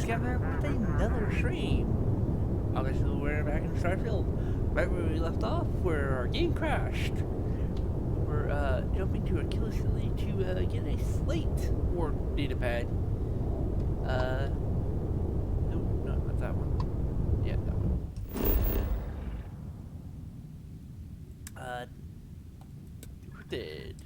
Together with another stream. Obviously, we're back in Starfield, right where we left off, where our game crashed. We're jumping to a killer city to get a slate or data pad. No, not that one. Yeah, that one. Did.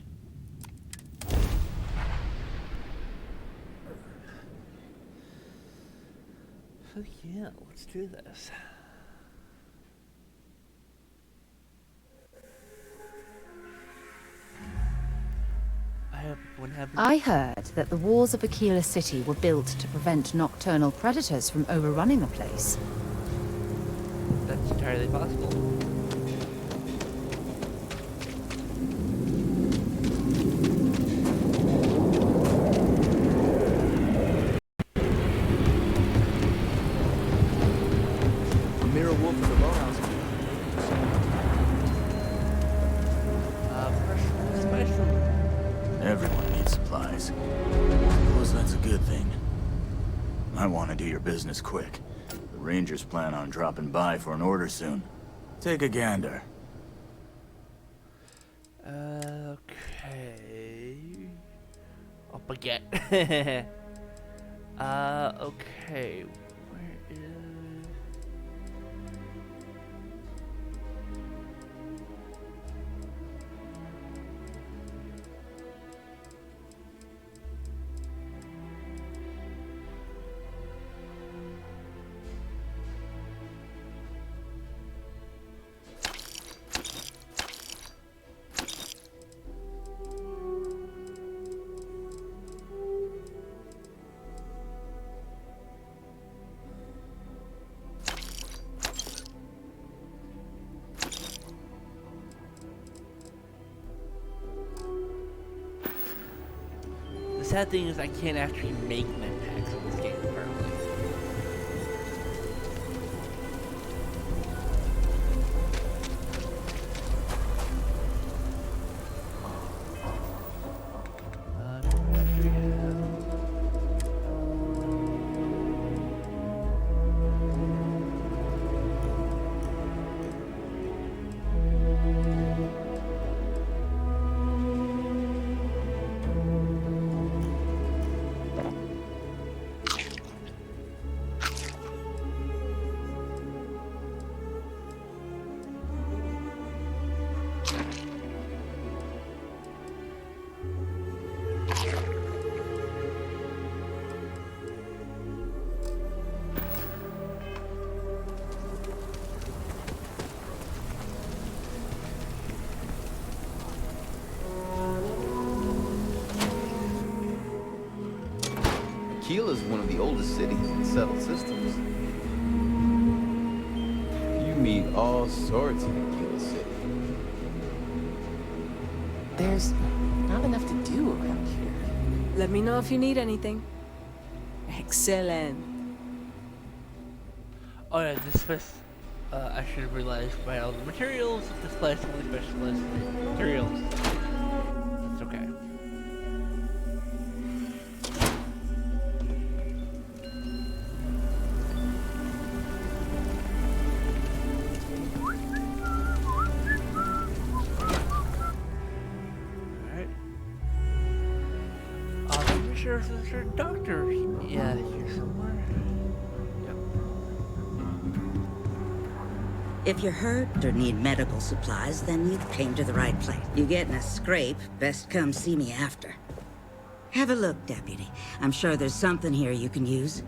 So yeah, let's do this. I heard that the walls of Aquila City were built to prevent nocturnal predators from overrunning the place. That's entirely possible. Everyone needs supplies. Suppose that's a good thing. I want to do your business quick. The Rangers plan on dropping by for an order soon. Take a gander. Okay. Oh, baguette. Okay. Where is... The sad thing is I can't actually make med packs in this game currently. Aquila is one of the oldest cities in settled systems. You meet all sorts in Aquila City. There's not enough to do around here. Let me know if you need anything. Excellent. Oh yeah, this place, I should have realized by all the materials, this place only specializes in materials. That's okay. There's a certain doctor. Yeah, here somewhere. Yep. If you're hurt or need medical supplies, then you came to the right place. You get in a scrape, best come see me after. Have a look, Deputy. I'm sure there's something here you can use.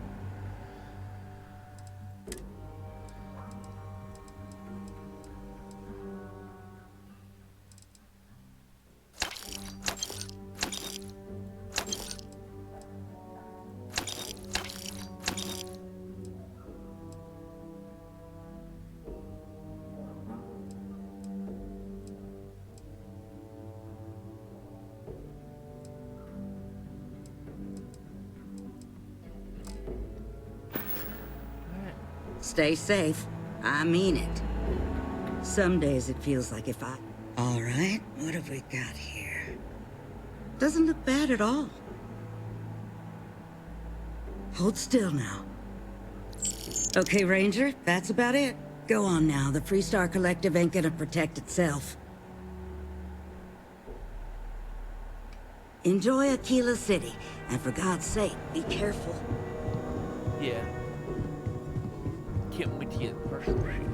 Stay safe. I mean it. Some days it feels like if I... All right, what have we got here? Doesn't look bad at all. Hold still now. Okay, Ranger, that's about it. Go on now. The Freestar Collective ain't gonna protect itself. Enjoy Aquila City, and for God's sake, be careful. Yeah. Can't wait to get personal shield.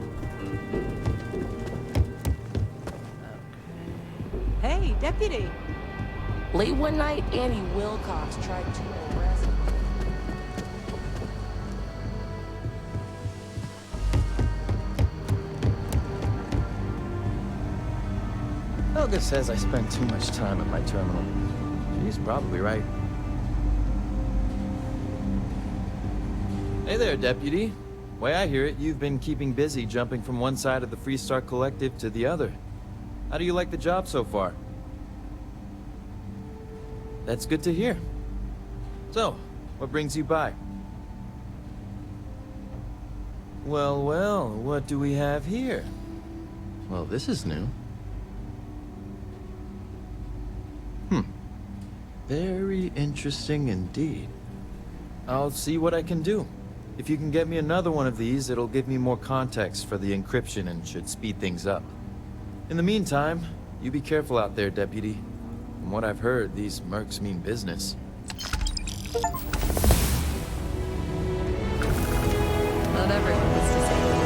Hey, deputy. Late one night, Annie Wilcox tried to arrest me. Helga says I spend too much time at my terminal. She's probably right. Hey there, Deputy. Way I hear it, you've been keeping busy jumping from one side of the Freestar Collective to the other. How do you like the job so far? That's good to hear. So, what brings you by? Well, well, what do we have here? Well, this is new. Very interesting indeed. I'll see what I can do. If you can get me another one of these, it'll give me more context for the encryption and should speed things up. In the meantime, you be careful out there, Deputy. From what I've heard, these mercs mean business. Not everyone was disabled.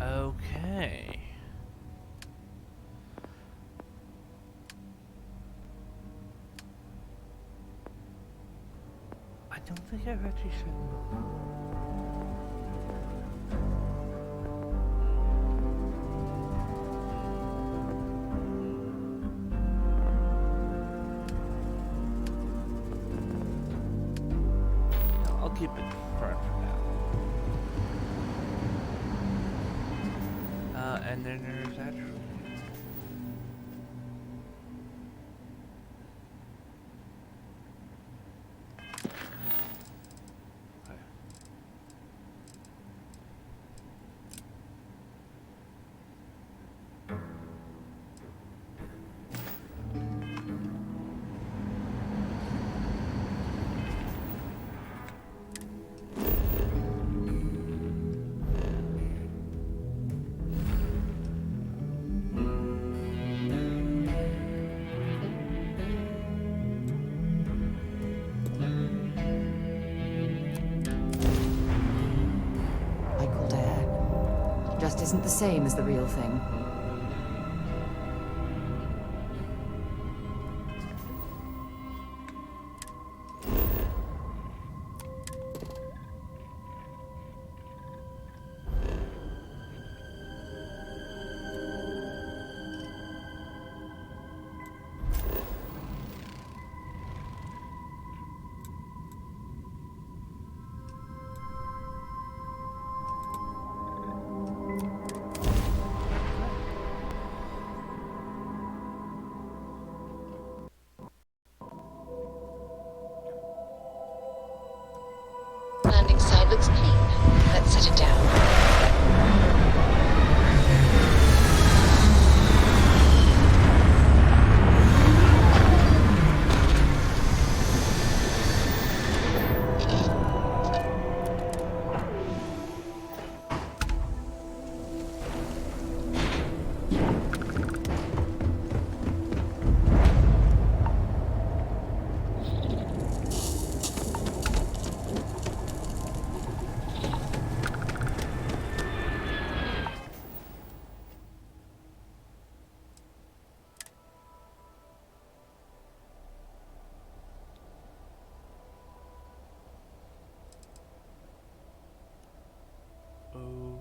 Okay. I don't think I've actually said. No, I'll keep it front for now. And then there's that. Cycled air. Just isn't the same as the real thing. Landing side looks clean. Let's set it down. Oh.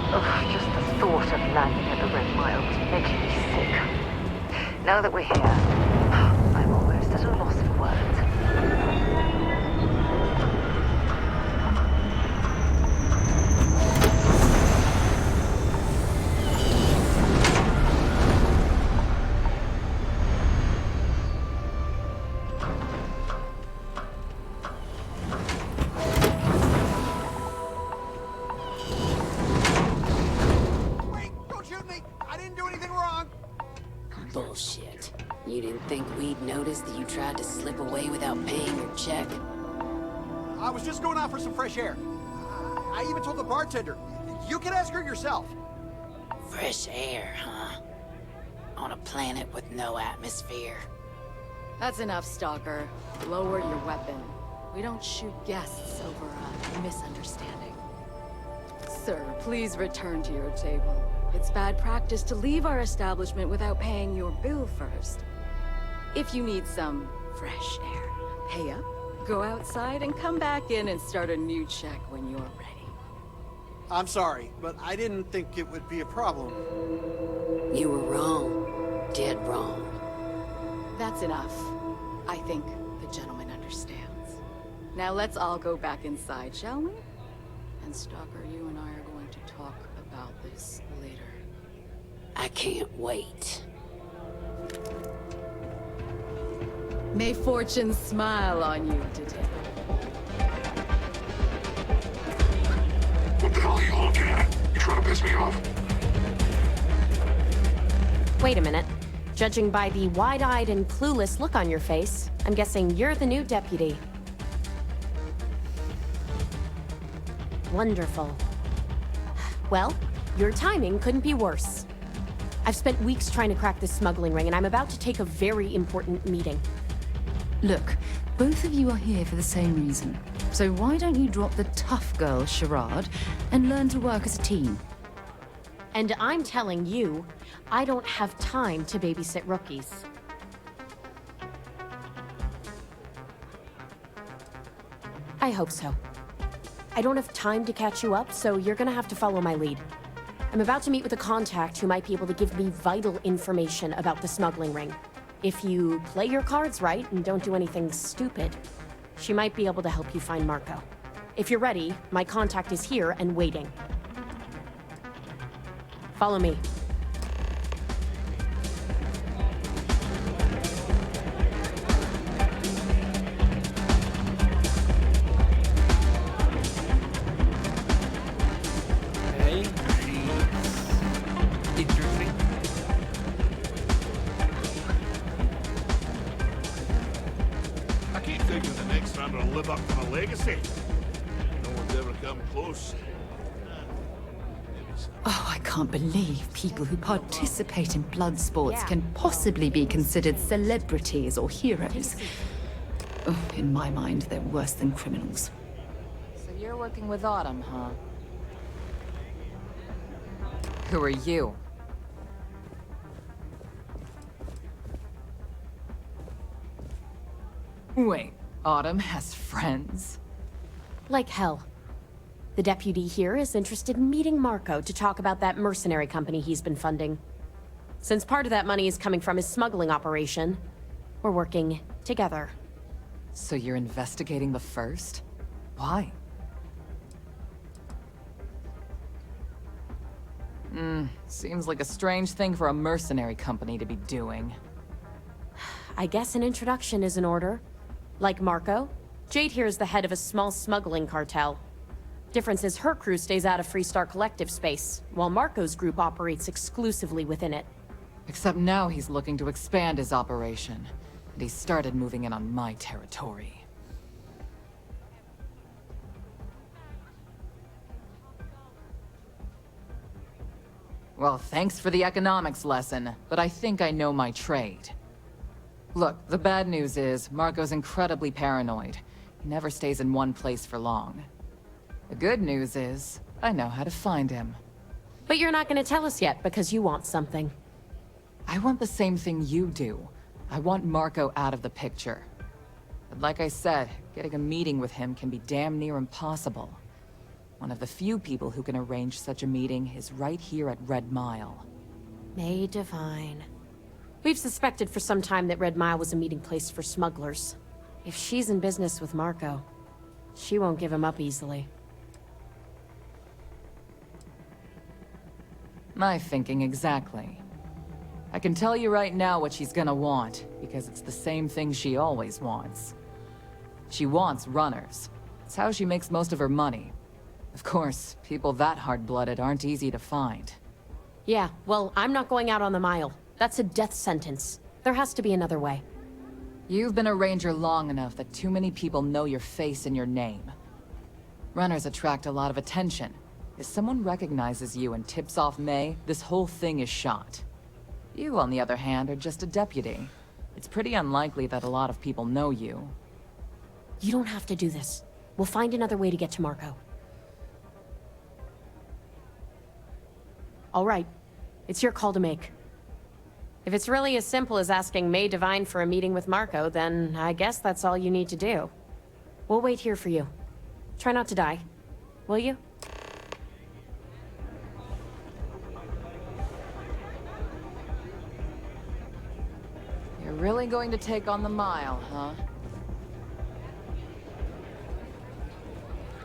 Oh, just the thought of landing at the Red Mile was making me sick. Now that we're here, I'm almost at a loss for words. Think we'd notice that you tried to slip away without paying your check? I was just going out for some fresh air. I even told the bartender. You can ask her yourself. Fresh air, huh? On a planet with no atmosphere. That's enough, Stalker. Lower your weapon. We don't shoot guests over a misunderstanding. Sir, please return to your table. It's bad practice to leave our establishment without paying your bill first. If you need some fresh air, pay up, go outside, and come back in and start a new check when you're ready. I'm sorry, but I didn't think it would be a problem. You were wrong. Dead wrong. That's enough. I think the gentleman understands. Now let's all go back inside, shall we? And Stalker, you and I are going to talk about this later. I can't wait. May fortune smile on you today. What the hell are you looking at? You trying to piss me off? Wait a minute. Judging by the wide-eyed and clueless look on your face, I'm guessing you're the new deputy. Wonderful. Well, your timing couldn't be worse. I've spent weeks trying to crack this smuggling ring, and I'm about to take a very important meeting. Look, both of you are here for the same reason. So why don't you drop the tough girl charade and learn to work as a team? And I'm telling you, I don't have time to babysit rookies. I hope so. I don't have time to catch you up, so you're gonna have to follow my lead. I'm about to meet with a contact who might be able to give me vital information about the smuggling ring. If you play your cards right and don't do anything stupid, she might be able to help you find Marco. If you're ready, my contact is here and waiting. Follow me. Hey, interesting. I keep thinking the next time will live up to my legacy. No one's ever come close. Oh, I can't believe people who participate in blood sports can possibly be considered celebrities or heroes. Oh, in my mind, they're worse than criminals. So you're working with Autumn, huh? Who are you? Wait, Autumn has friends? Like hell. The deputy here is interested in meeting Marco to talk about that mercenary company he's been funding. Since part of that money is coming from his smuggling operation, we're working together. So you're investigating the first? Why? Seems like a strange thing for a mercenary company to be doing. I guess an introduction is in order. Like Marco, Jade here is the head of a small smuggling cartel. Difference is her crew stays out of Freestar Collective space, while Marco's group operates exclusively within it. Except now he's looking to expand his operation, and he started moving in on my territory. Well, thanks for the economics lesson, but I think I know my trade. Look, the bad news is, Marco's incredibly paranoid. He never stays in one place for long. The good news is, I know how to find him. But you're not gonna tell us yet because you want something. I want the same thing you do. I want Marco out of the picture. But like I said, getting a meeting with him can be damn near impossible. One of the few people who can arrange such a meeting is right here at Red Mile. May divine. We've suspected for some time that Red Mile was a meeting place for smugglers. If she's in business with Marco, she won't give him up easily. My thinking exactly. I can tell you right now what she's gonna want, because it's the same thing she always wants. She wants runners. It's how she makes most of her money. Of course, people that hard-blooded aren't easy to find. Yeah, well, I'm not going out on the mile. That's a death sentence. There has to be another way. You've been a ranger long enough that too many people know your face and your name. Runners attract a lot of attention. If someone recognizes you and tips off May, this whole thing is shot. You, on the other hand, are just a deputy. It's pretty unlikely that a lot of people know you. You don't have to do this. We'll find another way to get to Marco. All right. It's your call to make. If it's really as simple as asking May Divine for a meeting with Marco, then I guess that's all you need to do. We'll wait here for you. Try not to die. Will you? You're really going to take on the mile, huh?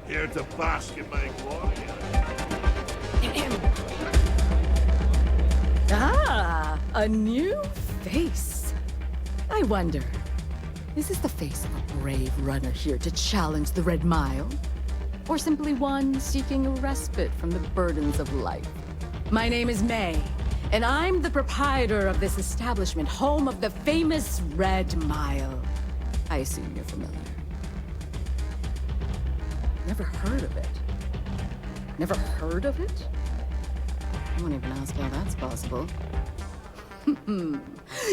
Here to bask in my glory. Ah, a new face. I wonder, is this the face of a brave runner here to challenge the Red Mile? Or simply one seeking a respite from the burdens of life? My name is May, and I'm the proprietor of this establishment, home of the famous Red Mile. I assume you're familiar. Never heard of it. Never heard of it? I won't even ask how that's possible.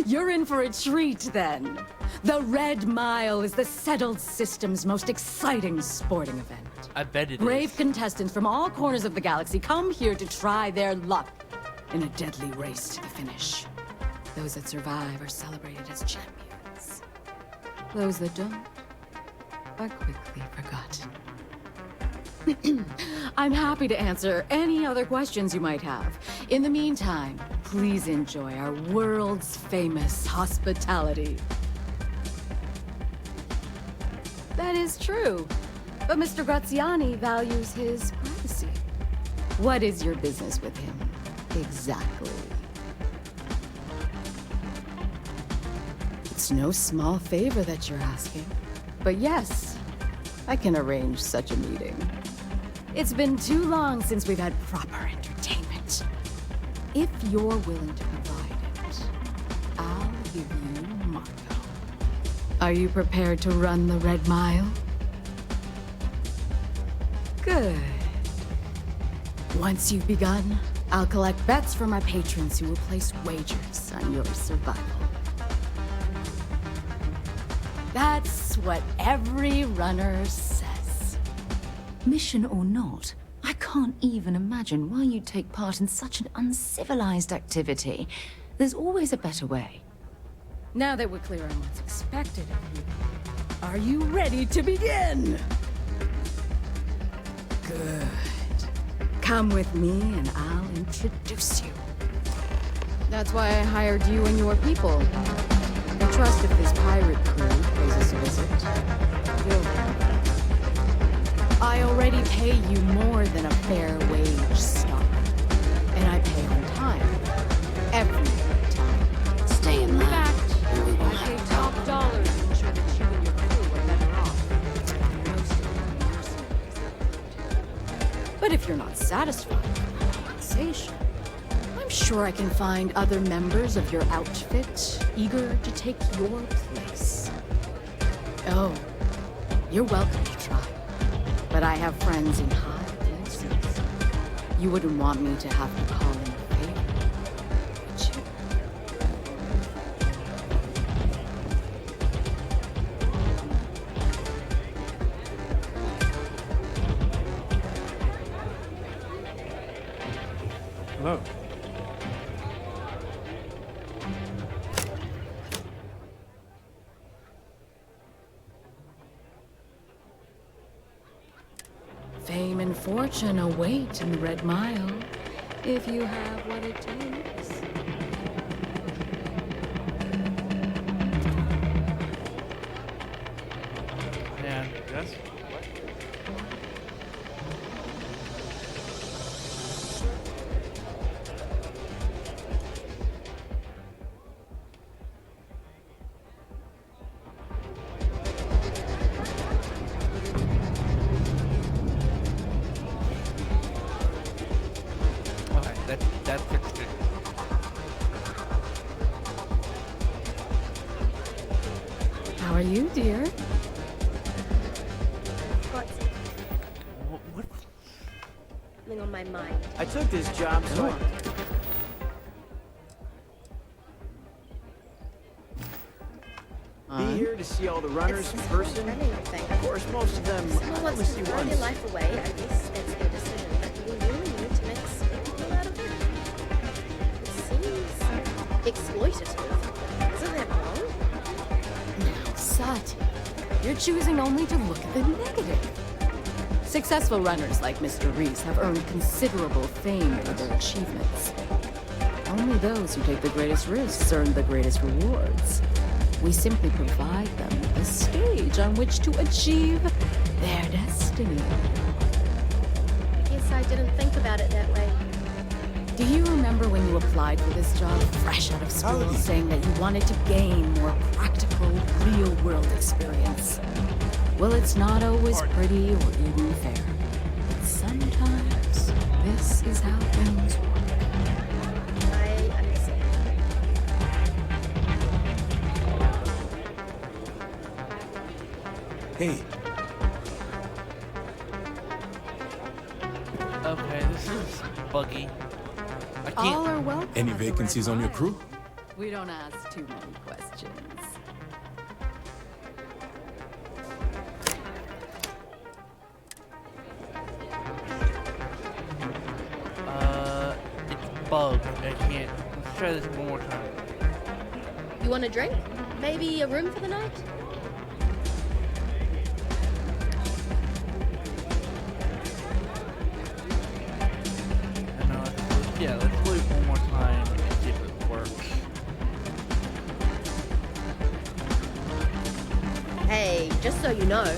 You're in for a treat, then. The Red Mile is the settled system's most exciting sporting event. I bet it Brave is. contestants from all corners of the galaxy come here to try their luck in a deadly race to the finish. Those that survive are celebrated as champions. Those that don't are quickly forgotten. I'm happy to answer any other questions you might have. In the meantime, please enjoy our world's famous hospitality. That is true, but Mr. Graziani values his privacy. What is your business with him, exactly? It's no small favor that you're asking, but yes, I can arrange such a meeting. It's been too long since we've had proper entertainment. If you're willing to provide it, I'll give you Marco. Are you prepared to run the Red Mile? Good. Once you've begun, I'll collect bets from our patrons who will place wagers on your survival. That's what every runner says. Mission or not, I can't even imagine why you'd take part in such an uncivilized activity. There's always a better way. Now that we're clear on what's expected of you, are you ready to begin? Good. Come with me and I'll introduce you. That's why I hired you and your people. I trust if this pirate crew pays us a visit, you'll come. I already pay you more than a fair wage, Stalker. And I pay on time. Every time. Stay in In line. fact, or we will I pay top dollar to ensure that you and your crew are better off. Most of the mercenaries. But if you're not satisfied with the compensation, I'm sure I can find other members of your outfit eager to take your place. Oh, you're welcome to try. But I have friends in high places. You wouldn't want me to have to call in a favor, would you? Hello. Fame and fortune await in the Red Mile, if you have what it takes. And yes? Okay, that fixed it. something on my mind. I took this job, so be here to see all the runners in person. Of course, most of them Someone I wants only to see throw once. their life away. I guess that's their decision. But we really need to make a spectacle out of it. It seems exploitative. Isn't that wrong? Now, Sati, you're choosing only to look at the negative. Successful runners like Mr. Reese have earned considerable fame for their achievements. Only those who take the greatest risks earn the greatest rewards. We simply provide them with a stage on which to achieve their destiny. I guess I didn't think about it that way. Do you remember when you applied for this job fresh out of school, saying that you wanted to gain more practical, real-world experience? Well, it's not always pretty or even fair. But sometimes, this is how things work. I understand. Hey. Okay, this is buggy. I can't. All are welcome. Any at the vacancies Red on your Lion. crew? We don't ask too many questions. It's bugged. I can't. Let's try this one more time. You want a drink? Maybe a room for the night? Yeah, let's do it one more time and see if it works. Hey, just so you know,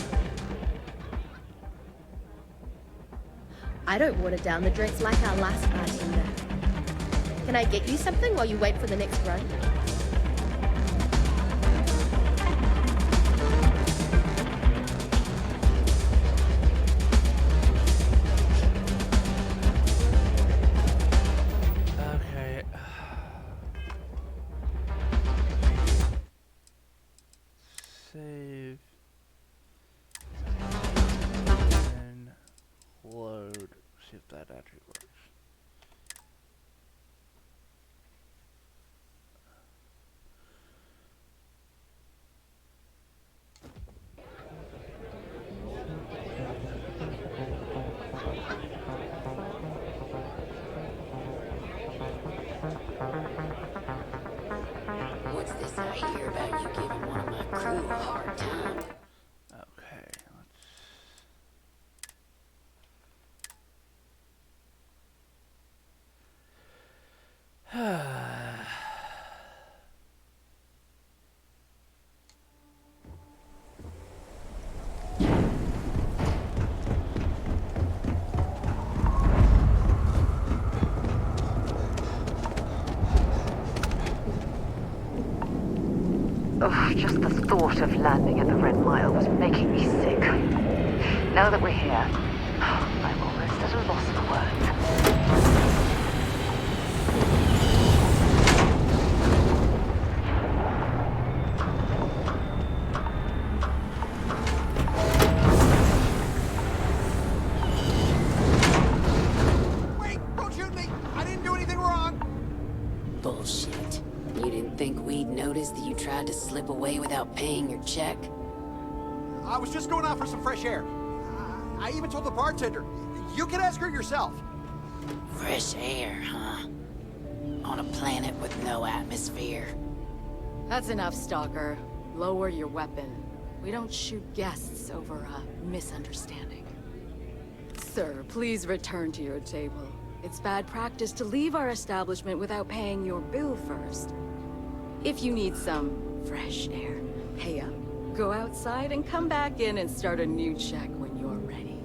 I don't water down the drinks like our last bartender. Can I get you something while you wait for the next run? Okay. Save. And load. See if that actually works. What's this I hear about you giving one of my crew a hard time? Okay, let's. Oh, just the thought of landing at the Red Mile was making me sick. Now that we're here, I'm almost at a loss for words. Wait, don't shoot me! I didn't do anything wrong! Bullshit. You didn't think we'd notice that you tried to slip away without paying your check? I was just going out for some fresh air. I even told the bartender. You can ask her yourself. Fresh air, huh? On a planet with no atmosphere. That's enough, Stalker. Lower your weapon. We don't shoot guests over a misunderstanding. Sir, please return to your table. It's bad practice to leave our establishment without paying your bill first. If you need some fresh air, pay up. Go outside and come back in and start a new check when you're ready.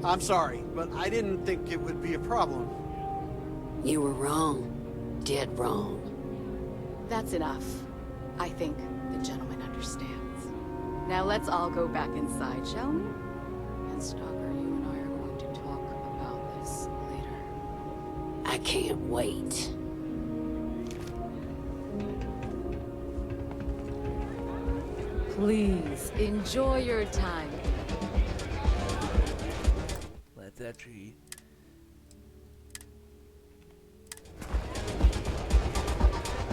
I'm sorry, but I didn't think it would be a problem. You were wrong. Dead wrong. That's enough. I think the gentleman understands. Now let's all go back inside, shall we? And Stalker, you and I are going to talk about this later. I can't wait. Please, enjoy your time. Let's actually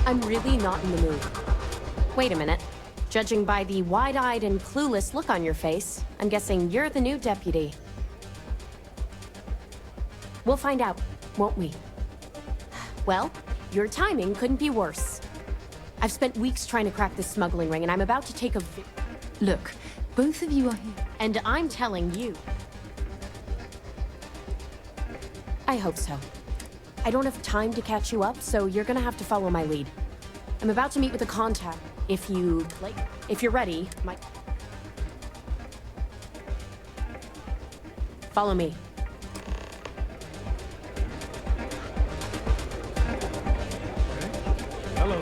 I'm really not in the mood. Wait a minute. Judging by the wide-eyed and clueless look on your face, I'm guessing you're the new deputy. We'll find out, won't we? Well, your timing couldn't be worse. I've spent weeks trying to crack this smuggling ring, and I'm about to take a Look, both of you are here. And I'm telling you. I hope so. I don't have time to catch you up, so you're gonna have to follow my lead. I'm about to meet with a contact. If you're ready, follow me. Hello.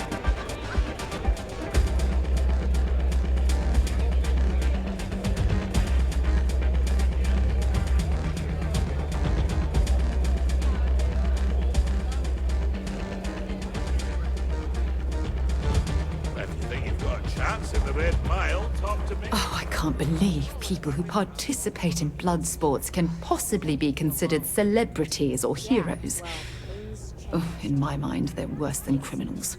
Oh, I can't believe people who participate in blood sports can possibly be considered celebrities or heroes. Oh, in my mind, they're worse than criminals.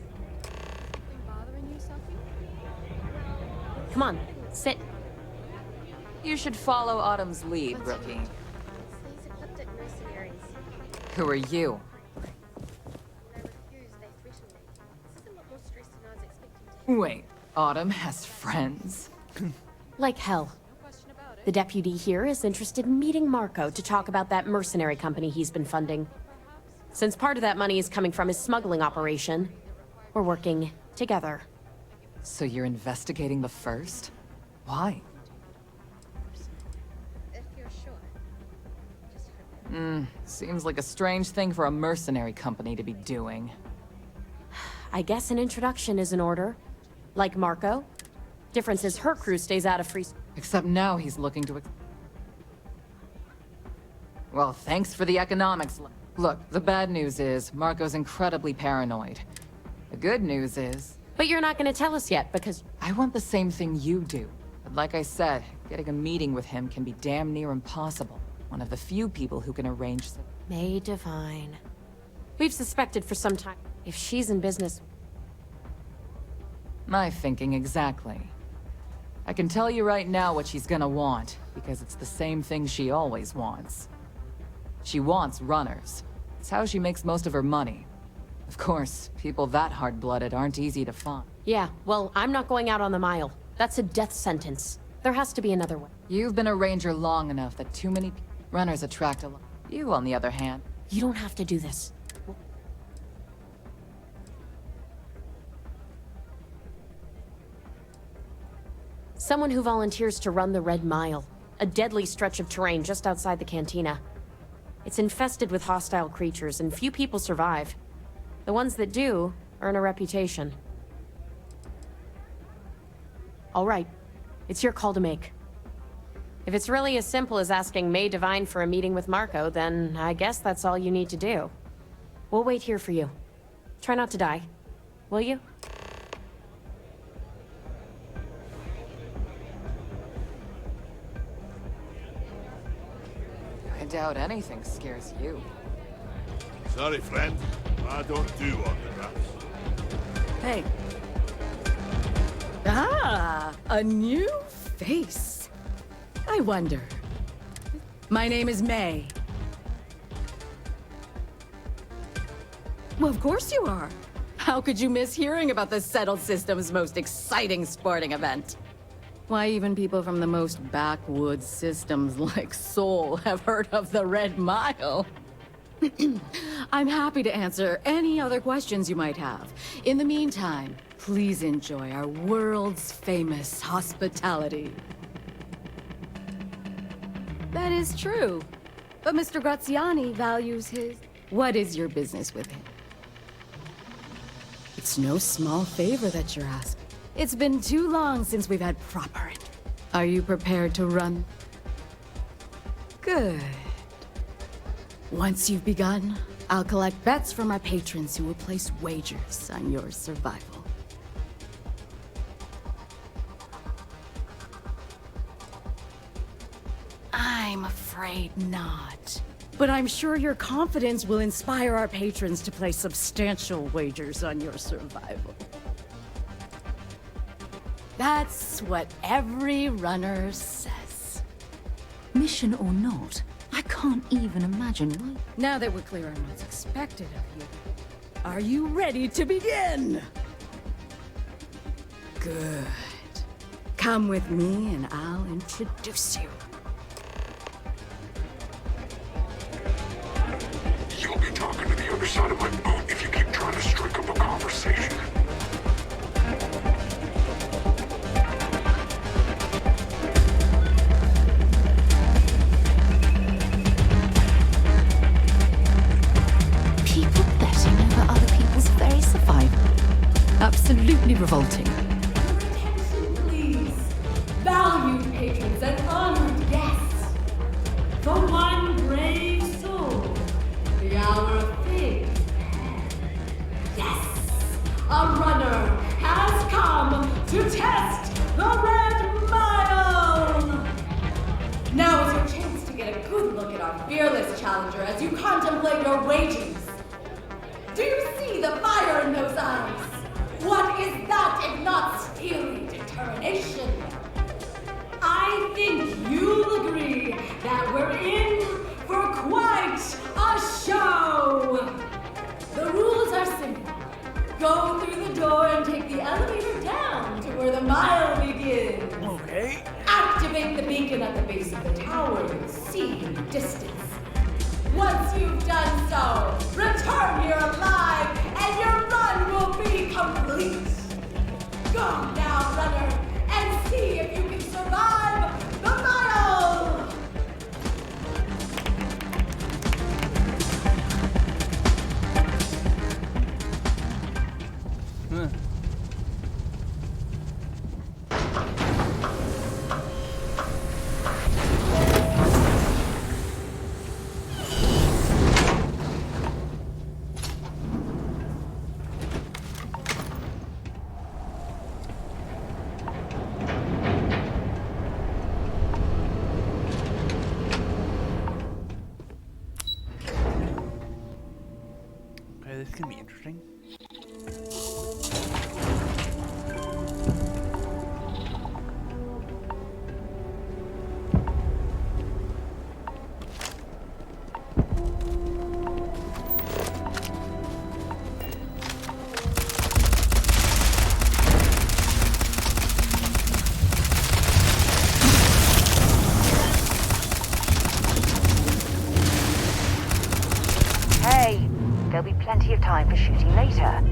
Come on, sit. You should follow Autumn's lead, rookie. Who are you? Wait, Autumn has friends? Like hell. The deputy here is interested in meeting Marco to talk about that mercenary company he's been funding. Since part of that money is coming from his smuggling operation, we're working together. So you're investigating the first? Why? Seems like a strange thing for a mercenary company to be doing. I guess an introduction is in order. Like Marco. Difference is her crew stays out of free... Except now he's looking to... Well, thanks for the economics. Look, the bad news is Marco's incredibly paranoid. The good news is... But you're not gonna tell us yet, because... I want the same thing you do. But like I said, getting a meeting with him can be damn near impossible. One of the few people who can arrange... May Divine. We've suspected for some time. If she's in business... My thinking exactly. I can tell you right now what she's gonna want, because it's the same thing she always wants. She wants runners. It's how she makes most of her money. Of course, people that hard-blooded aren't easy to find. Yeah, well, I'm not going out on the mile. That's a death sentence. There has to be another way. You've been a ranger long enough that too many runners attract a lot. You, on the other hand... You don't have to do this. Someone who volunteers to run the Red Mile, a deadly stretch of terrain just outside the cantina. It's infested with hostile creatures, and few people survive. The ones that do earn a reputation. All right, it's your call to make. If it's really as simple as asking May Divine for a meeting with Marco, then I guess that's all you need to do. We'll wait here for you. Try not to die, will you? I doubt anything scares you. Sorry, friend. I don't do autographs. Hey. Ah, a new face. I wonder. My name is May. Well, of course you are. How could you miss hearing about the Settled System's most exciting sporting event? Why, even people from the most backwoods systems like Sol have heard of the Red Mile. I'm happy to answer any other questions you might have. In the meantime, please enjoy our world's famous hospitality. That is true. But Mr. Graziani values his... What is your business with him? It's no small favor that you're asking. It's been too long since we've had proper... Are you prepared to run? Good. Once you've begun, I'll collect bets from our patrons who will place wagers on your survival. I'm afraid not. But I'm sure your confidence will inspire our patrons to place substantial wagers on your survival. That's what every runner says. Mission or not, I can't even imagine why. Now that we're clear on what's expected of you, are you ready to begin? Good. Come with me and I'll introduce you. You'll be talking to the other side of my boat if you keep trying to strike up a conversation. People betting over other people's very survival. Absolutely revolting. Attention, please. Valued patrons and honored guests. For one brave soul, the hour of fate is at. Yes, a runner has come to test the Red Mile. Now is your chance to get a good look at our fearless challenger as you contemplate your wagers. Do you see the fire in those eyes? What is that if not steely determination? I think you'll agree that we're in for quite a show. The rules are simple. Go through the door and take the elevator down to where the mile begins. Okay. Activate the beacon at the base of the tower you'll see in the distance. Once you've done so, return here alive, and your run will be complete. Go now, runner, and see if you can survive the mile! Okay, this can be interesting. Hey, there'll be plenty of time for shooting later.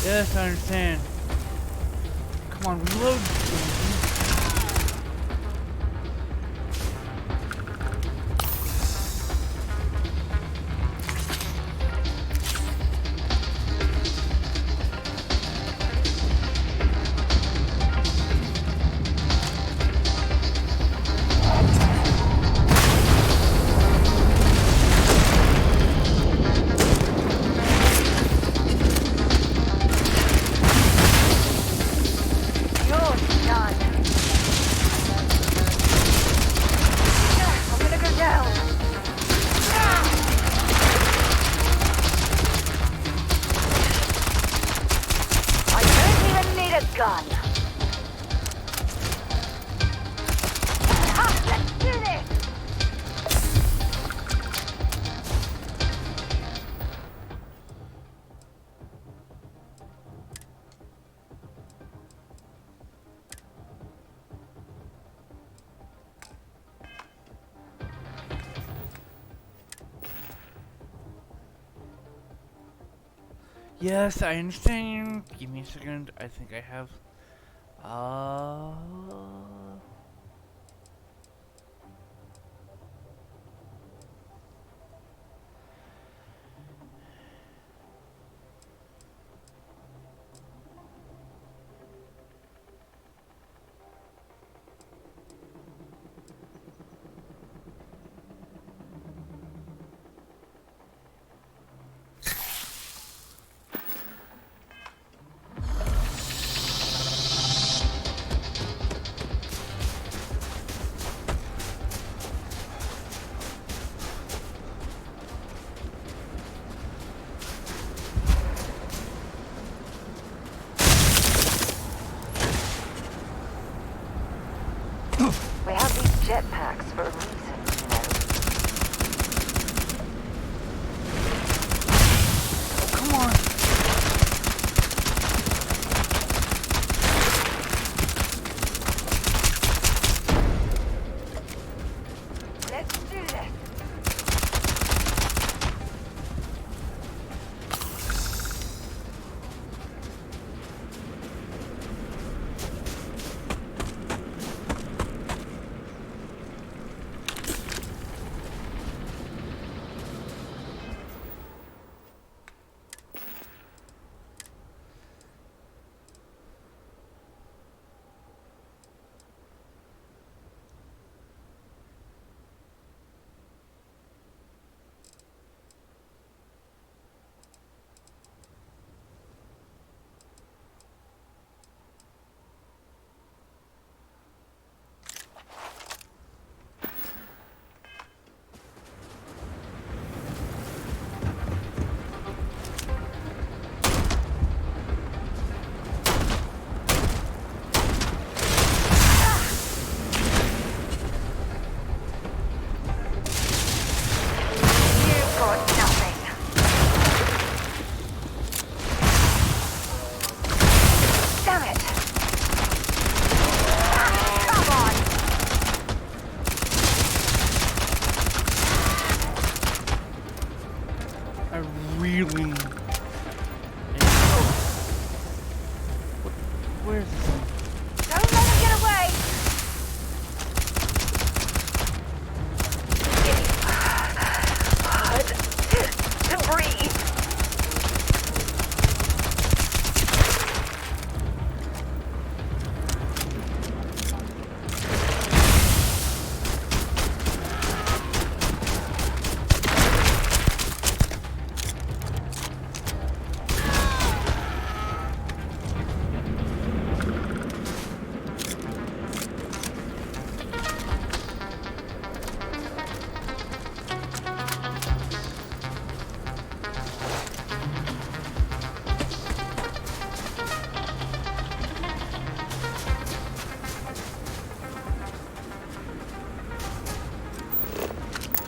Yes, I understand. Come on, reload. You're done. Yes, I understand. Give me a second. I think I have. We have these jetpacks for a reason, you know. Oh, come on. Let's do this. Really? Where's this thing? Don't let him get away! To breathe.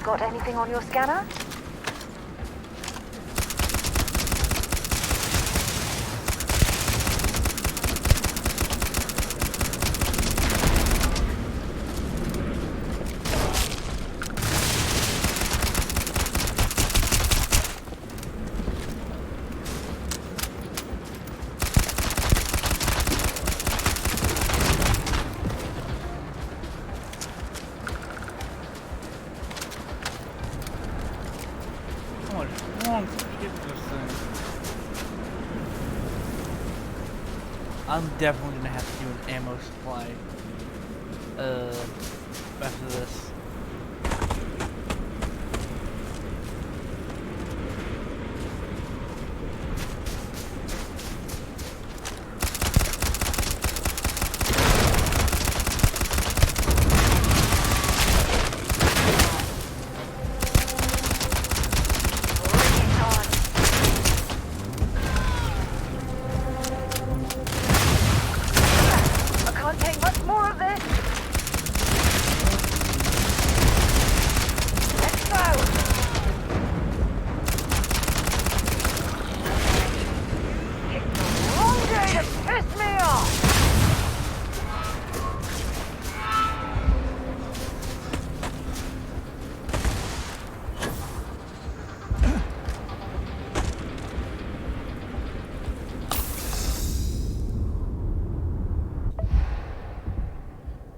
Got anything on your scanner? I'm definitely gonna have to do an ammo supply after this. I can't take much more of this.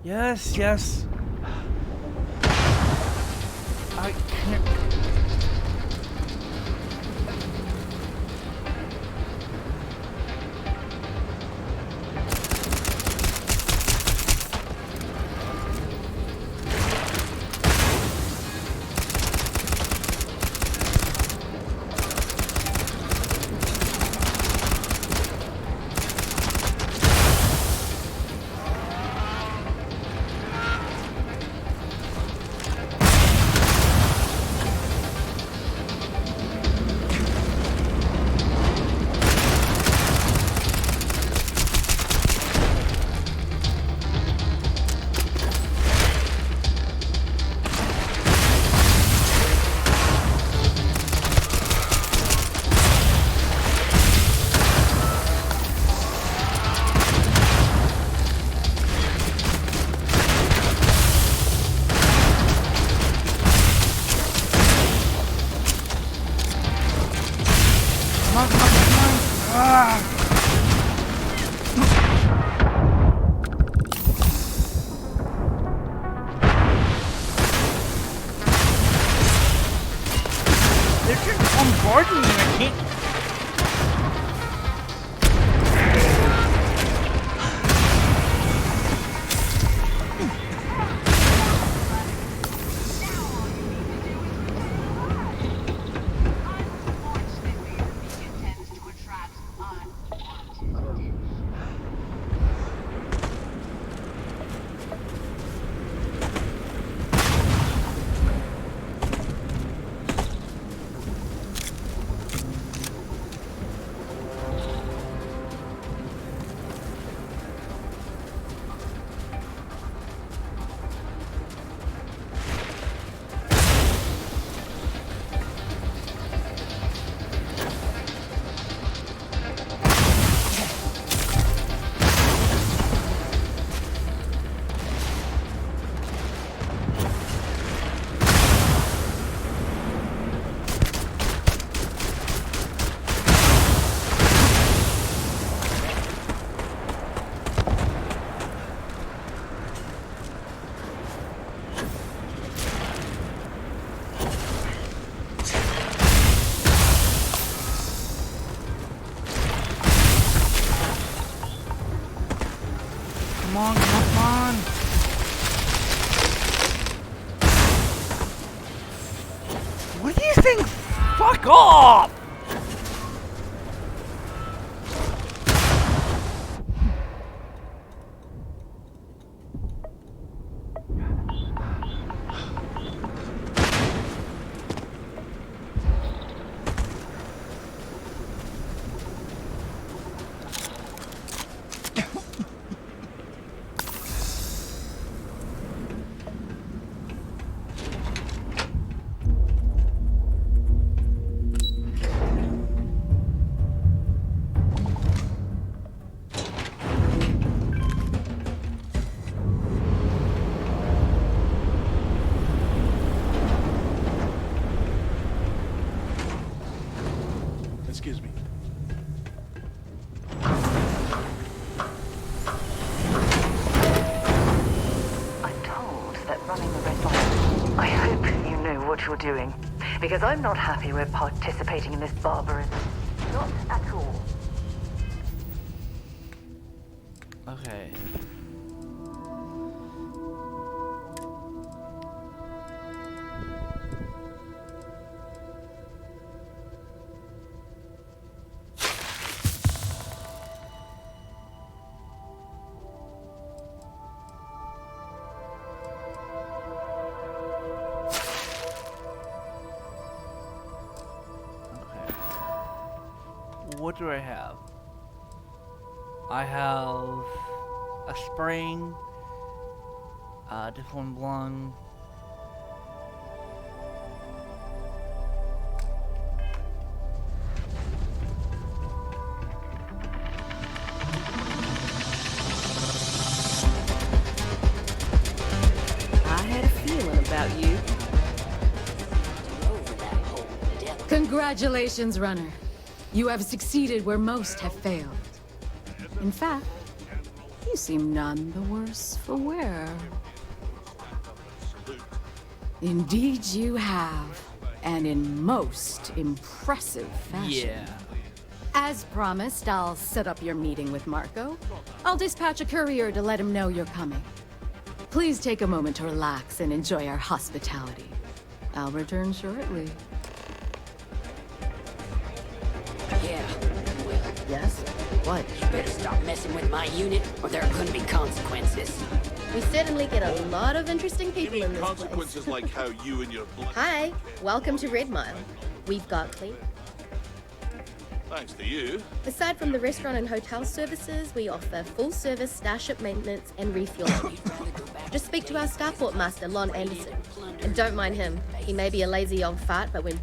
Yes, yes. I can't. They're just bombarding me. I can't. Come on, come on. What do you think? Fuck off! Excuse me. I'm told that running the red light. I hope you know what you're doing, because I'm not happy we're participating in this barbarism. Not at all. Okay. What do I have? I have a spring, different lung. I had a feeling about you. Congratulations, runner. You have succeeded where most have failed. In fact, You seem none the worse for wear. Indeed you have, and in most impressive fashion. Yeah. As promised, I'll set up your meeting with Marco. I'll dispatch a courier to let him know you're coming. Please take a moment to relax and enjoy our hospitality. I'll return shortly. Yeah, well. Yes? What? You better stop messing with my unit, or there are gonna be consequences. We certainly get a lot of interesting people in this Consequences like how you and your place. Hi, welcome to Red Mile. We've got clean. Thanks to you. Aside from the restaurant and hotel services, we offer full-service starship maintenance and refueling. Just speak to our starport master, Lon Anderson. And don't mind him. He may be a lazy old fart, but when...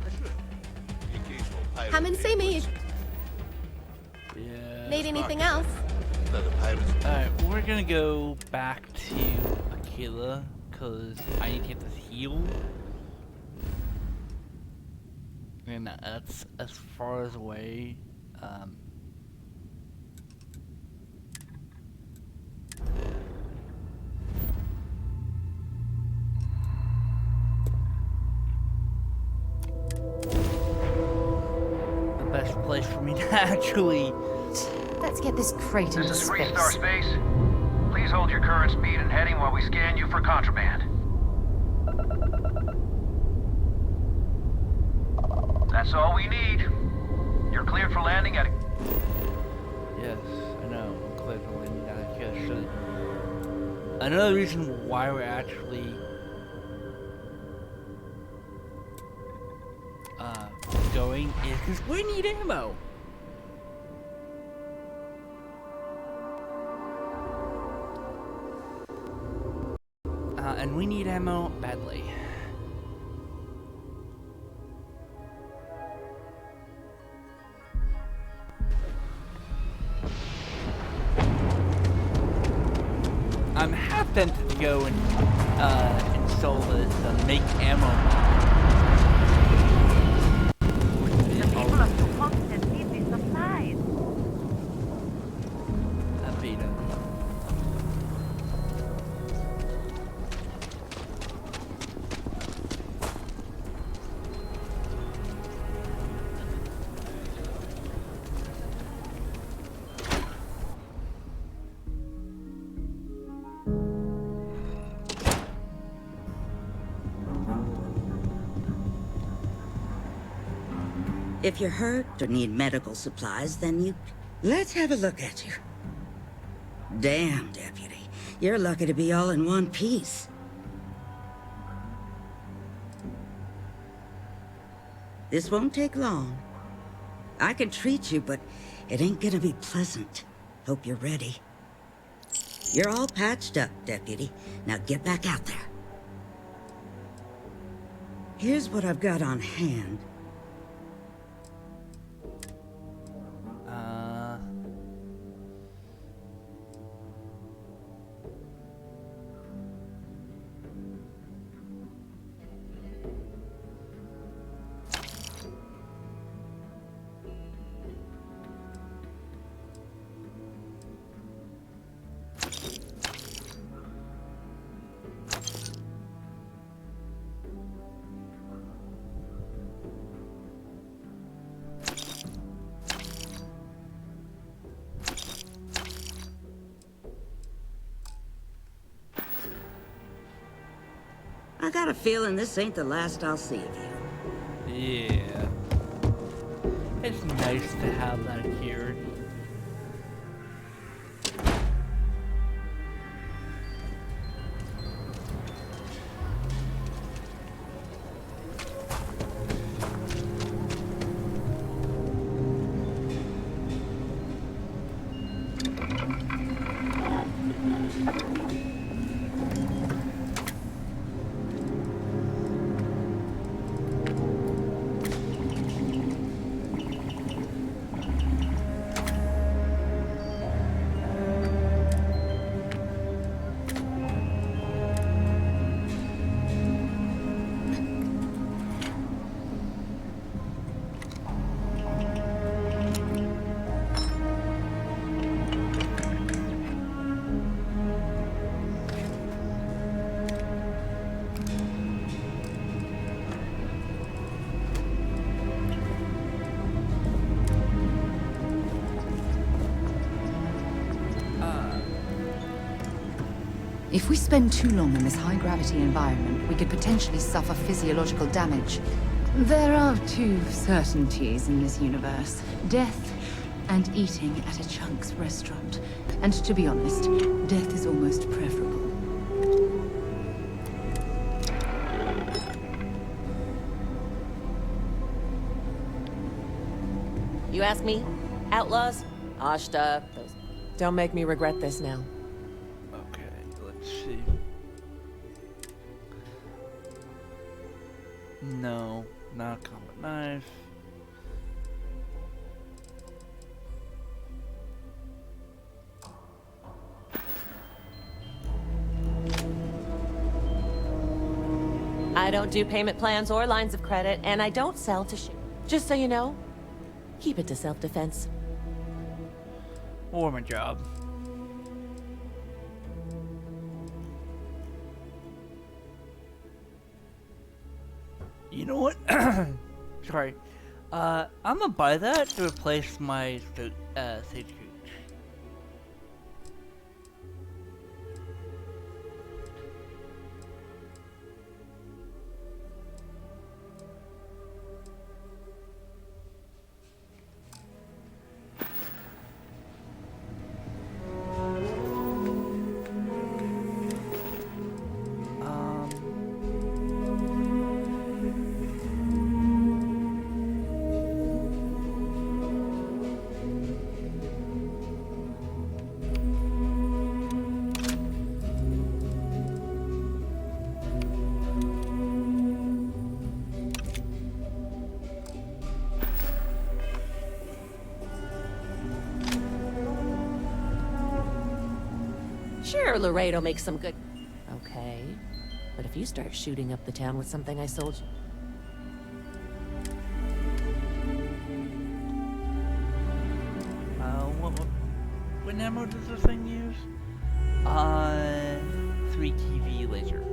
Come and see me. Yeah. Need anything else? Alright, we're gonna go back to Aquila, because I need to get this healed. And that's as far as away. The best place for me to actually... Let's get this crate into This is space. Freestar Space. Please hold your current speed and heading while we scan you for contraband. That's all we need. You're cleared for landing at... Yes, I know. I'm clear for landing at Aquila. Another reason why we're actually going is because we need ammo. And we need ammo badly. I'm half tempted to go and install this make ammo mod. The people of the continent need these supplies. If you're hurt or need medical supplies, then you... Let's have a look at you. Damn, Deputy. You're lucky to be all in one piece. This won't take long. I can treat you, but it ain't gonna be pleasant. Hope you're ready. You're all patched up, Deputy. Now get back out there. Here's what I've got on hand. I got a feeling this ain't the last I'll see of you. Yeah. It's nice to have that here. If we spend too long in this high-gravity environment, we could potentially suffer physiological damage. There are two certainties in this universe: death and eating at a Chunk's restaurant. And to be honest, death is almost preferable. You ask me? Outlaws? Ashta. Those. Don't make me regret this now. Okay, let's see. No, not a combat knife. I don't do payment plans or lines of credit, and I don't sell to shit. Just so you know, keep it to self-defense. Or my job. You know what? Sorry. I'm gonna buy that to replace my stagecoach. Sure, Laredo makes some good... Okay. But if you start shooting up the town with something I sold you... What ammo does this thing use? 3 TV laser.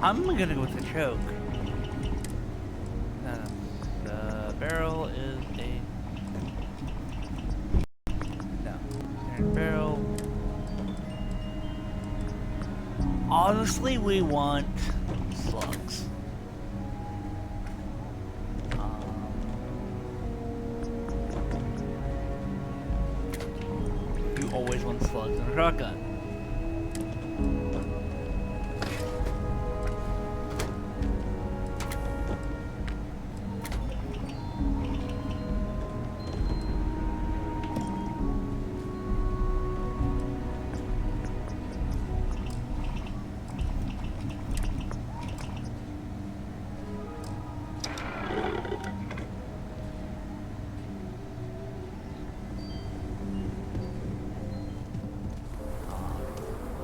I'm gonna go with the choke. The barrel is a... No. Barrel. Honestly, we want slugs. You always want slugs in a shotgun.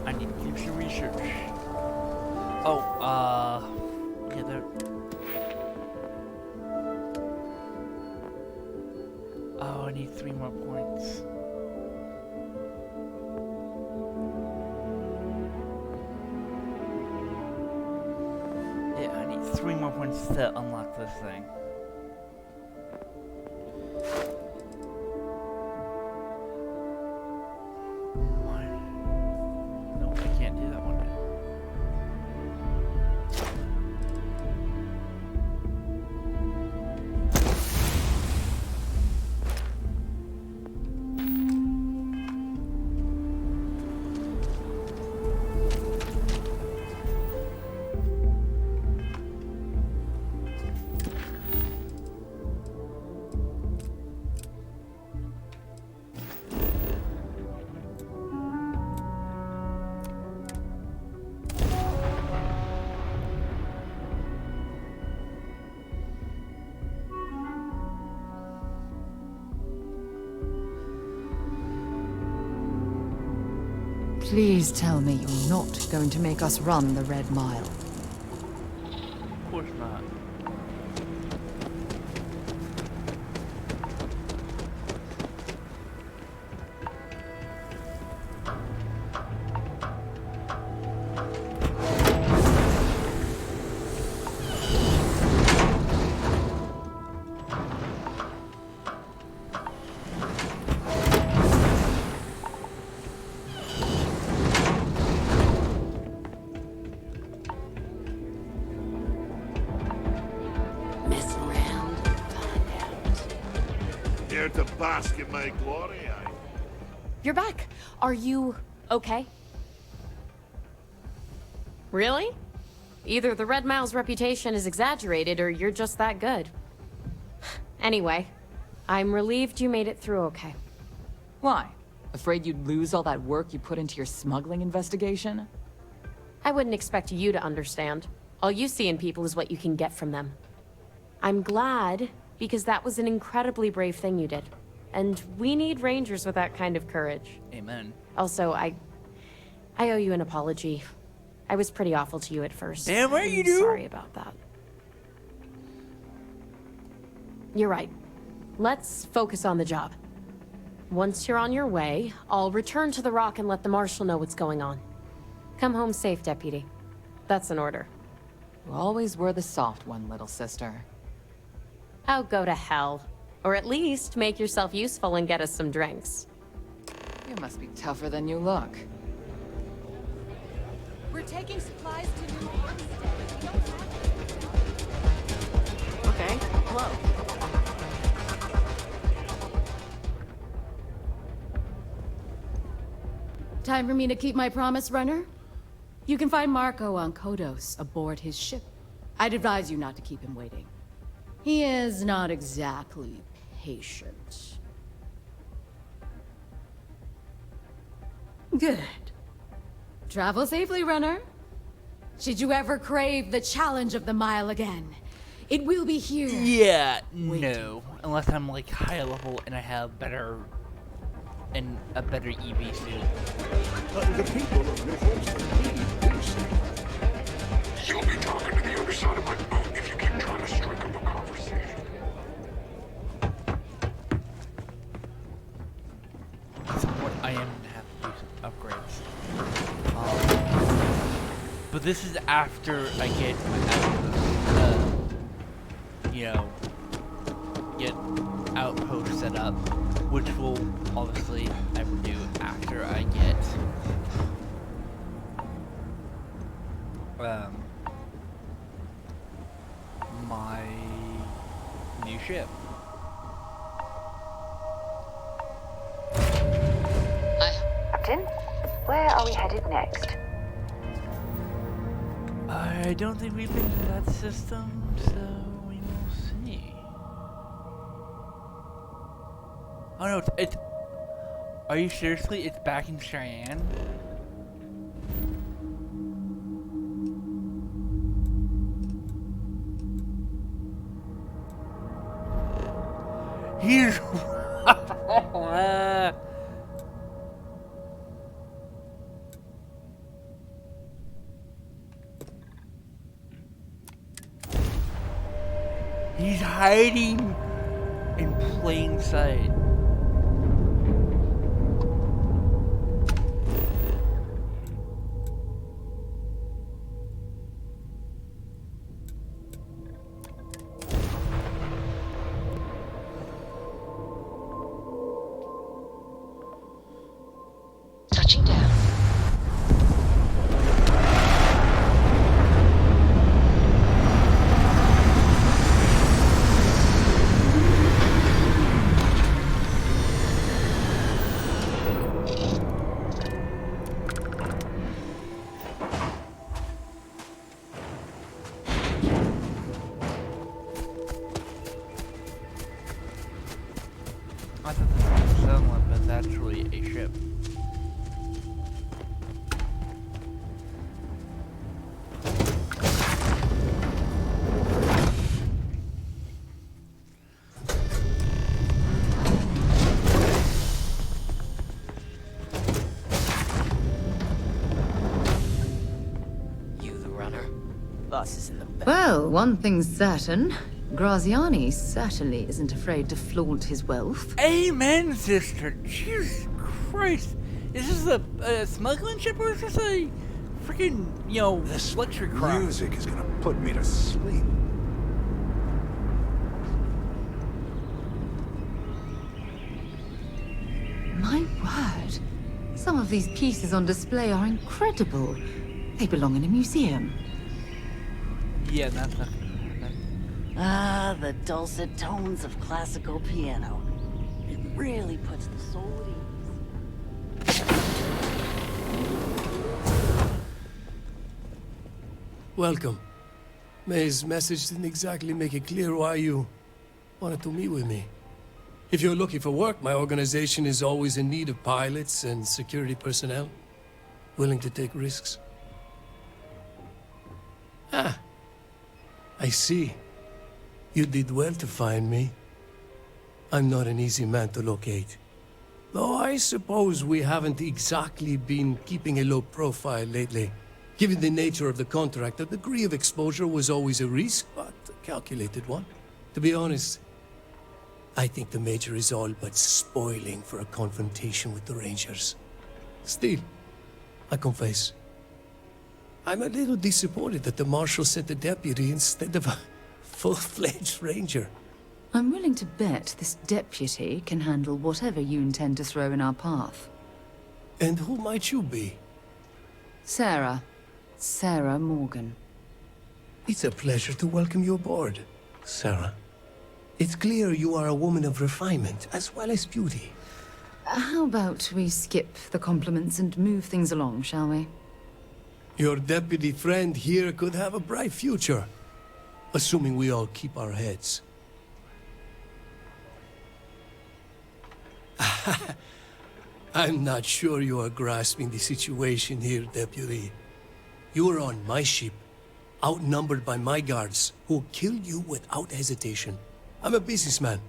I need to do some research. Oh, yeah, there. Oh, I need 3 more points. Yeah, I need 3 more points to unlock this thing. Please tell me you're not going to make us run the Red Mile. Of course not. Mess around, find out. Here to bask in my glory, aye. You're back. Are you okay? Really? Either the Red Mile's reputation is exaggerated or you're just that good. Anyway, I'm relieved you made it through okay. Why? Afraid you'd lose all that work you put into your smuggling investigation? I wouldn't expect you to understand. All you see in people is what you can get from them. I'm glad, because that was an incredibly brave thing you did. And we need rangers with that kind of courage. Amen. Also, I owe you an apology. I was pretty awful to you at first. Damn right you I'm do. Sorry about that. You're right. Let's focus on the job. Once you're on your way, I'll return to the Rock and let the Marshal know what's going on. Come home safe, Deputy. That's an order. You always were the soft one, little sister. Oh, go to hell. Or at least make yourself useful and get us some drinks. You must be tougher than you look. We're taking supplies to New Homestead. We don't have Okay, hello. Time for me to keep my promise, runner? You can find Marco on Kodos aboard his ship. I'd advise you not to keep him waiting. He is not exactly patient. Good. Travel safely, runner. Should you ever crave the challenge of the mile again, it will be here. Yeah, no. Unless I'm like high level and I have better and a better EV suit. The people of New Homestead need peace. You'll be talking to the other side of my boat if you keep trying to strike up a conversation. What I am gonna have to do some upgrades. But this is after I get my get outpost set up, which will obviously I will do after I get my new ship. Captain, where are we headed next? I don't think we've been to that system, so we will see. Oh no, it's are you seriously? It's back in Cheyenne? He's he's hiding in plain sight. Touching down. I thought this was a settlement, but that's really a ship. Well, one thing's certain. Graziani certainly isn't afraid to flaunt his wealth. Amen, sister. Jesus Christ. Is this a smuggling ship or is this a freaking, This luxury craft? music is gonna put me to sleep. My word. Some of these pieces on display are incredible. They belong in a museum. Yeah, that's not. Ah, the dulcet tones of classical piano. It really puts the soul at ease. Welcome. May's message didn't exactly make it clear why you wanted to meet with me. If you're looking for work, my organization is always in need of pilots and security personnel, willing to take risks. Ah, I see. You did well to find me. I'm not an easy man to locate. Though I suppose we haven't exactly been keeping a low profile lately. Given the nature of the contract, a degree of exposure was always a risk, but a calculated one. To be honest, I think the Major is all but spoiling for a confrontation with the Rangers. Still, I confess, I'm a little disappointed that the Marshal sent a deputy instead of a full-fledged Ranger. I'm willing to bet this deputy can handle whatever you intend to throw in our path. And who might you be? Sarah. Sarah Morgan. It's a pleasure to welcome you aboard, Sarah. It's clear you are a woman of refinement, as well as beauty. How about we skip the compliments and move things along, shall we? Your deputy friend here could have a bright future. Assuming we all keep our heads. I'm not sure you are grasping the situation here, Deputy. You are on my ship, outnumbered by my guards, who will kill you without hesitation. I'm a businessman.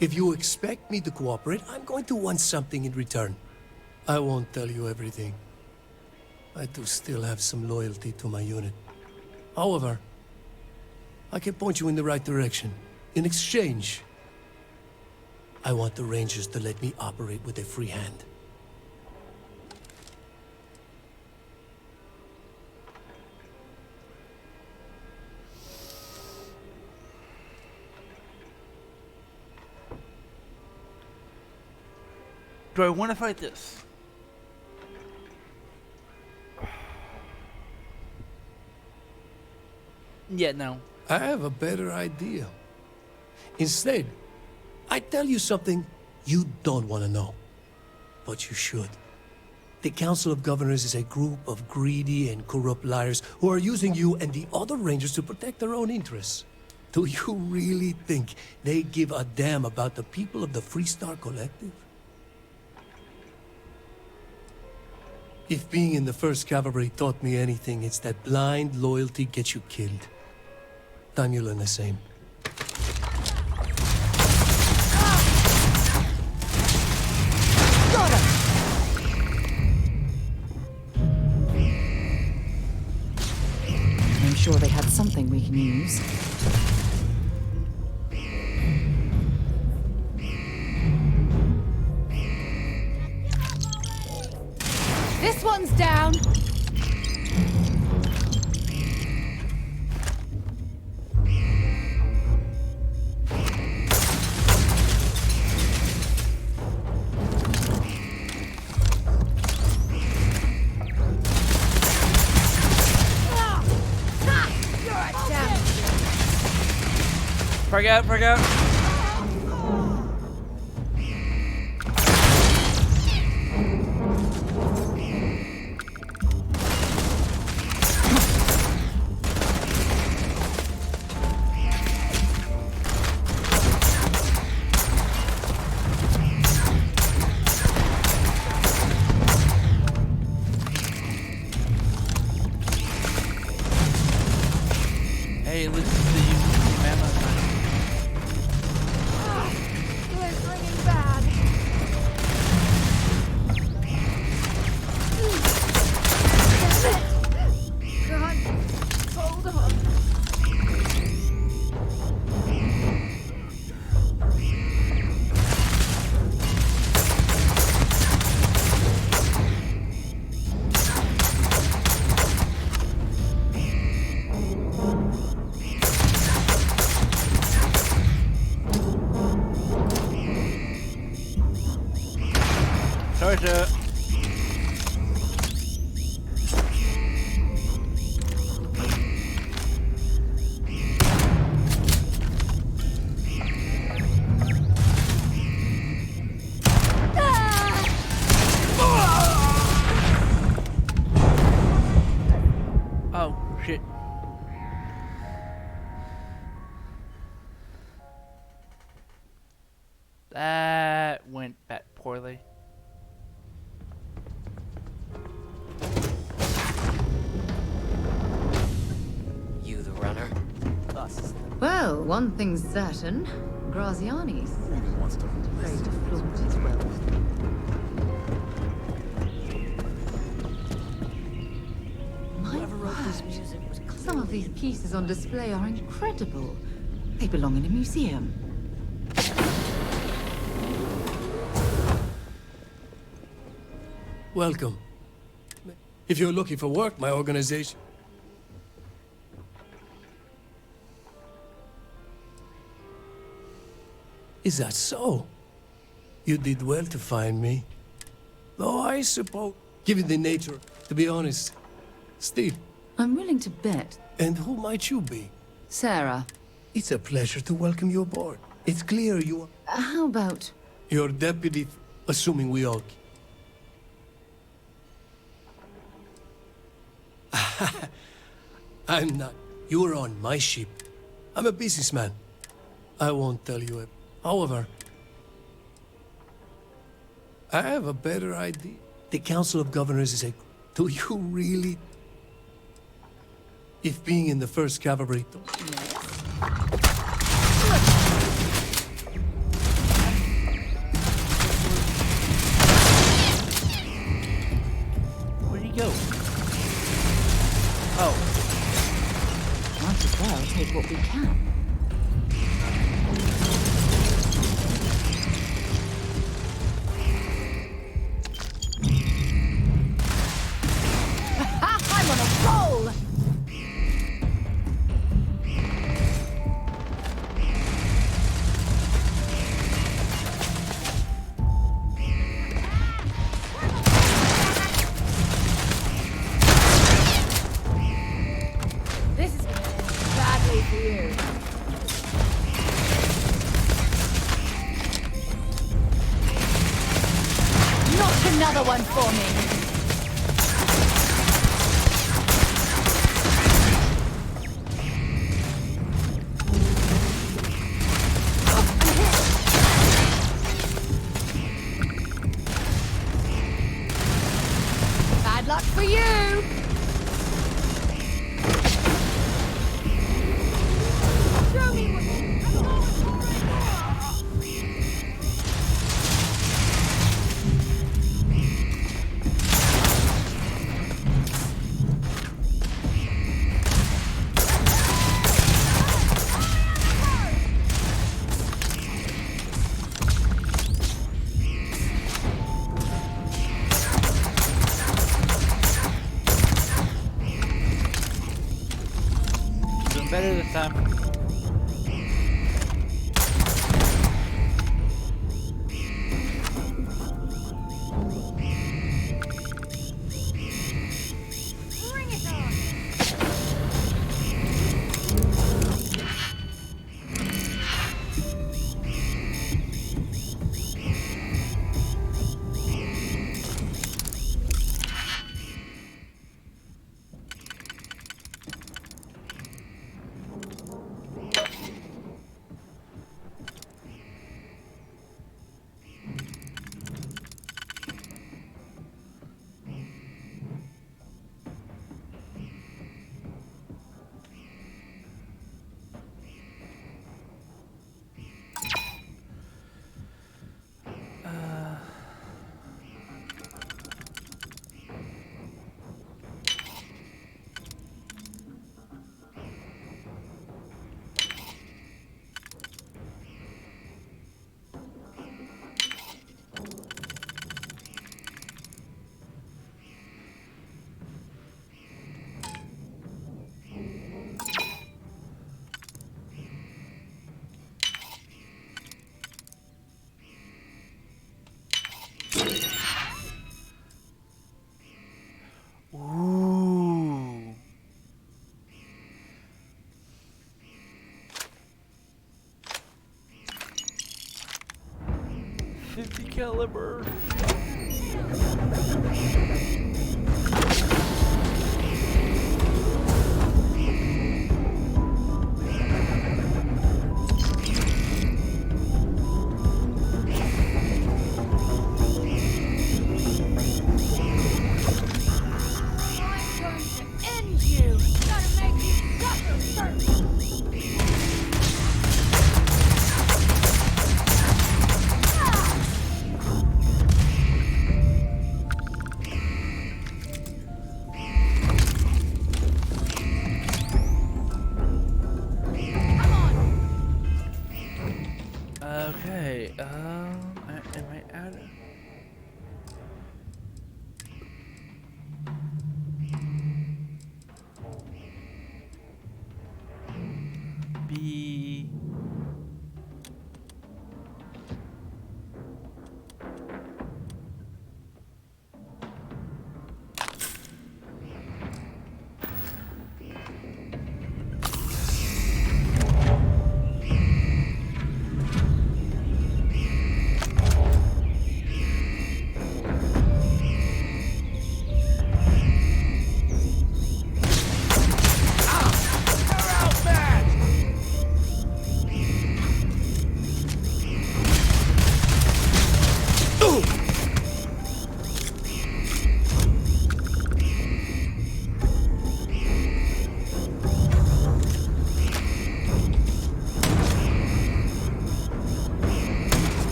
If you expect me to cooperate, I'm going to want something in return. I won't tell you everything. I do still have some loyalty to my unit. However, I can point you in the right direction. In exchange, I want the Rangers to let me operate with a free hand. Do I want to fight this? Yeah, no. I have a better idea. Instead, I tell you something you don't want to know. But you should. The Council of Governors is a group of greedy and corrupt liars who are using you and the other Rangers to protect their own interests. Do you really think they give a damn about the people of the Freestar Collective? If being in the 1st Cavalry taught me anything, it's that blind loyalty gets you killed. Time you learn the same. Got him! I'm sure they had something we can use. This one's down! Frag out, frag out. Hey, listen to you, man. treasure. Oh, shit. That went bad poorly. You the runner? Well, one thing's certain. Graziani certainly wants to flaunt his wealth. My word. Some of these pieces on display are incredible. They belong in a museum. Welcome. If you're looking for work, my organization... Is that so? You did well to find me. Though I suppose, given the nature, to be honest, Steve. I'm willing to bet. And who might you be? Sarah. It's a pleasure to welcome you aboard. It's clear you are... How about... Your deputy, assuming we all... I'm not. You're on my ship. I'm a businessman. I won't tell you it. However, I have a better idea. The Council of Governors is a... Do you really... If being in the 1st Cavalry... Where'd he go? Oh. Might as well take what we can. I'm on a roll! This is gonna end badly for you. Not another one for me! Bad luck for you! Show me what... 50 caliber. Okay, am I out of... B...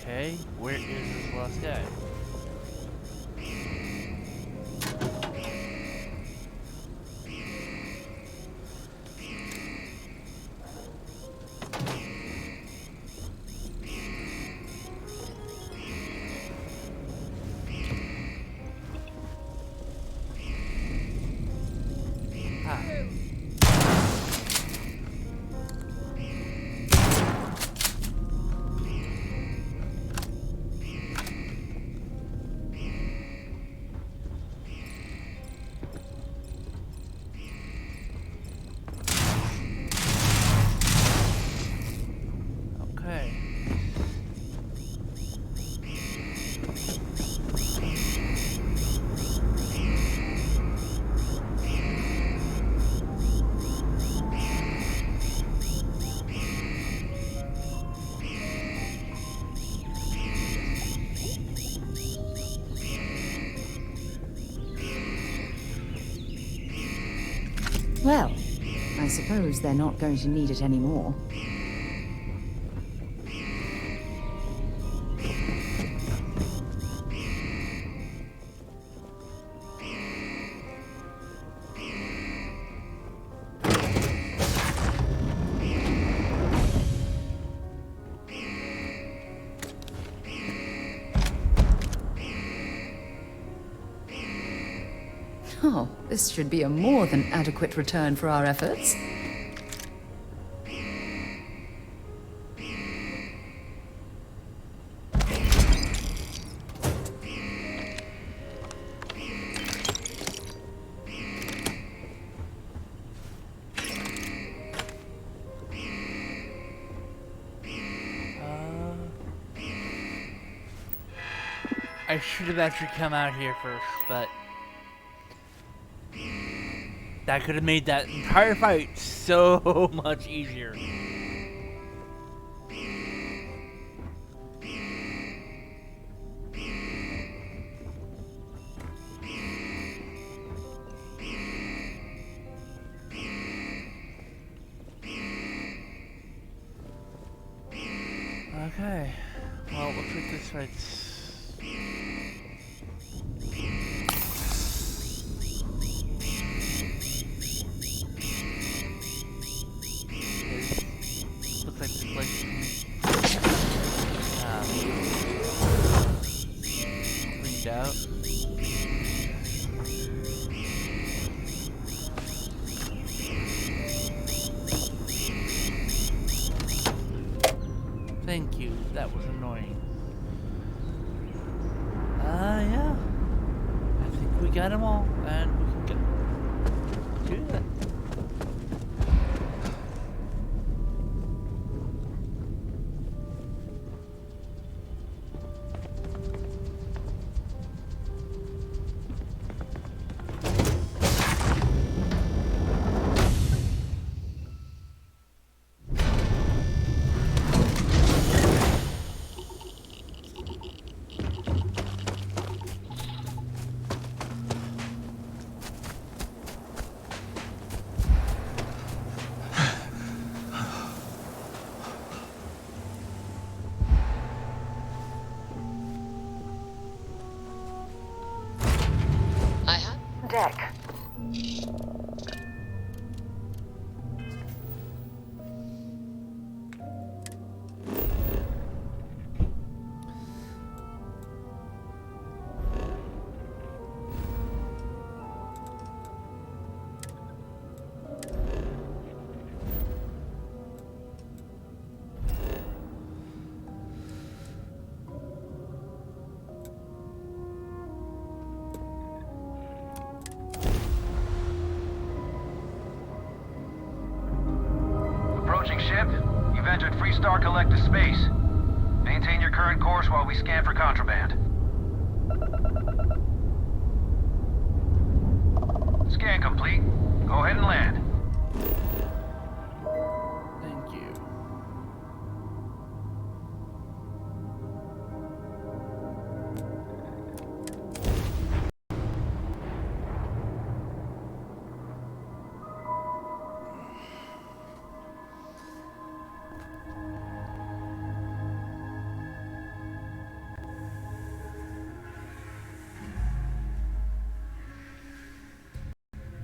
Okay, where is this last guy? Well, I suppose they're not going to need it anymore. Well, this should be a more than adequate return for our efforts. I should have actually come out here first, but that could have made that entire fight so much easier. Okay, well, looks like this fight's... Looks like this place cleaned out. Thank you, that was annoying. Yeah. I think we got them all, and we can do that. Deck. Approaching ship. You've entered Freestar Collective space. Maintain your current course while we scan for contraband. Scan complete. Go ahead and land. Thank you.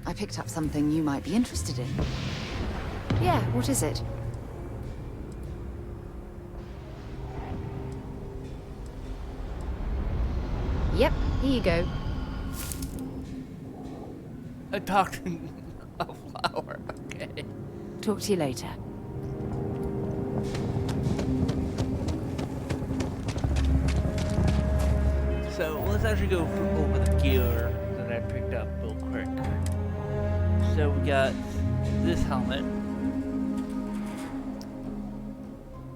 I picked up something you might be interested in. Yeah, what is it? Yep, here you go. A toxin, a flower, okay. Talk to you later. So let's actually go over the gear that I picked up real quick. So we got this helmet,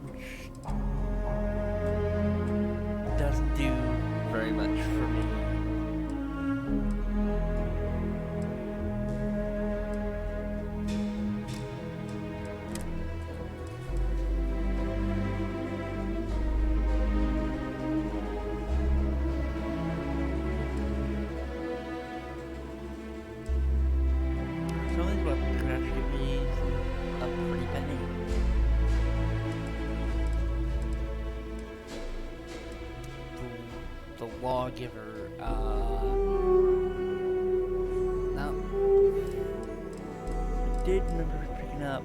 which doesn't do very much for me. Some of these weapons can actually give me a pretty penny. The lawgiver, no. I did remember picking up,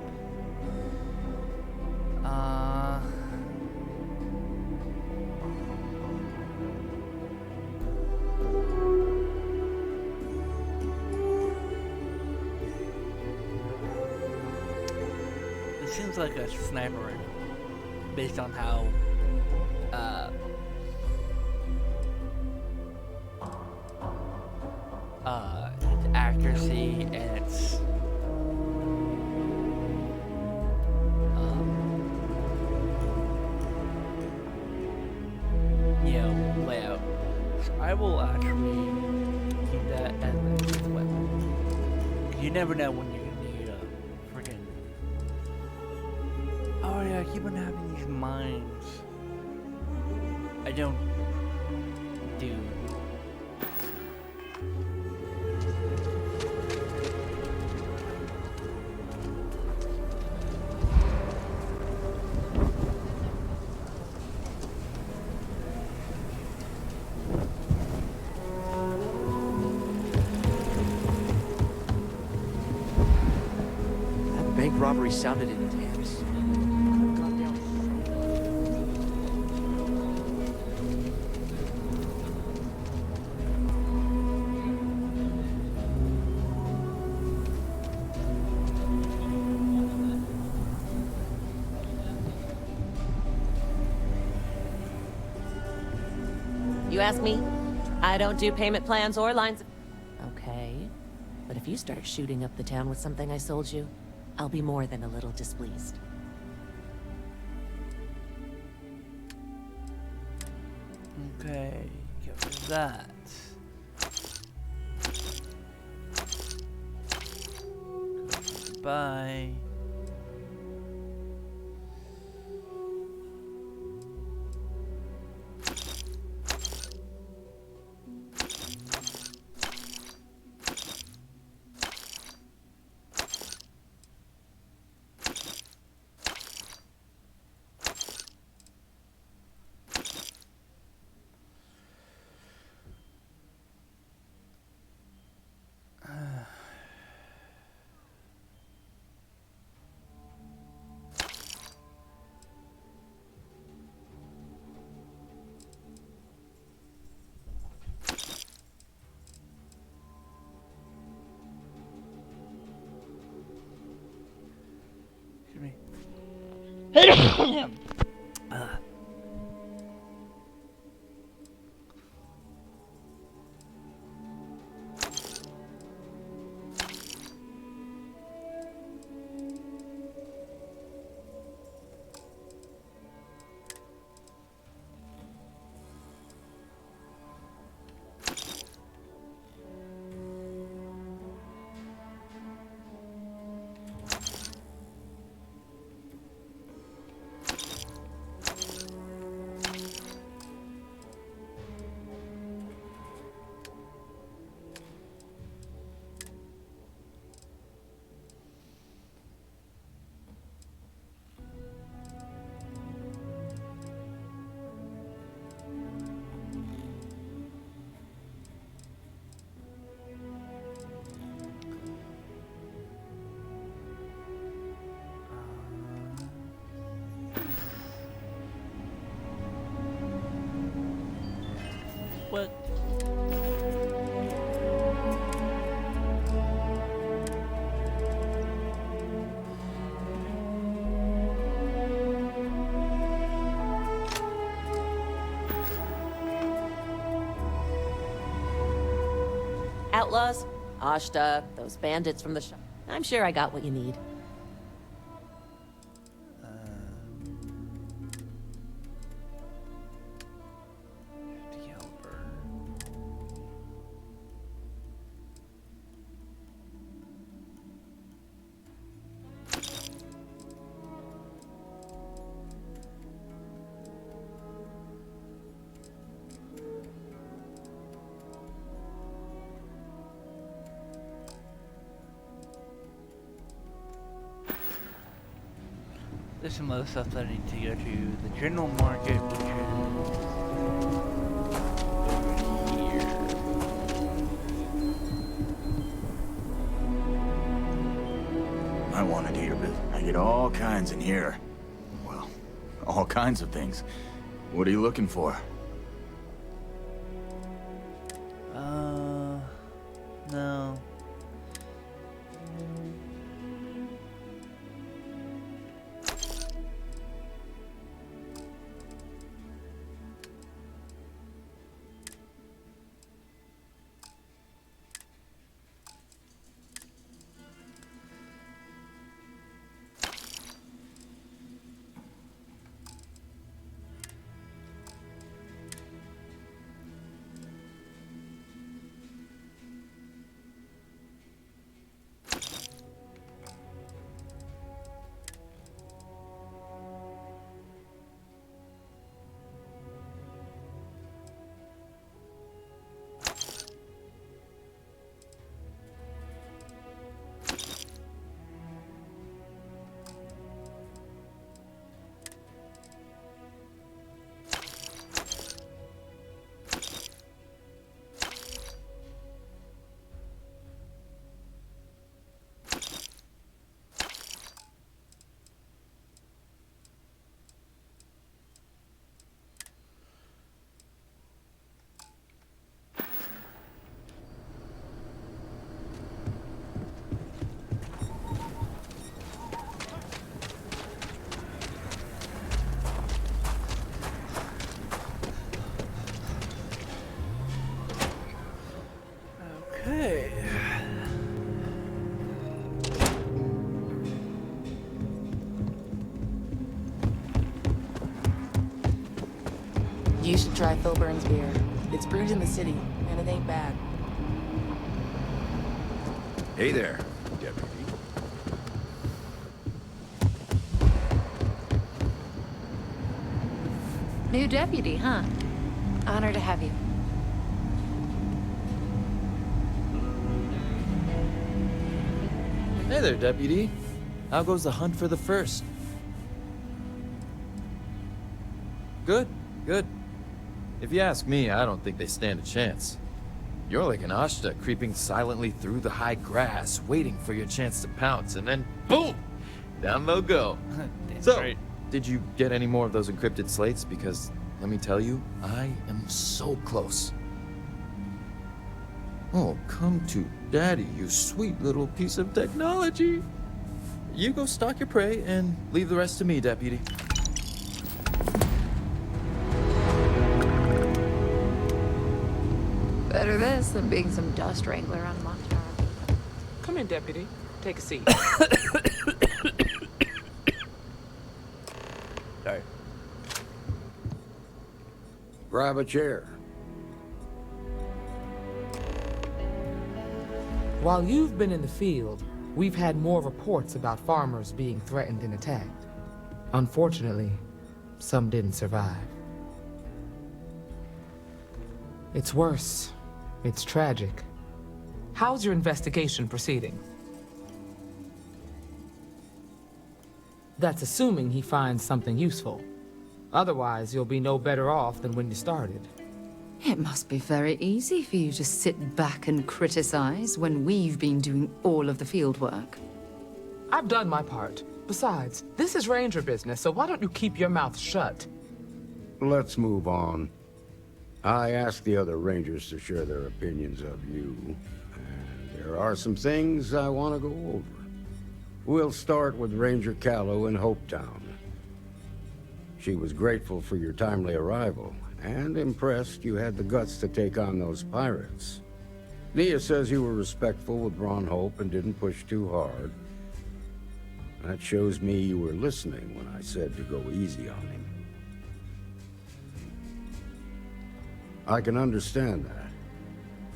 seems like a sniper rifle, based on how its accuracy and its layout. So I will actually keep that as a weapon. You never know when you're gonna need a freaking. Oh yeah, I keep on having these mines. I don't do. Bank robbery sounded intense. You ask me? I don't do payment plans or lines of... Okay. But if you start shooting up the town with something I sold you, I'll be more than a little displeased. Okay, get rid of that. Goodbye. What? Outlaws, Ashta, those bandits from the shop. I'm sure I got what you need. There's some other stuff that I need to go to the general market, which is over here. I want to do your business. I get all kinds in here. Well, all kinds of things. What are you looking for? No. You should try Filburn's beer. It's brewed in the city, and it ain't bad. Hey there, Deputy. New deputy, huh? Honor to have you. Hey there, Deputy. How goes the hunt for the first? Good, good. If you ask me, I don't think they stand a chance. You're like an Ashta creeping silently through the high grass, waiting for your chance to pounce, and then boom! Down they'll go. So, right. did you get any more of those encrypted slates? Because, let me tell you, I am so close. Oh, come to Daddy, you sweet little piece of technology. You go stalk your prey and leave the rest to me, Deputy. Better this than being some dust wrangler on Montana. Come in, Deputy. Take a seat. Sorry. Grab a chair. While you've been in the field, we've had more reports about farmers being threatened and attacked. Unfortunately, some didn't survive. It's worse. It's tragic. How's your investigation proceeding? That's assuming he finds something useful. Otherwise, you'll be no better off than when you started. It must be very easy for you to sit back and criticize when we've been doing all of the field work. I've done my part. Besides, this is ranger business, so why don't you keep your mouth shut? Let's move on. I asked the other rangers to share their opinions of you, and there are some things I want to go over. We'll start with Ranger Callow in Hopetown. She was grateful for your timely arrival, and impressed you had the guts to take on those pirates. Nia says you were respectful with Ron Hope and didn't push too hard. That shows me you were listening when I said to go easy on him. I can understand that.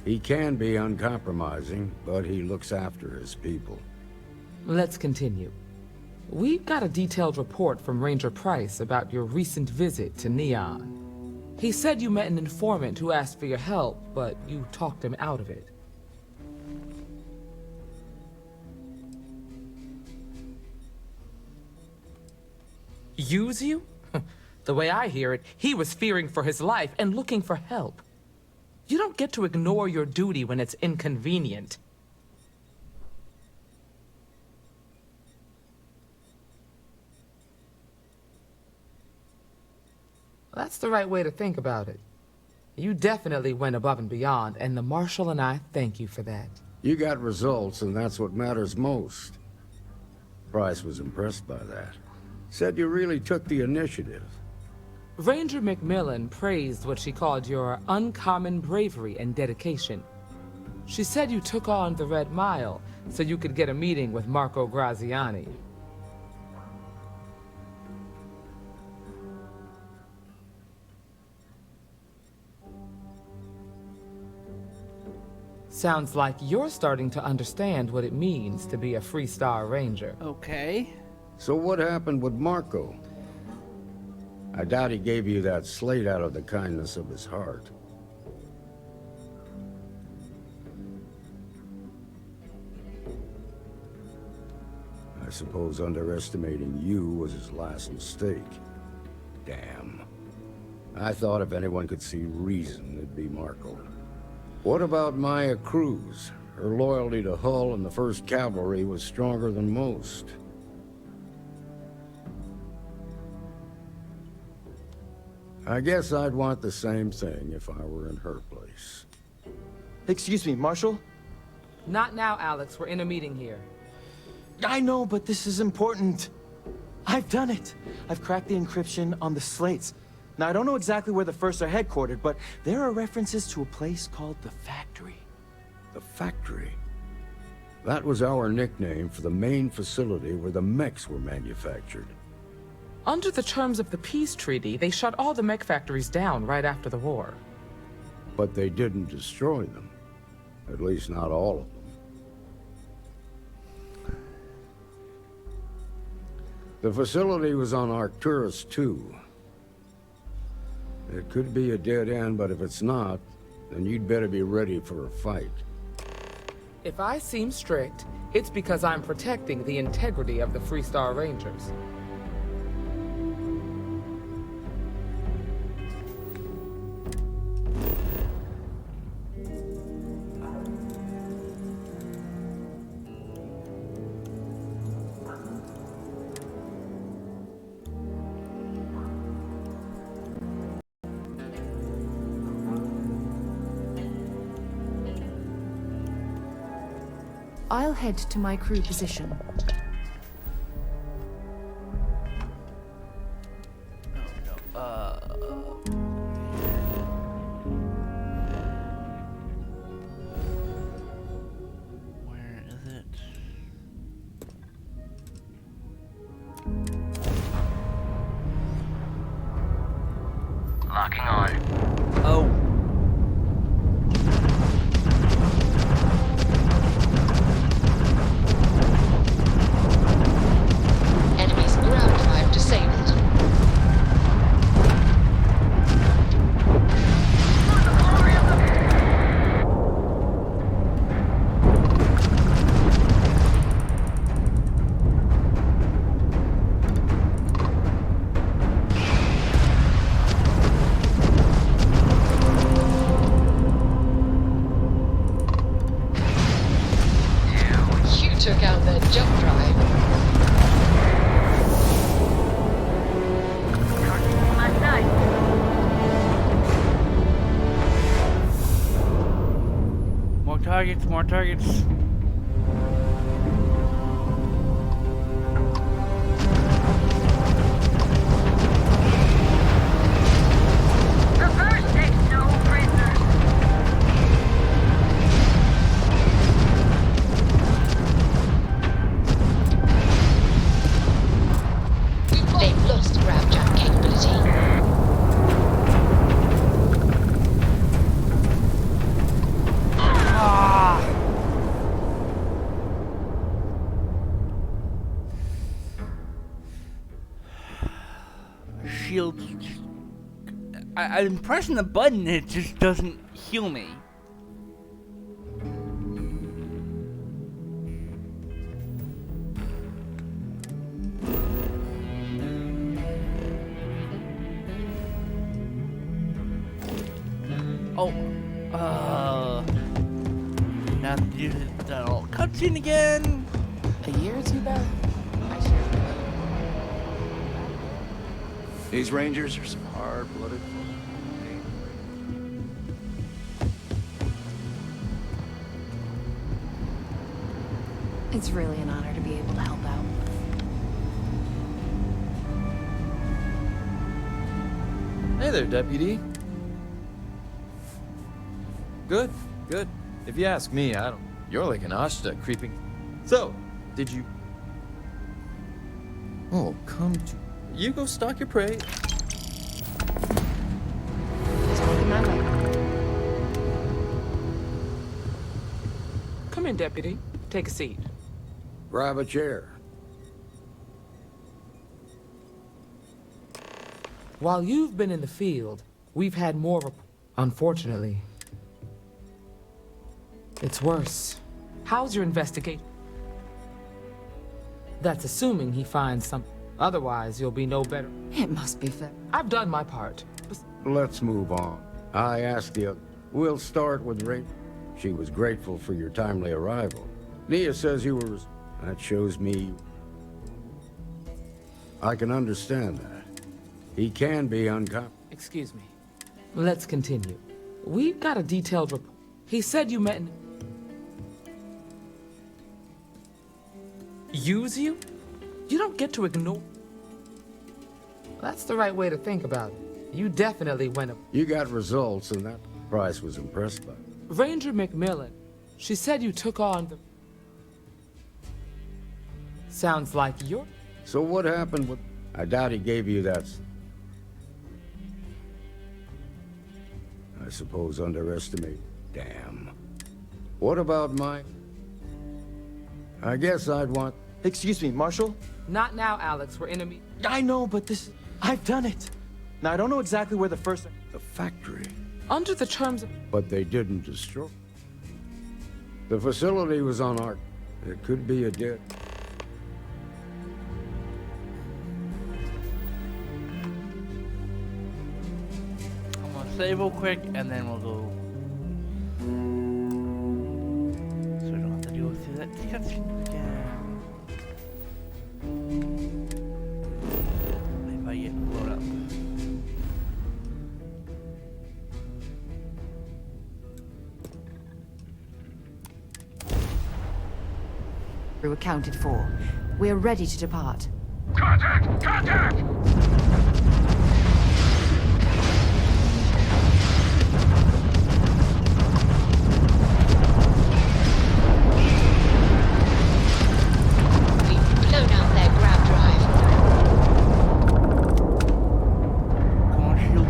He can be uncompromising, but he looks after his people. Let's continue. We've got a detailed report from Ranger Price about your recent visit to Neon. He said you met an informant who asked for your help, but you talked him out of it. Use you? The way I hear it, he was fearing for his life and looking for help. You don't get to ignore your duty when it's inconvenient. That's the right way to think about it. You definitely went above and beyond, and the Marshal and I thank you for that. You got results, and that's what matters most. Price was impressed by that. Said you really took the initiative. Ranger Macmillan praised what she called your uncommon bravery and dedication. She said you took on the Red Mile so you could get a meeting with Marco Graziani. Sounds like you're starting to understand what it means to be a Freestar Ranger. Okay. So what happened with Marco? I doubt he gave you that slate out of the kindness of his heart. I suppose underestimating you was his last mistake. Damn. I thought if anyone could see reason, it'd be Marco. What about Maya Cruz? Her loyalty to Hull and the 1st Cavalry was stronger than most. I guess I'd want the same thing if I were in her place. Excuse me, Marshal? Not now, Alex. We're in a meeting here. I know, but this is important. I've done it. I've cracked the encryption on the slates. Now, I don't know exactly where the First are headquartered, but there are references to a place called the Factory. The Factory? That was our nickname for the main facility where the mechs were manufactured. Under the terms of the peace treaty, they shut all the mech factories down right after the war. But they didn't destroy them. At least not all of them. The facility was on Arcturus 2. It could be a dead end, but if it's not, then you'd better be ready for a fight. If I seem strict, it's because I'm protecting the integrity of the Freestar Rangers. I'll head to my crew position. Where is it? Locking on. Oh. Enemy's ground drive disabled. You took out their jump drive. More targets, more targets. Reverse takes no prisoners. They've lost grav jam capability. Shield. I'm pressing the button, it just doesn't heal me. Oh, now I have to do that old cutscene again. A year or two back? These Rangers are some hard-blooded folk. It's really an honor to be able to help out. Hey there, Deputy. Good, good. If you ask me, I don't... You're like an Ashta creeping... So, did you... Oh, come to... You go stalk your prey. Come in, Deputy. Take a seat. Grab a chair. While you've been in the field, we've had more... Unfortunately, it's worse. How's your investigation? That's assuming he finds some... Otherwise, you'll be no better. It must be fair. I've done my part. Let's move on. I asked the other. We'll start with Ray. She was grateful for your timely arrival. Nia says you were... That shows me... I can understand that. He can be Excuse me. Let's continue. We've got a detailed report. He said you met... Use you? You don't get to ignore... That's the right way to think about it. You definitely went up. You got results, and that Price was impressed by. Ranger McMillan. She said you took on the... Sounds like you're... So what happened with... I doubt he gave you that. I suppose underestimate. Damn. What about my... I guess I'd want... Excuse me, Marshal? Not now, Alex. We're enemy. I know, but this... I've done it. Now, I don't know exactly where the first... The factory. Under the terms of... But they didn't destroy. The facility was on our... It could be a dead... I'm gonna save real quick, and then we'll go. So we don't have to deal with that cutscene again. If I get blown up. Crew accounted for. We're ready to depart. Contact! Contact! We've blown out their grab drive. Come on, shield.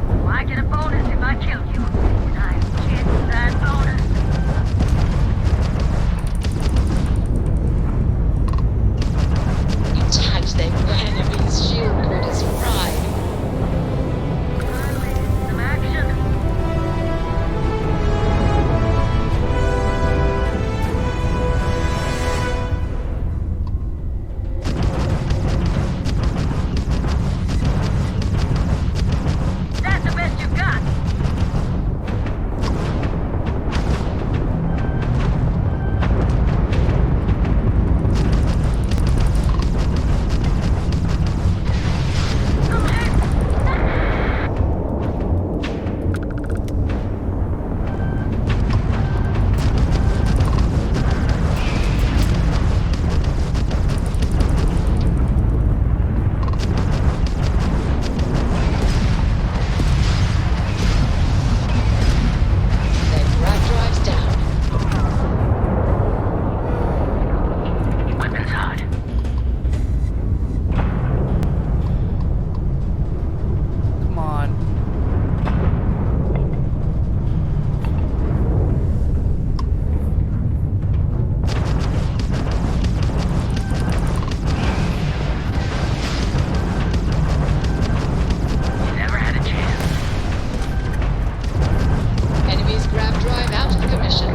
Well, I get a bonus if I kill you. And I get that bonus. You tagged their enemy's shield called us fried. Some action. That's the best you've got. Their grab drive's down. Weapons hot. Come on. You never had a chance. Enemy's grab drive out of commission.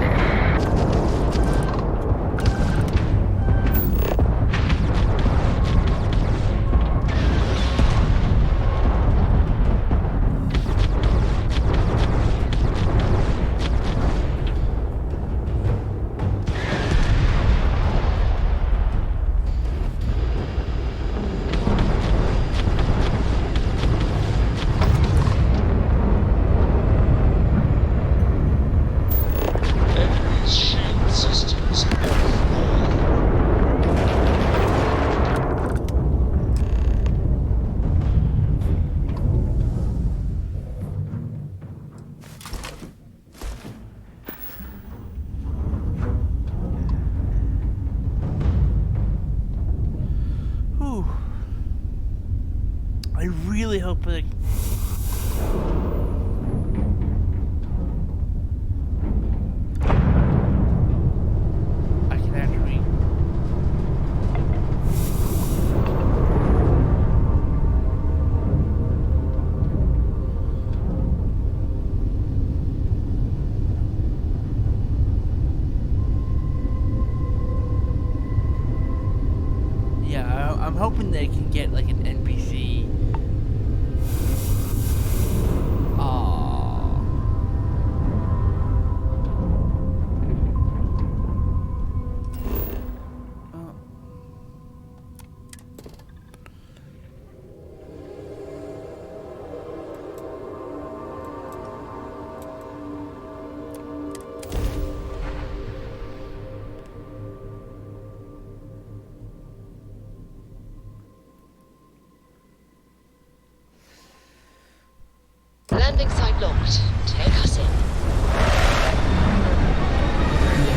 Shield systems. Whew. I really hope that. I can actually. Yeah, I'm hoping they can get like an NPC. Landing site locked. Take us in.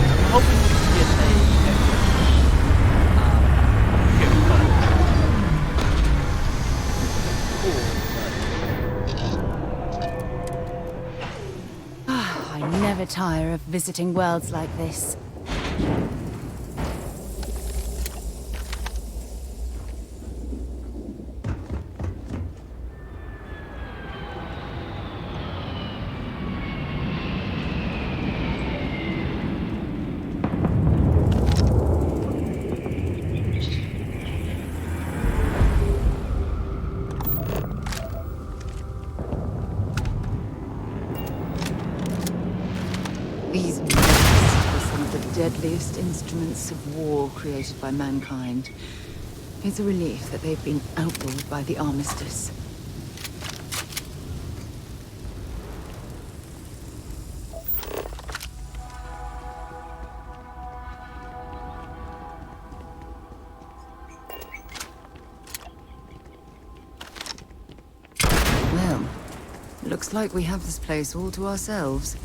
I'm hoping never tire of visiting worlds like this. These masks are some of the deadliest instruments of war created by mankind. It's a relief that they've been outlawed by the Armistice. Well, looks like we have this place all to ourselves.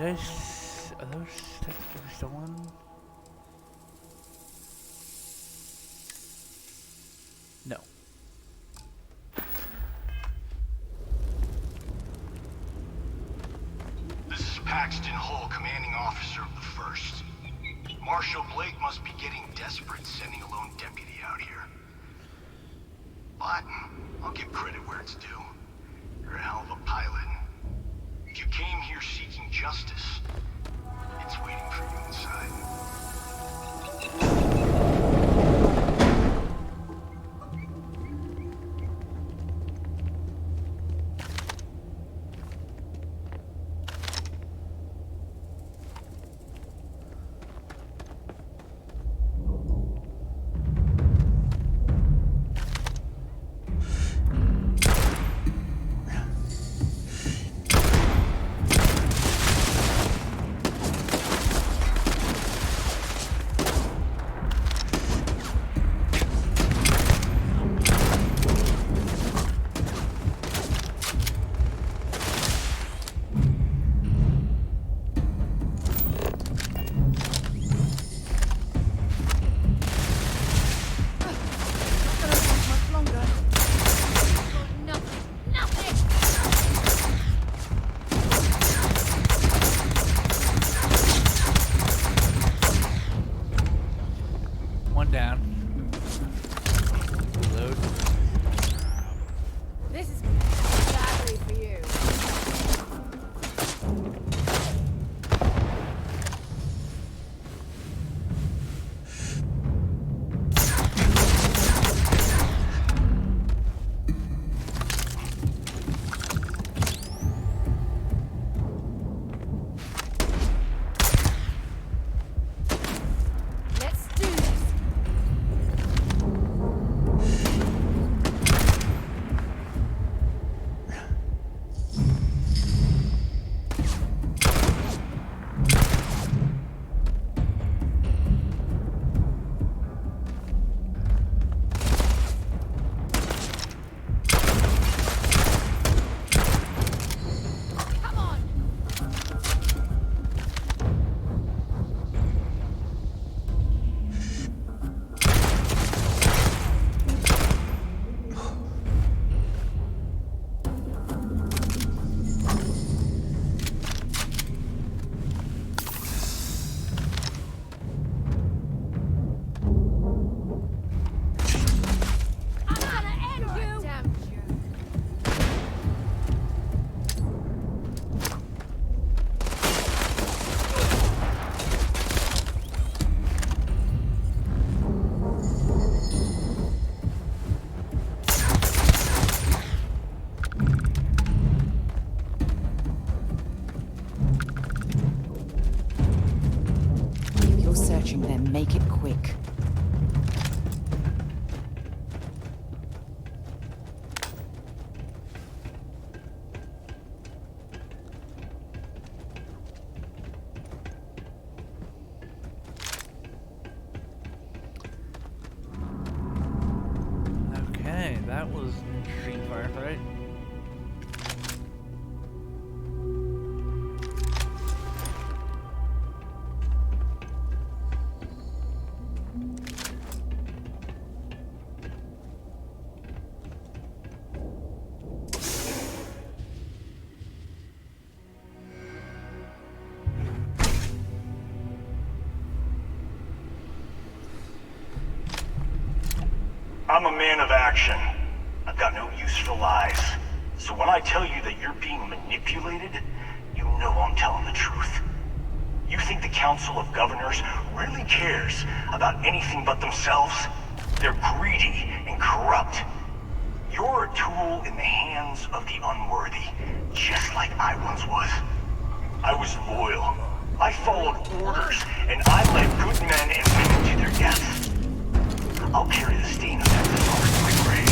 Are those technically stolen? No. This is Paxton Hull, commanding officer of the 1st. Marshal Blake must be getting desperate sending a lone deputy out here. But I'll give credit where it's due. You're a hell of a pilot. If you came here seeking justice, it's waiting for you inside. One down. Reload. This is badly for you. Let's do this. If you're searching them, make it quick. Okay, that was an interesting firefight. I'm a man of action. I've got no use for lies. So when I tell you that you're being manipulated, you know I'm telling the truth. You think the Council of Governors really cares about anything but themselves? They're greedy and corrupt. You're a tool in the hands of the unworthy, just like I once was. I was loyal. I followed orders, and I led good men and women to their deaths. I'll carry the stain of that dishonor to my grave.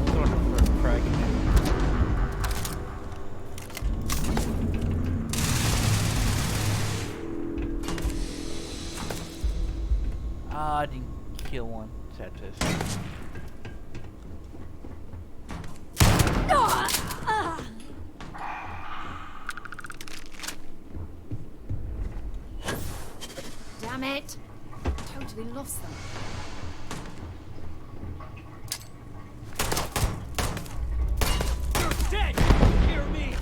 Sort of fragment. I didn't kill one. Sad this. Damn it! Totally lost them. You're dead! Hear me!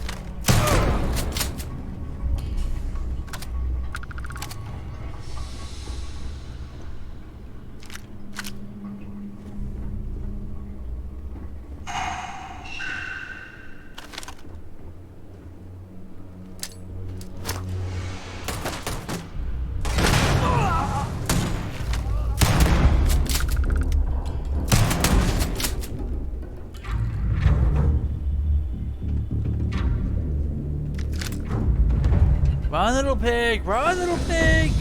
Run, little pig! Run, little pig!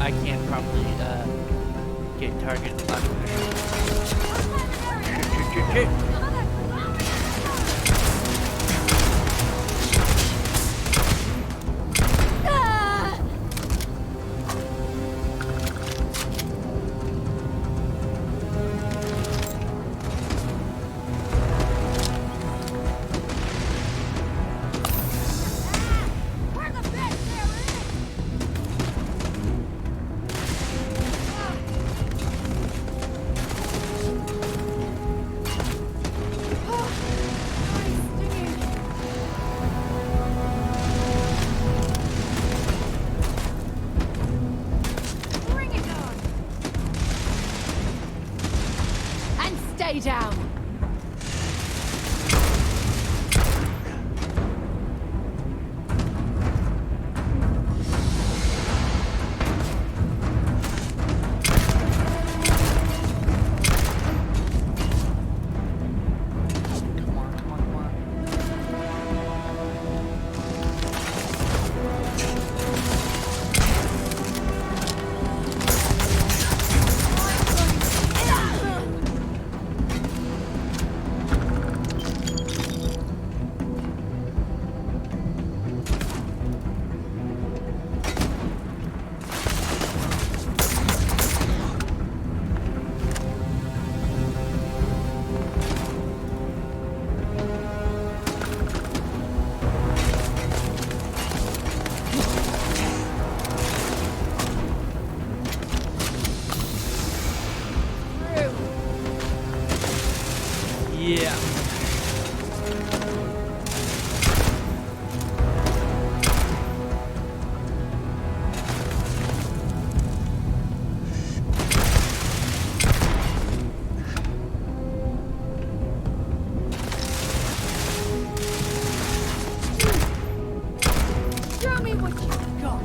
I can't properly get target acquisition. Shit. Stay down! Yeah. Show me what you've got!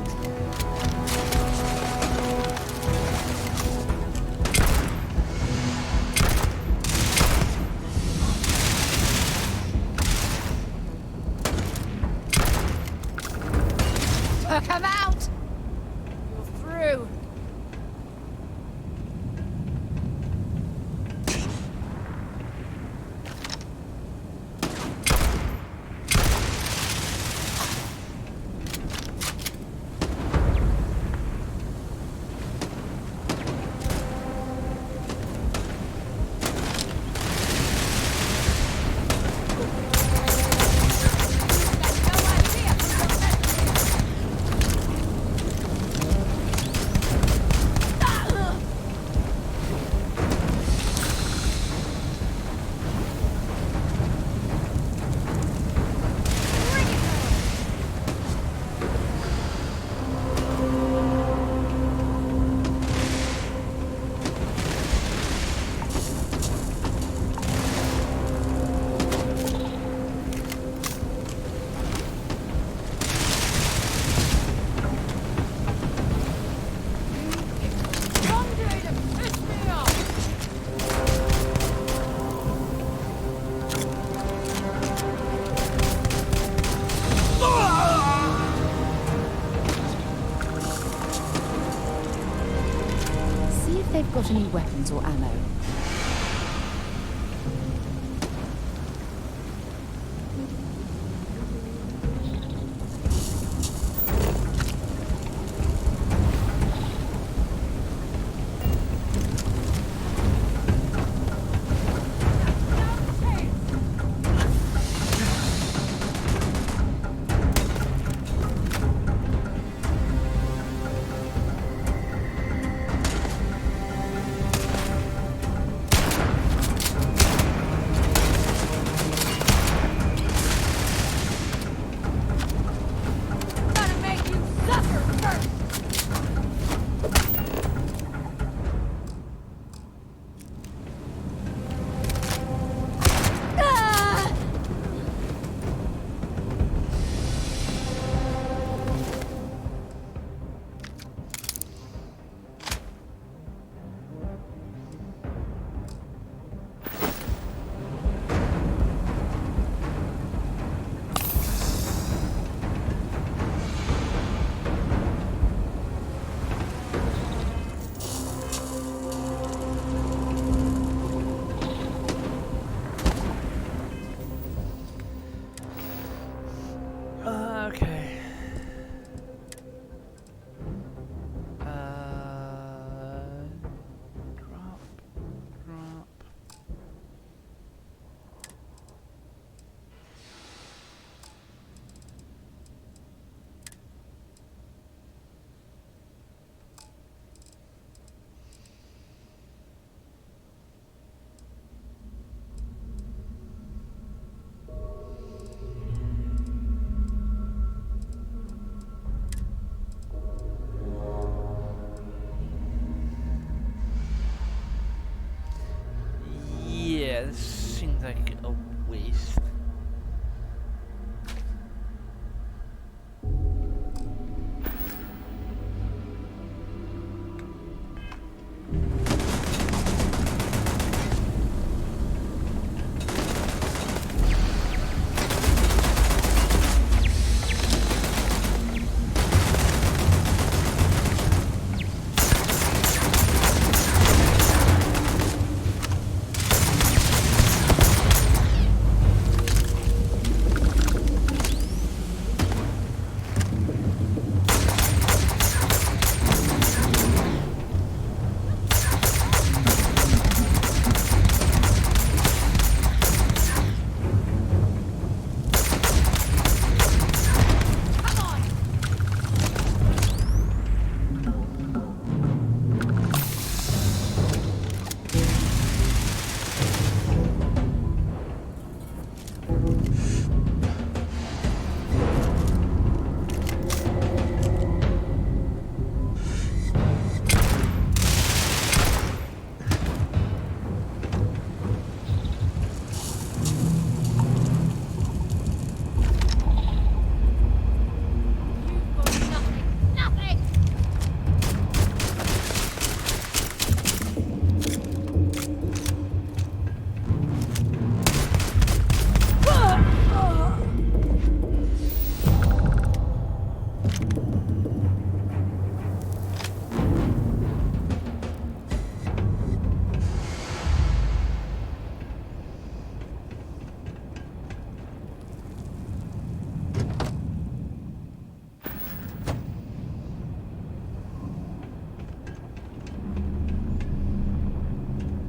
they've got any weapons or ammo. Okay. Drop. Yeah, this seems like a waste.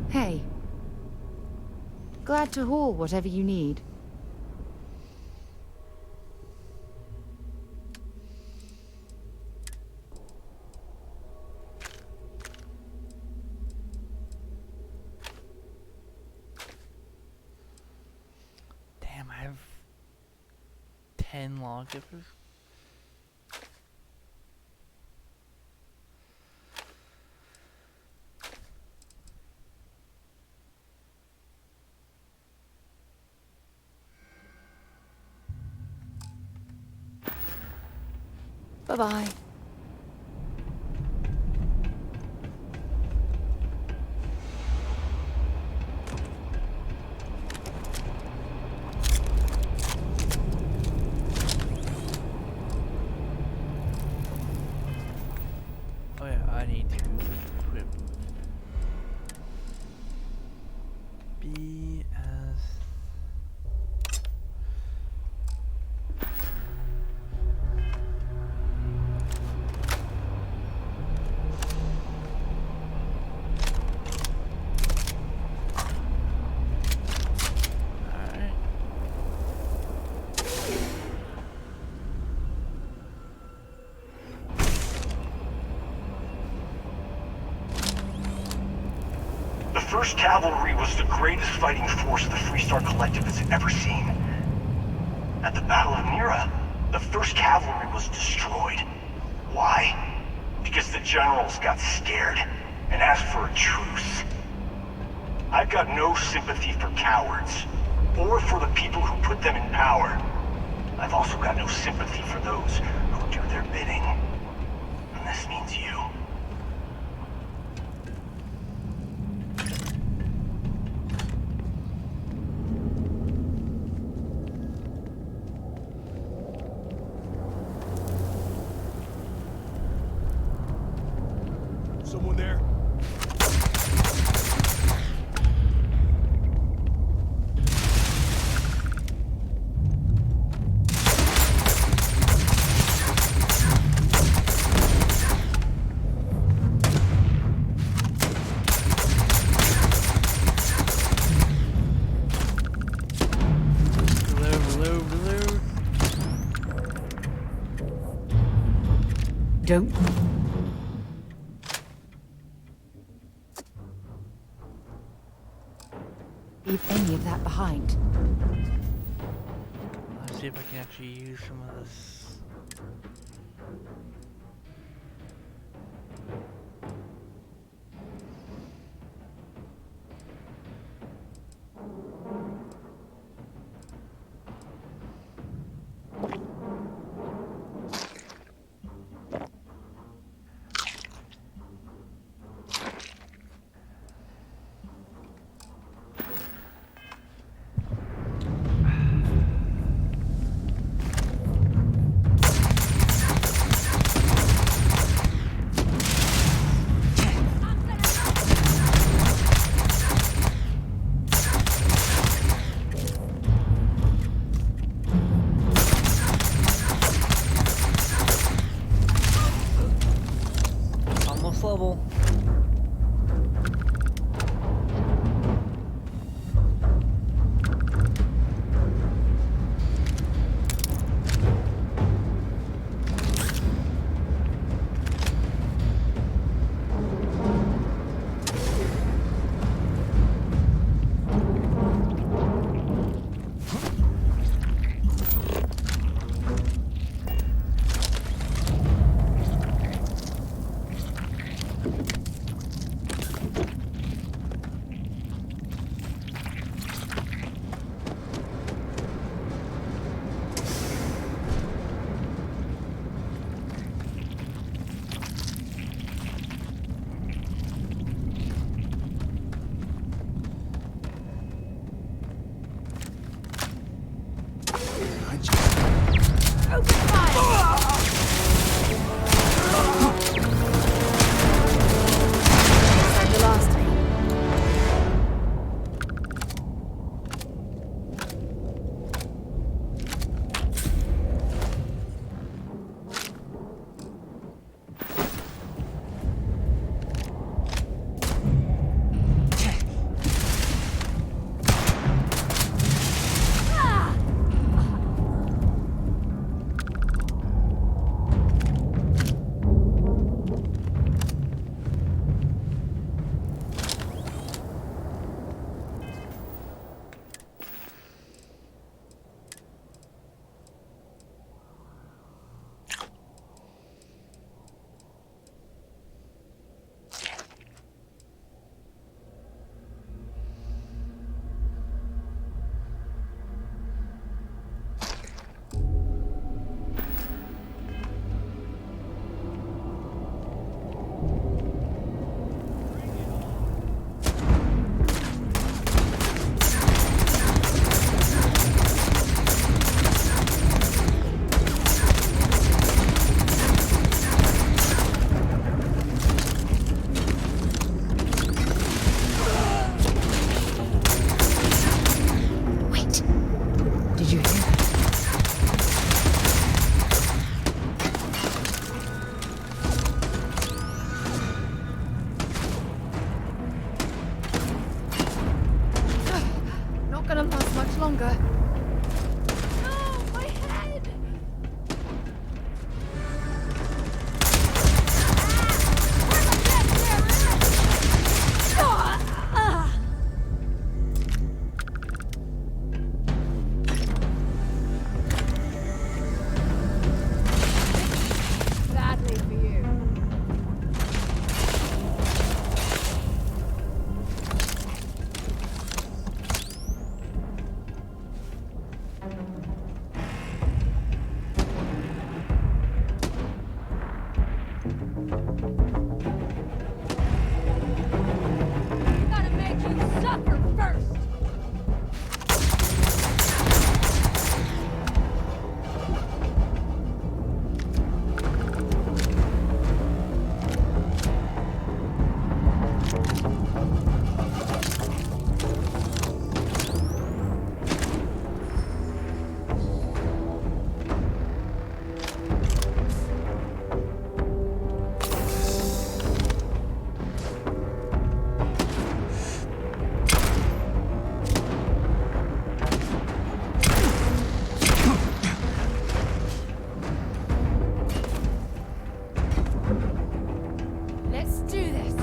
Hey. Glad to haul whatever you need. Damn, I have 10 lawgivers. Bye-bye. Oh yeah, I need to equip be as... The 1st Cavalry was the greatest fighting force the Freestar Collective has ever seen. At the Battle of Mira, the 1st Cavalry was destroyed. Why? Because the generals got scared and asked for a truce. I've got no sympathy for cowards, or for the people who put them in power. I've also got no sympathy for those who do their bidding. And this means you. Someone there? Reload. Don't. Leave any of that behind. Let's see if I can actually use some of this. Level. gonna last much longer. No, my head! Sadly for you. Gotta make you suffer first! Let's do this.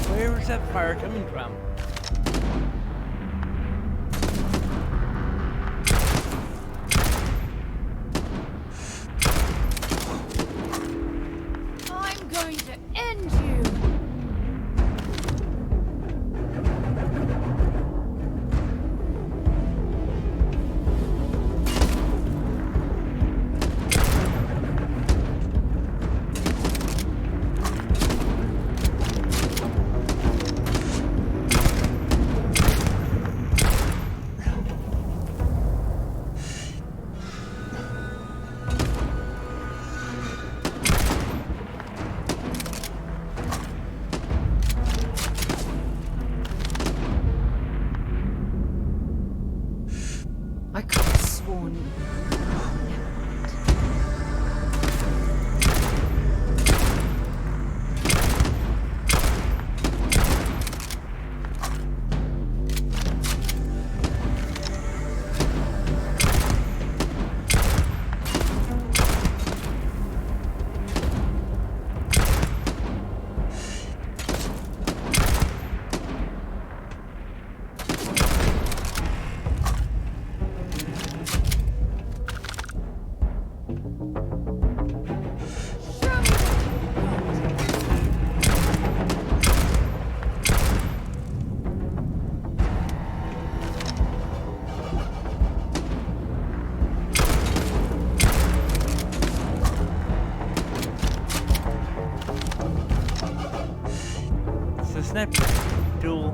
Where is that fire coming from? I'm going to end you. I could have sworn. It's a sniper duel.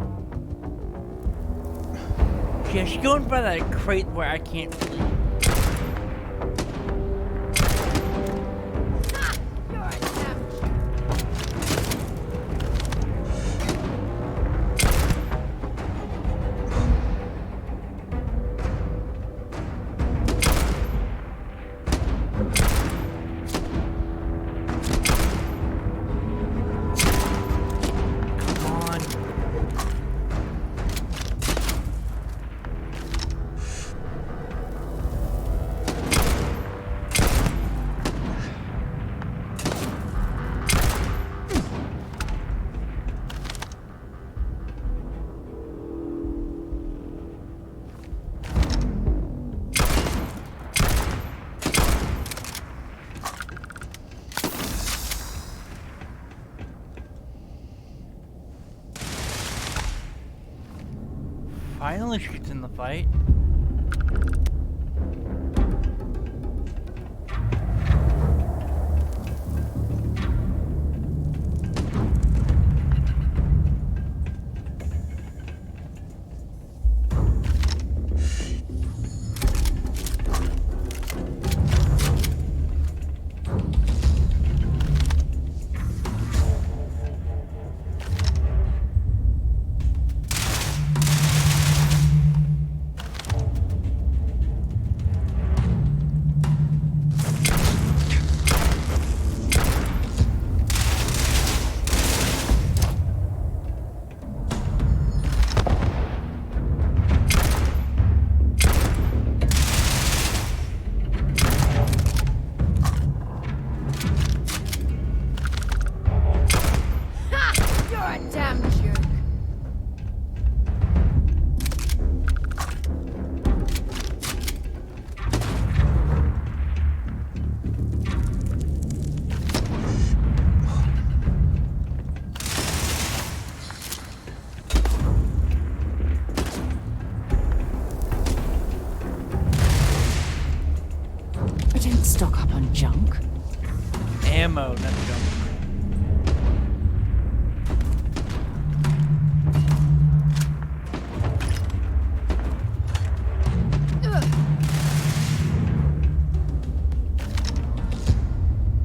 Yeah, she's going by that crate where I can't see. Finally, she gets in the fight. can't stock up on junk. Ammo, not junk.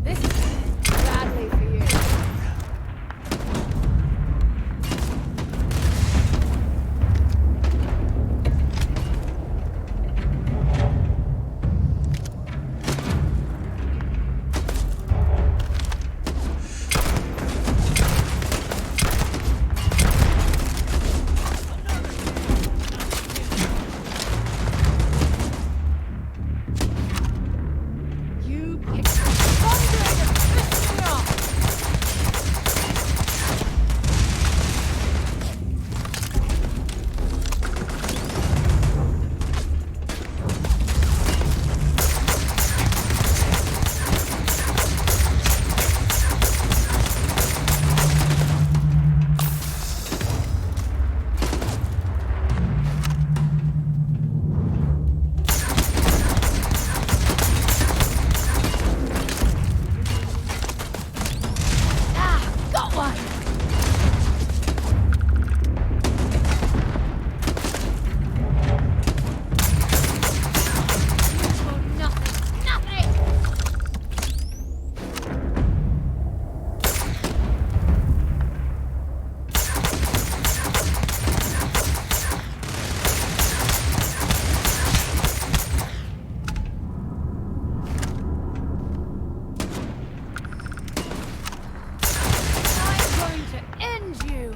This is badly for you. You picked the wrong way to piss me off. Ah, got one. Nothing, nothing. I'm going to end you.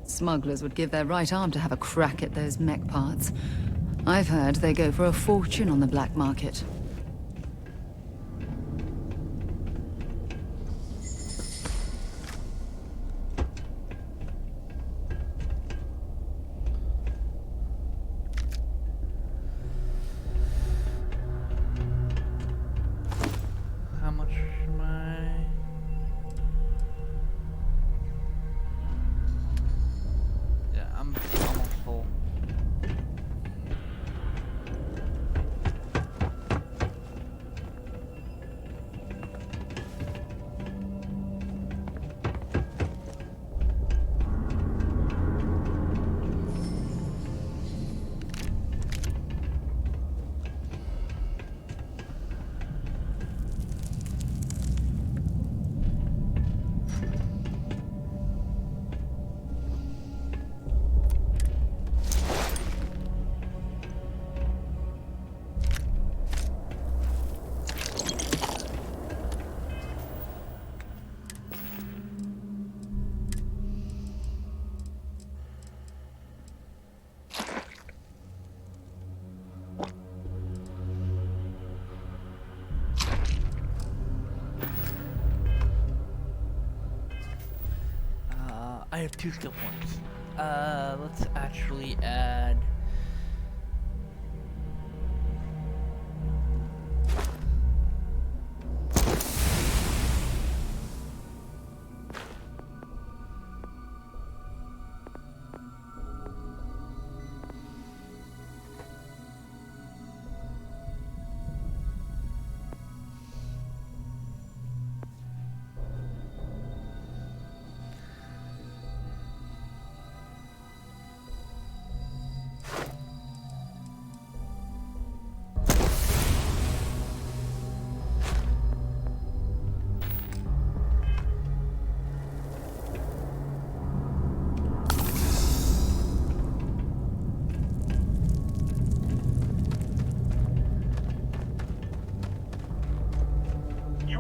Smugglers would give their right arm to have a crack at those mech parts. I've heard they go for a fortune on the black market. How much am I? Yeah, I'm almost full. I have 2 skill points. Let's actually add.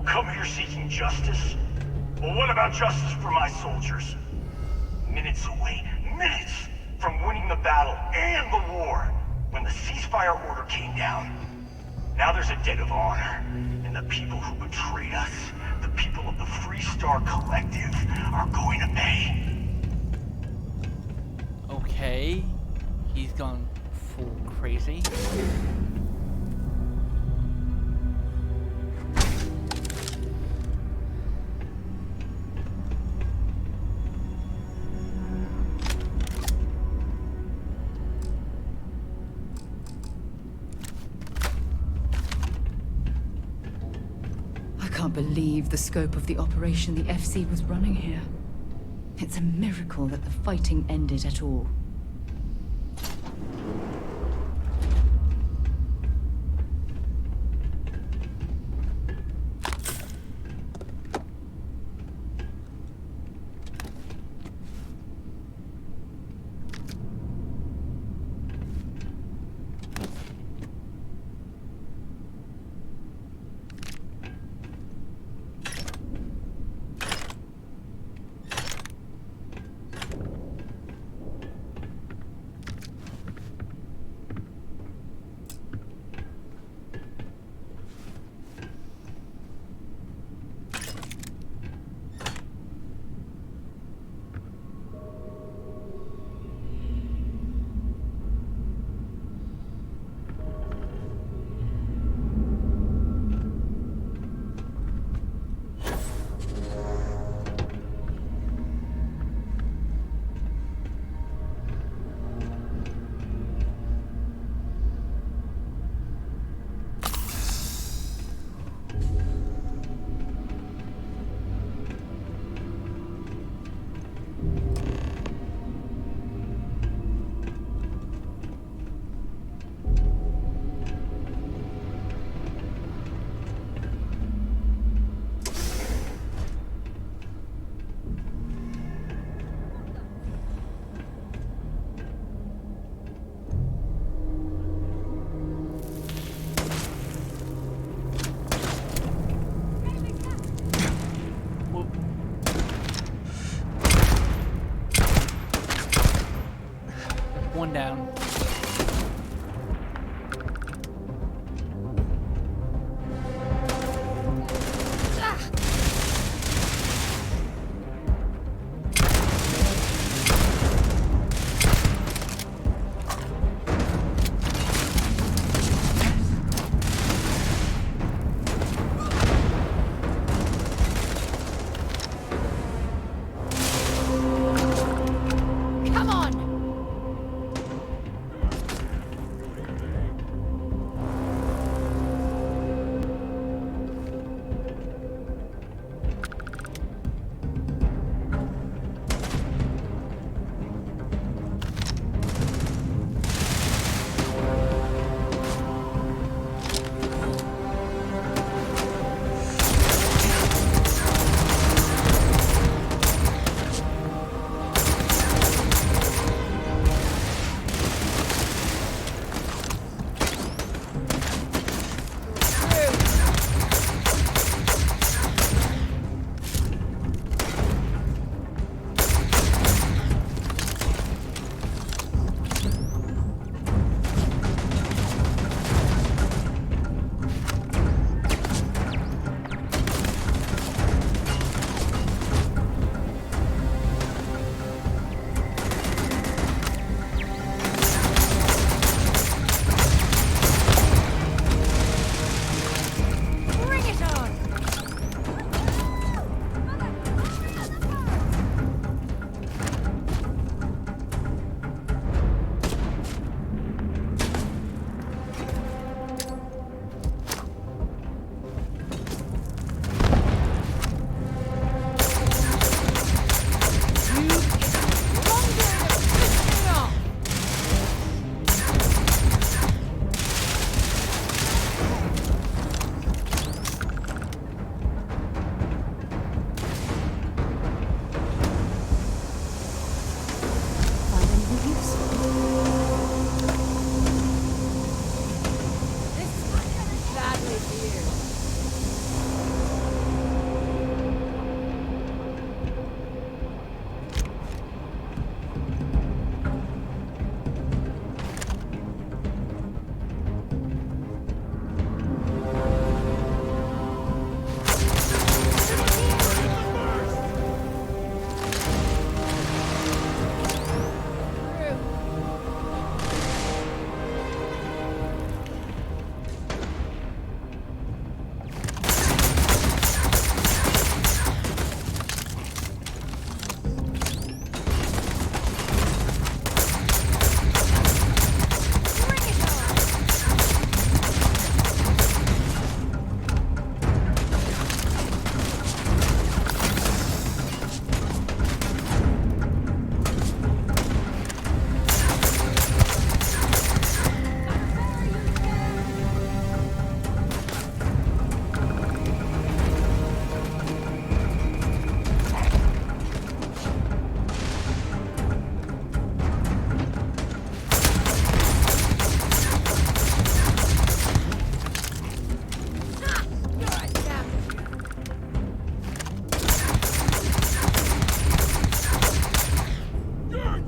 come here seeking justice? Well, what about justice for my soldiers? Minutes away, minutes from winning the battle and the war, when the ceasefire order came down. Now there's a debt of honor, and the people who betrayed us, the people of the Freestar Collective, are going to pay. Okay, he's gone full crazy. I can't believe the scope of the operation the FC was running here. It's a miracle that the fighting ended at all. One down. Come on!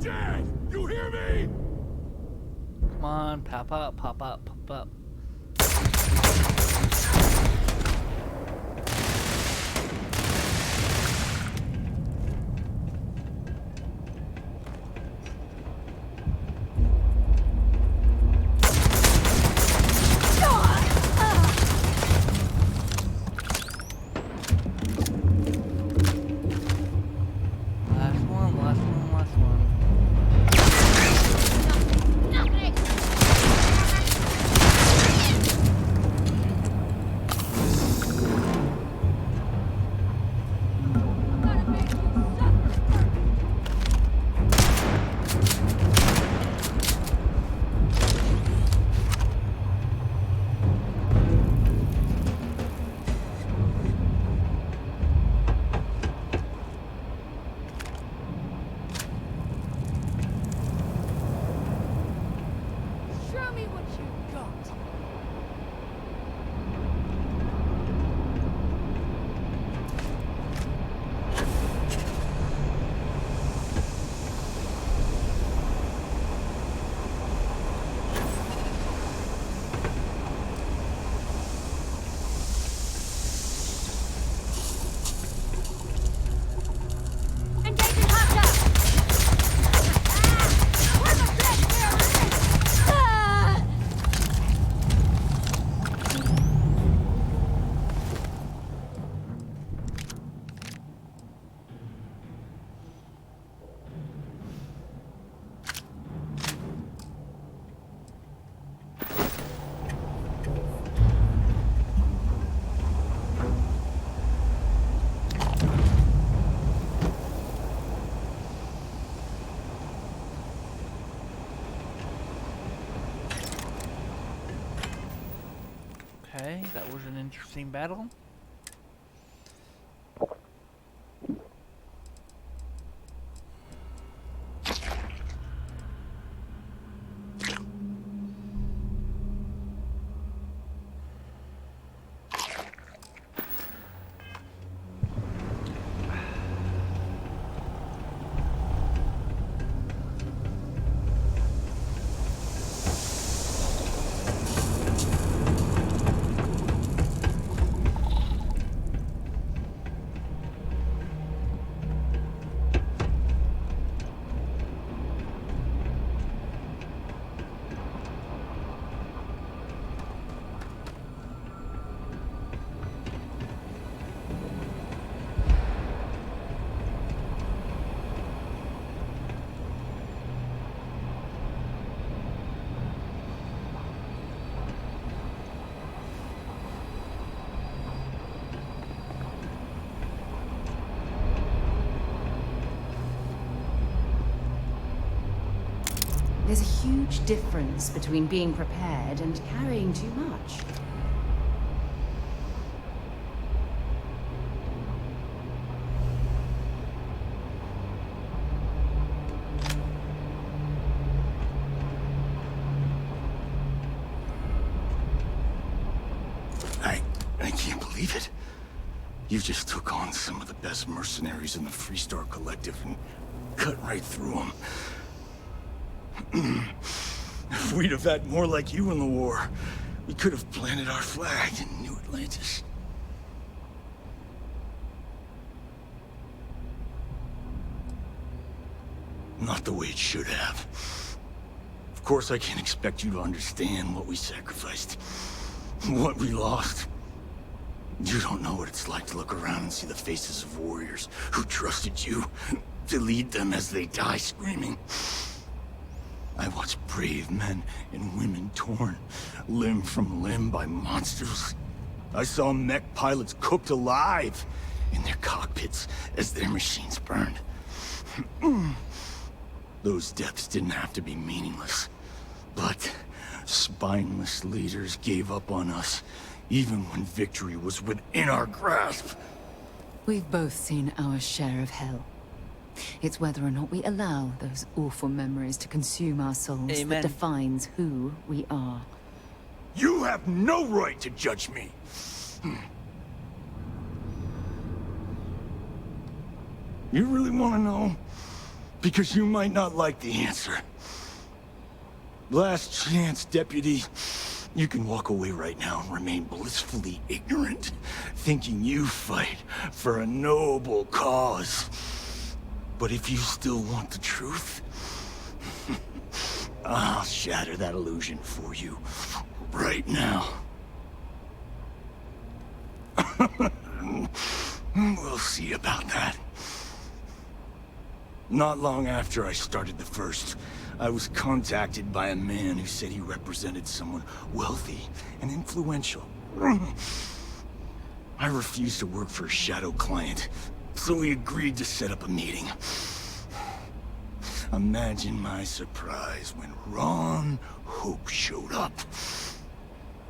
dead! You hear me? Come on, pop up, pop up, pop up. Okay, that was an interesting battle. There's a huge difference between being prepared and carrying too much. I can't believe it. You just took on some of the best mercenaries in the Freestar Collective and cut right through them. If we'd have had more like you in the war, we could have planted our flag in New Atlantis. Not the way it should have. Of course, I can't expect you to understand what we sacrificed, what we lost. You don't know what it's like to look around and see the faces of warriors who trusted you to lead them as they die screaming. I watched brave men and women torn limb from limb by monsters. I saw mech pilots cooked alive in their cockpits as their machines burned. Those deaths didn't have to be meaningless, but spineless leaders gave up on us, even when victory was within our grasp. We've both seen our share of hell. It's whether or not we allow those awful memories to consume our souls that defines who we are. You have no right to judge me! You really want to know? Because you might not like the answer. Last chance, Deputy. You can walk away right now and remain blissfully ignorant, thinking you fight for a noble cause. But if you still want the truth, I'll shatter that illusion for you right now. We'll see about that. Not long after I started the First, I was contacted by a man who said he represented someone wealthy and influential. I refused to work for a shadow client, so he agreed to set up a meeting. Imagine my surprise when Ron Hope showed up.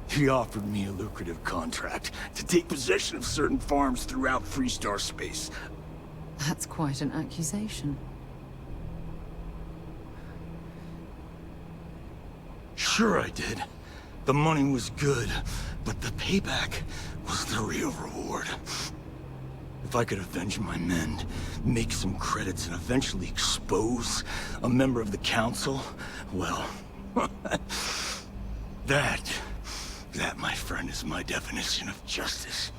He offered me a lucrative contract to take possession of certain farms throughout Freestar space. That's quite an accusation. Sure I did. The money was good, but the payback was the real reward. If I could avenge my men, make some credits, and eventually expose a member of the council, well, that, my friend, is my definition of justice.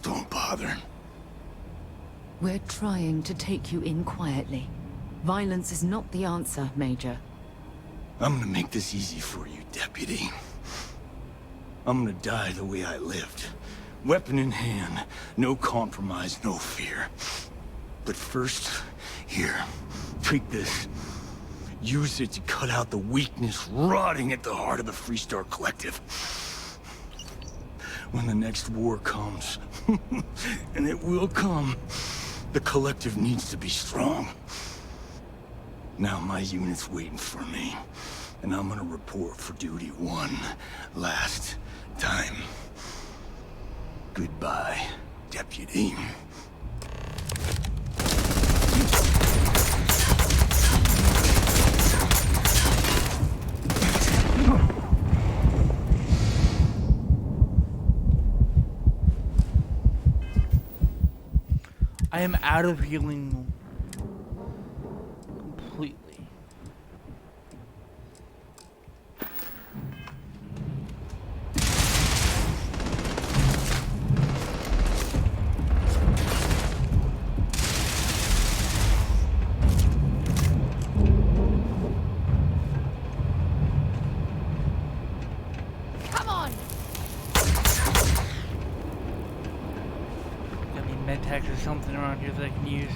Don't bother. We're trying to take you in quietly. Violence is not the answer, Major. I'm gonna make this easy for you, Deputy. I'm gonna die the way I lived. Weapon in hand, no compromise, no fear. But first, here, take this. Use it to cut out the weakness rotting at the heart of the Freestar Collective. When the next war comes, and it will come, the Collective needs to be strong. Now my unit's waiting for me, and I'm gonna report for duty one last time. Goodbye, Deputy. I am out of healing completely. Come on! Got any med tags or something around here that I can use?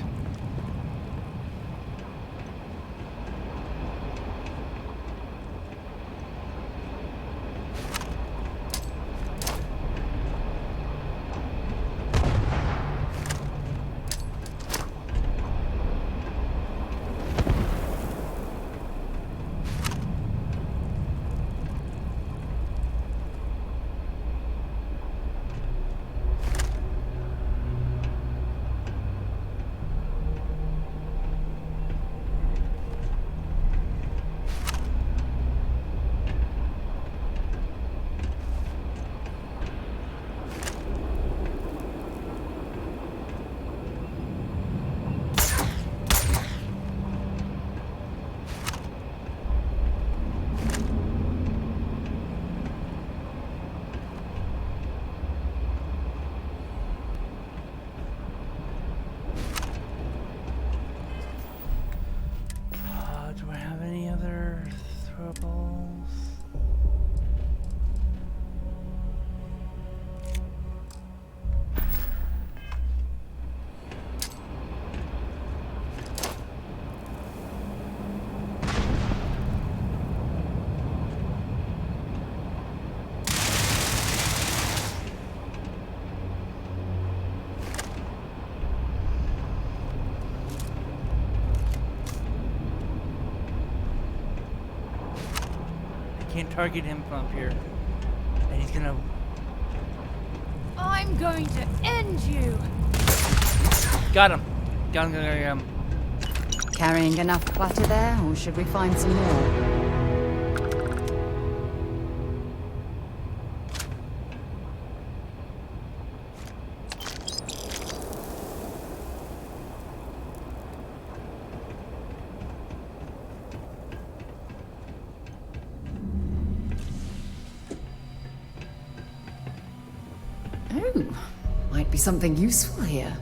Do I have any other throwables? Can't target him from up here. And he's gonna... I'm going to end you! Got him! Got him. Carrying enough clutter there, or should we find some more? Might be something useful here.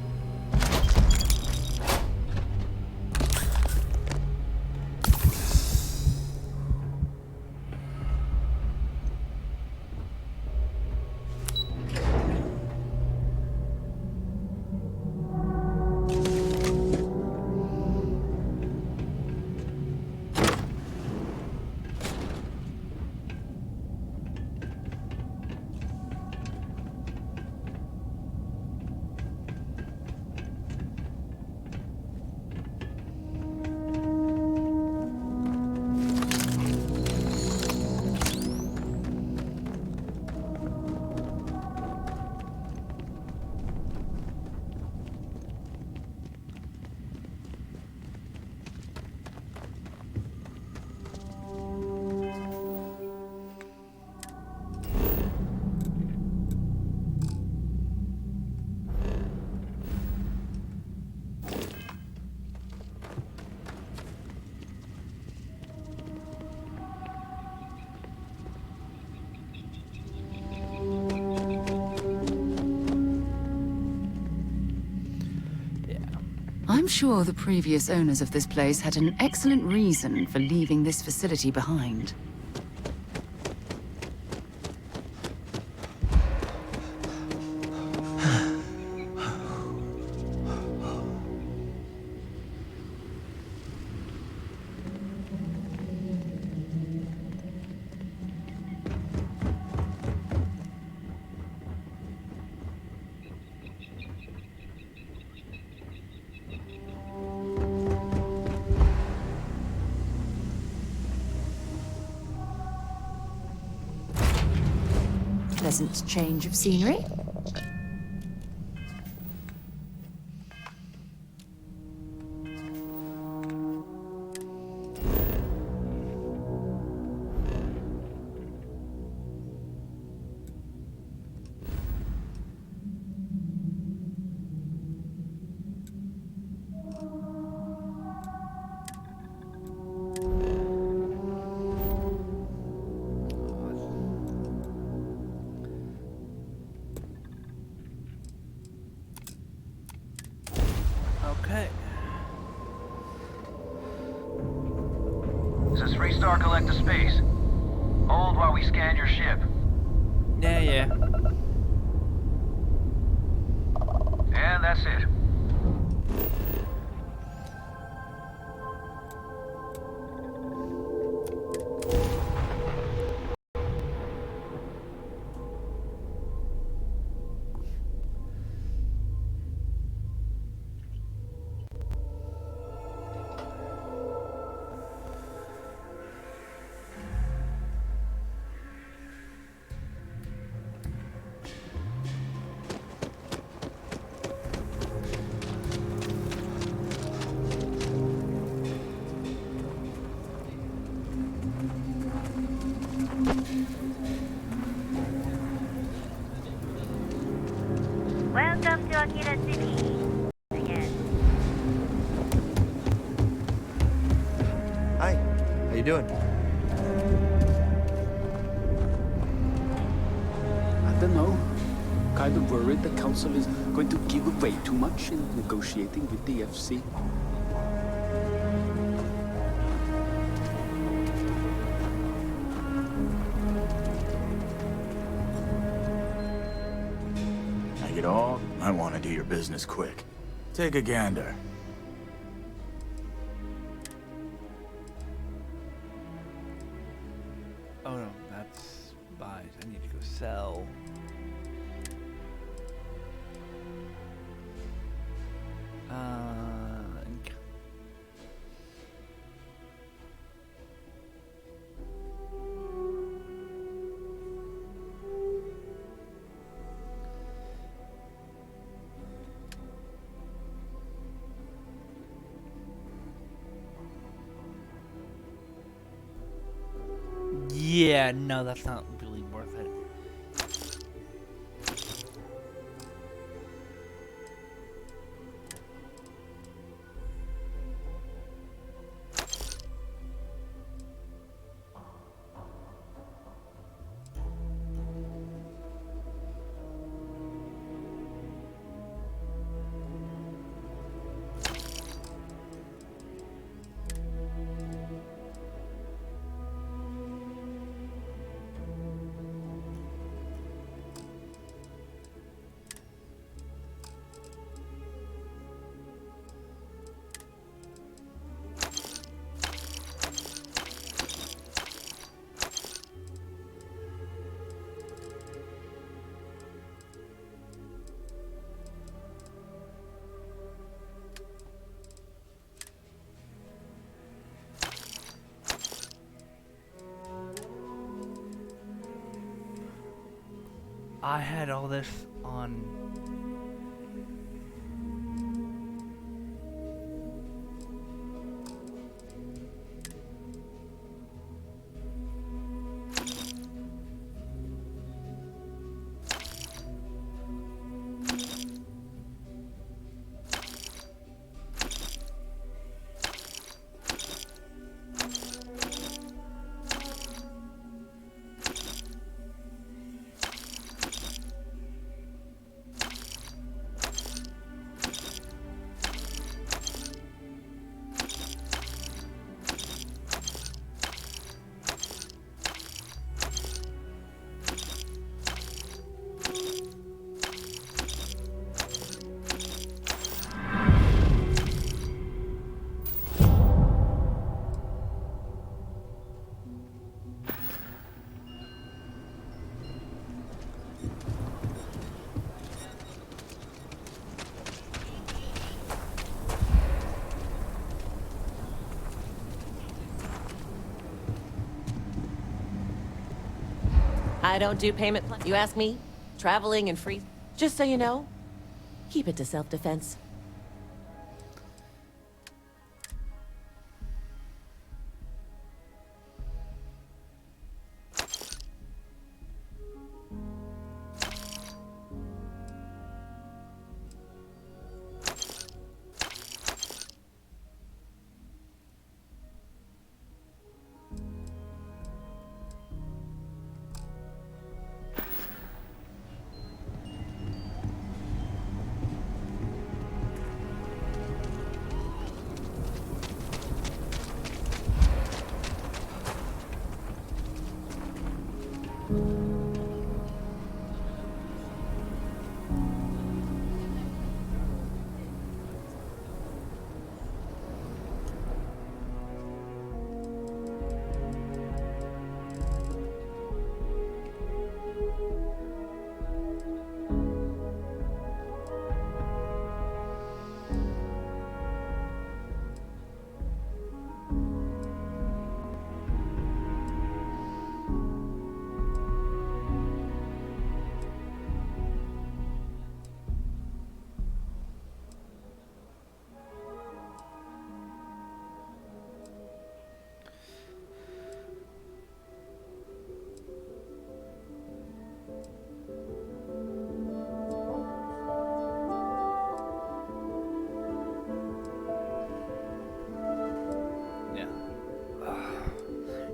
I'm sure the previous owners of this place had an excellent reason for leaving this facility behind. Pleasant change of scenery. Okay. This is 3-star collector space. Hold while we scan your ship. Yeah. And that's it. Welcome to Akira City. Again. Hi, how you doing? I don't know. Kind of worried the council is going to give away too much in negotiating with the FC. Hang it all, I want to do your business quick. Take a gander. Oh no, that's buys. I need to go sell. Yeah, no, that's not really worth it. I had all this on. I don't do payment plans. You ask me? Traveling and free. Just so you know, keep it to self-defense.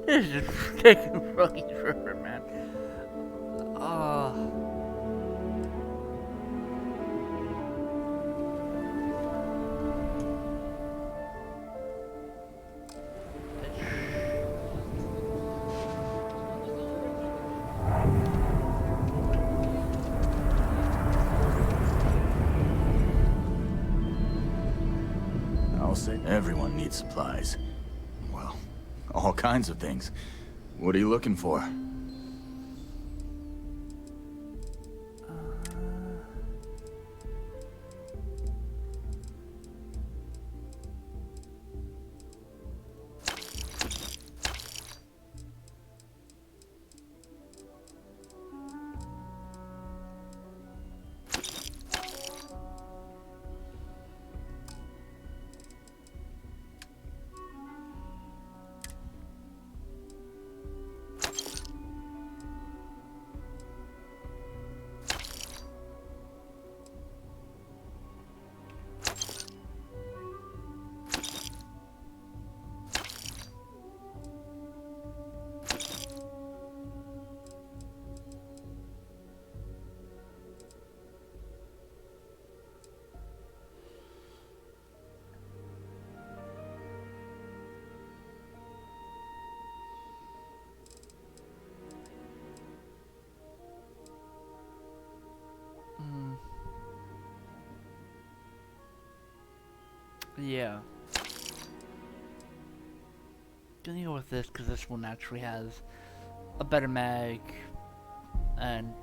This is taking fucking forever, man. I'll say everyone needs supplies. Well, all kinds of things. What are you looking for? Yeah. Gonna go with this because this one actually has a better mag and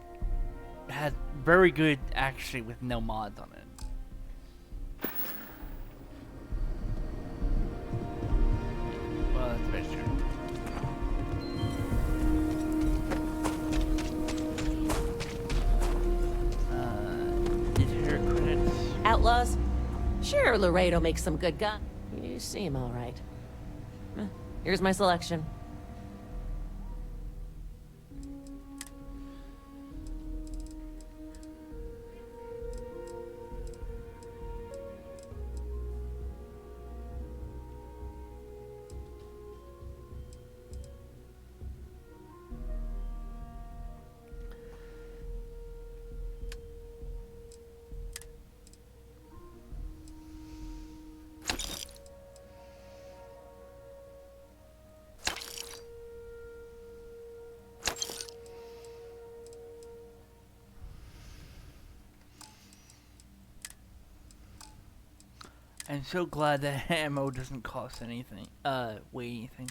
has very good actually with no mods on it. Well, that's very true. outlaws? Sure, Laredo makes some good guns. You seem all right. Here's my selection. I'm so glad that ammo doesn't cost anything, weigh anything.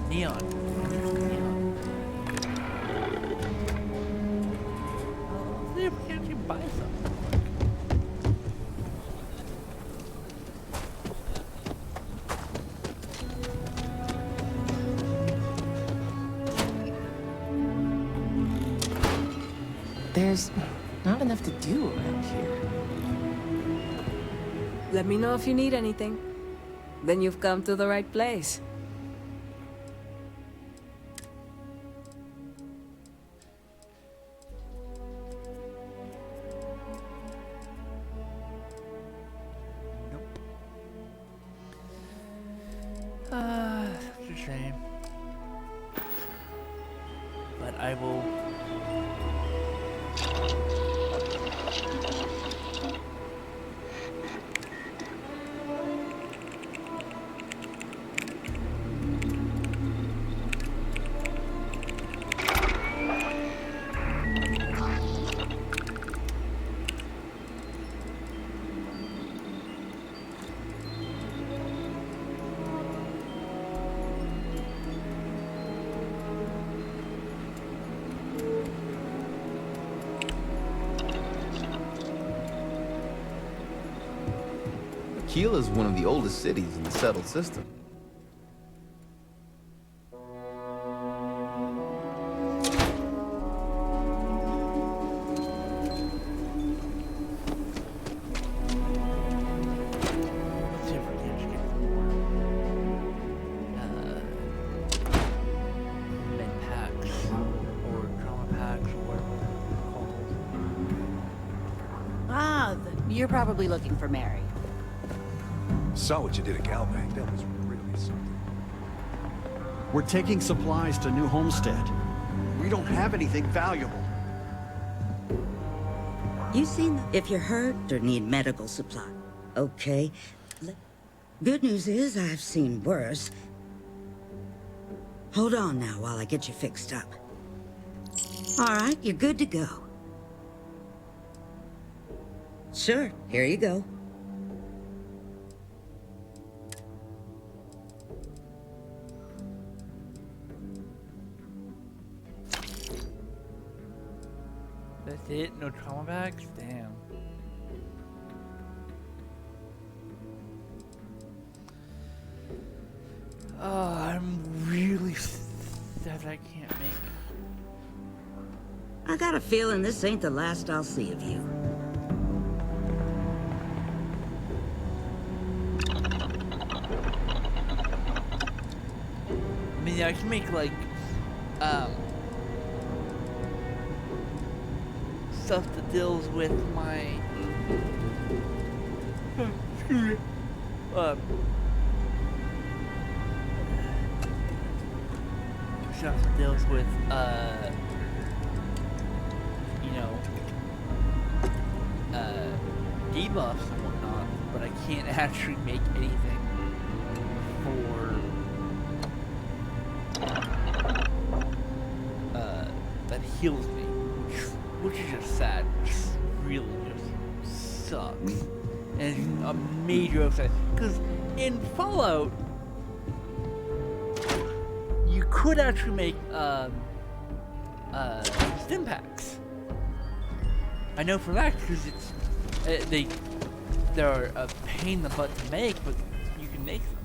Neon. See if we can actually buy something. There's not enough to do around here. Let me know if you need anything. Then you've come to the right place. Such a shame. But I will. Aquila is one of the oldest cities in the settled system. Let's see if we can actually get med packs or trauma packs or whatever they're called. Ah, you're probably looking for Mary. Saw what you did at Galbank. That was really something. We're taking supplies to New Homestead. We don't have anything valuable. You seen them? If you're hurt or need medical supply. Okay. Good news is I've seen worse. Hold on now while I get you fixed up. All right, you're good to go. Sure, here you go. That's it? No trauma packs? Damn. Oh, I'm really sad I can't make. I got a feeling this ain't the last I'll see of you. I mean, I can make like, stuff that deals with my, excuse me, stuff that deals with, you know, debuffs and whatnot, but I can't actually make anything for, that heals me, which is just sad, which really just sucks. And it's a major upset, because in Fallout, you could actually make stim packs. I know for that because it's they're a pain in the butt to make, but you can make them.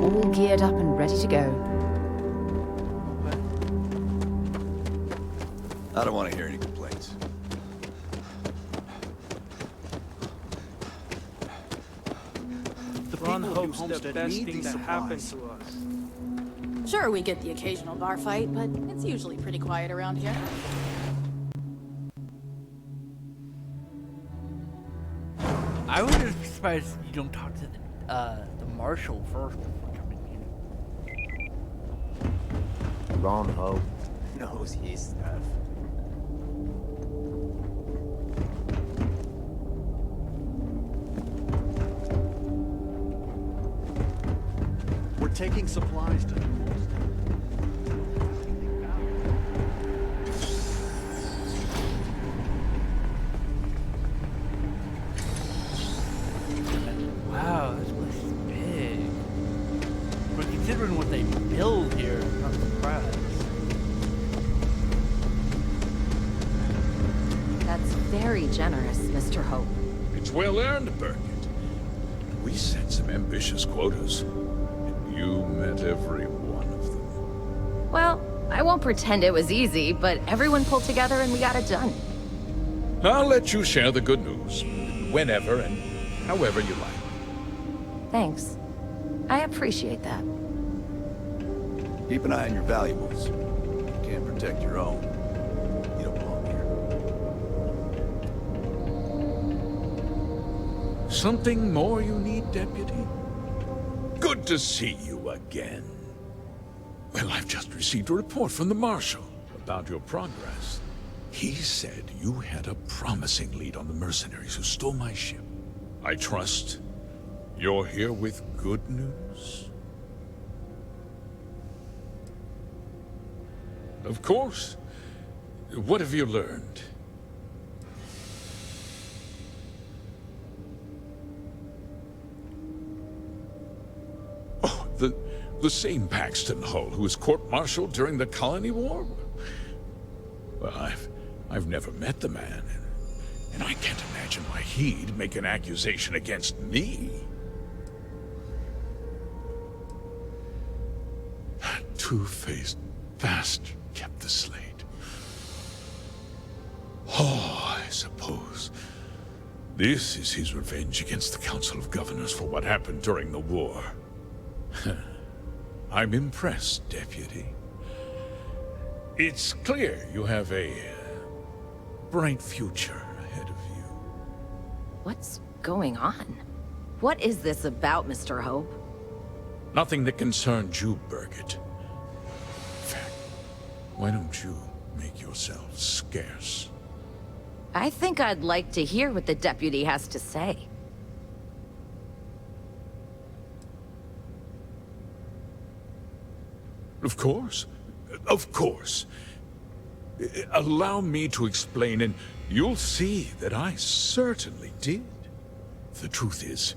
All geared up and ready to go. I don't want to hear any complaints. Ron hopes the best thing that happened to us. Sure, we get the occasional bar fight, but it's usually pretty quiet around here. I would be surprised you don't talk to the marshal first before coming in. Ron Hope knows his stuff. We're taking supplies to... Wow, this place is big. But considering what they build here, I'm not surprised. That's very generous, Mr. Hope. It's well earned, Burkett. We set some ambitious quotas, and you met every one of them. Well, I won't pretend it was easy, but everyone pulled together and we got it done. I'll let you share the good news, whenever and however you like. Thanks. I appreciate that. Keep an eye on your valuables. You can't protect your own. You don't belong here. Something more you need, Deputy? Good to see you again. Well, I've just received a report from the Marshal about your progress. He said you had a promising lead on the mercenaries who stole my ship. I trust you're here with good news? Of course. What have you learned? Oh, the same Paxton Hull who was court-martialed during the Colony War? Well, I've never met the man, and I can't imagine why he'd make an accusation against me. That two-faced bastard kept the slate. Oh, I suppose this is his revenge against the Council of Governors for what happened during the war. I'm impressed, Deputy. It's clear you have a bright future ahead of you. What's going on? What is this about, Mr. Hope? Nothing that concerns you, Burkett. In fact, why don't you make yourself scarce? I think I'd like to hear what the deputy has to say. Of course. Of course. Allow me to explain, and you'll see that I certainly did. The truth is,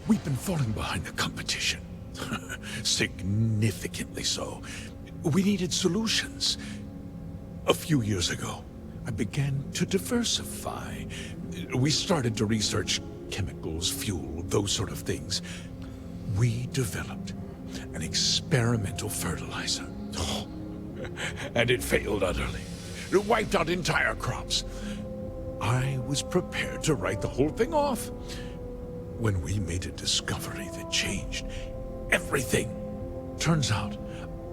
we've been falling behind the competition. Significantly so. We needed solutions. A few years ago, I began to diversify. We started to research chemicals, fuel, those sort of things. We developed an experimental fertilizer. Oh, and it failed utterly. It wiped out entire crops. I was prepared to write the whole thing off when we made a discovery that changed everything. Turns out,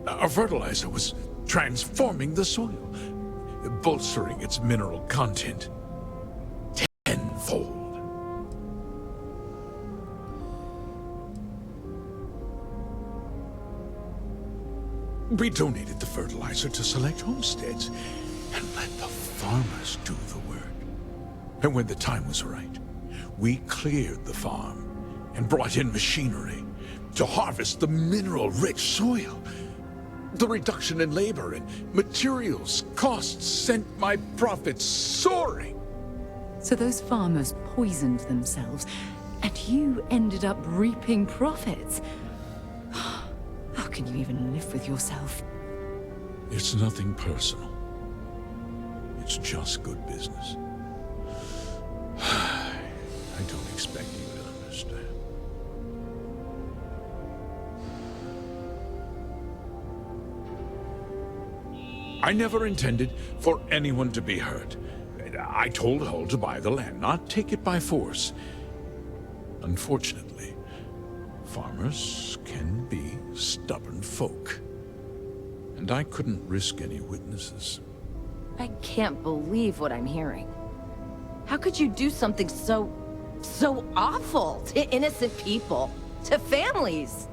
our fertilizer was transforming the soil, bolstering its mineral content tenfold. We donated the fertilizer to select homesteads and let the farmers do the work. And when the time was right, we cleared the farm and brought in machinery to harvest the mineral-rich soil. The reduction in labor and materials costs sent my profits soaring. So those farmers poisoned themselves, and you ended up reaping profits. How can you even live with yourself? It's nothing personal. It's just good business. I don't expect you to understand. I never intended for anyone to be hurt. I told Hull to buy the land, not take it by force. Unfortunately, farmers can be stubborn folk. And I couldn't risk any witnesses. I can't believe what I'm hearing. How could you do something so awful to innocent people, to families?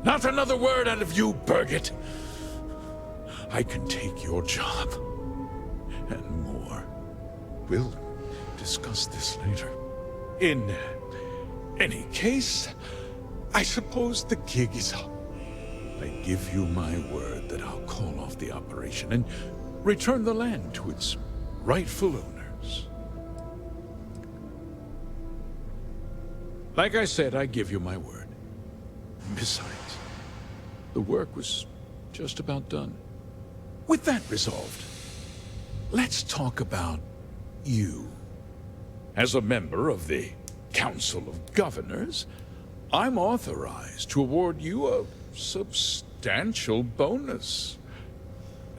Not another word out of you, Birgit. I can take your job. And more. We'll discuss this later. In any case, I suppose the gig is up. I give you my word that I'll call off the operation and return the land to its rightful owners. Like I said, I give you my word. Besides, the work was just about done. With that resolved, let's talk about you. As a member of the Council of Governors, I'm authorized to award you a substantial bonus.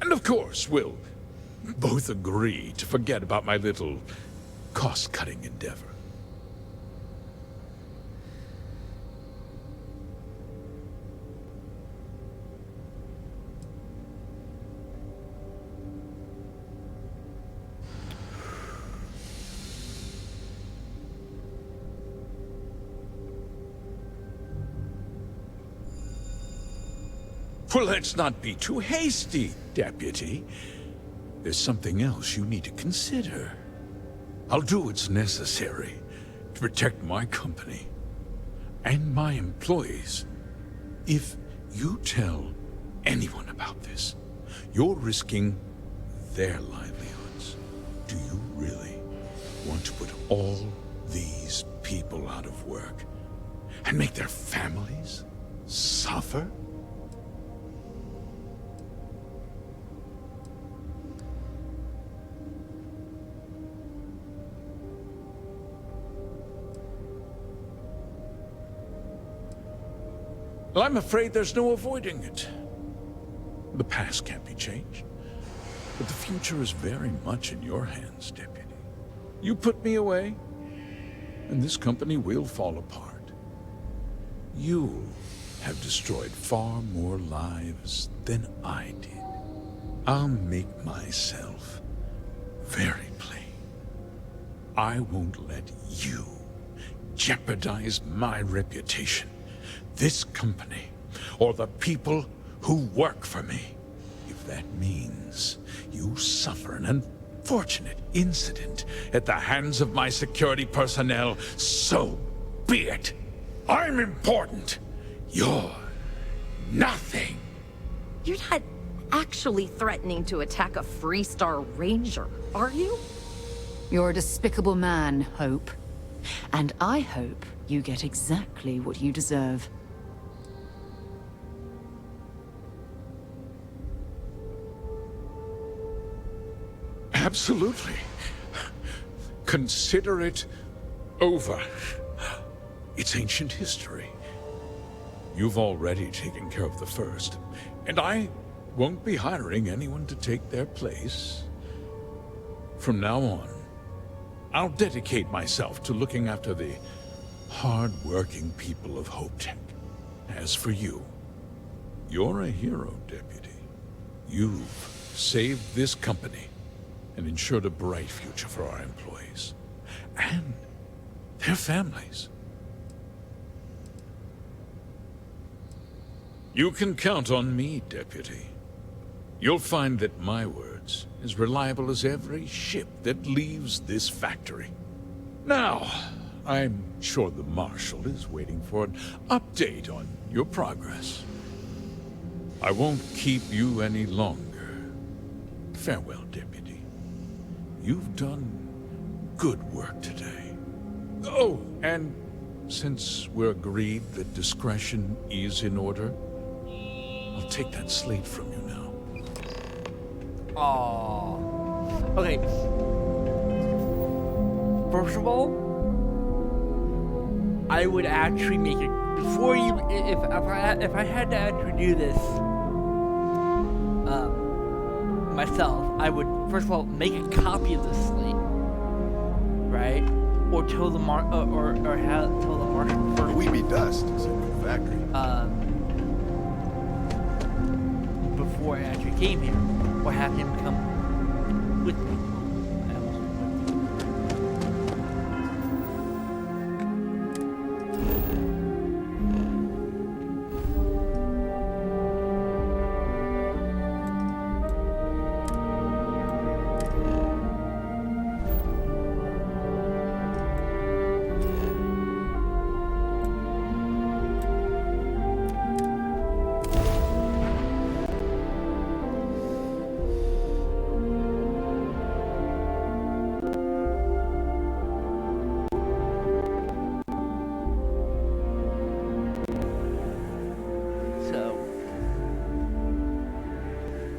And of course, we'll both agree to forget about my little cost-cutting endeavor. Well, let's not be too hasty, Deputy. There's something else you need to consider. I'll do what's necessary to protect my company and my employees. If you tell anyone about this, you're risking their livelihoods. Do you really want to put all these people out of work and make their families suffer? Well, I'm afraid there's no avoiding it. The past can't be changed, but the future is very much in your hands, Deputy. You put me away, and this company will fall apart. You have destroyed far more lives than I did. I'll make myself very plain. I won't let you jeopardize my reputation, this company, or the people who work for me. If that means you suffer an unfortunate incident at the hands of my security personnel, so be it. I'm important. You're nothing. You're not actually threatening to attack a Freestar Ranger, are you? You're a despicable man, Hope. And I hope you get exactly what you deserve. Absolutely. Consider it over. It's ancient history. You've already taken care of the first, and I won't be hiring anyone to take their place. From now on, I'll dedicate myself to looking after the hard-working people of HopeTech. As for you, you're a hero, Deputy. You've saved this company and ensured a bright future for our employees and their families. You can count on me, Deputy. You'll find that my word's as reliable as every ship that leaves this factory. Now, I'm sure the Marshal is waiting for an update on your progress. I won't keep you any longer. Farewell, Deputy. You've done good work today. Oh, and since we're agreed that discretion is in order, I'll take that slate from you now. Aww. Okay. First of all, I would actually make it before you. If I had to actually do this myself, I would first of all make a copy of the slate, right? Or tell the tell the Marshal first. We'd be dust, sent to the factory. Before I actually came here, or have him come with me.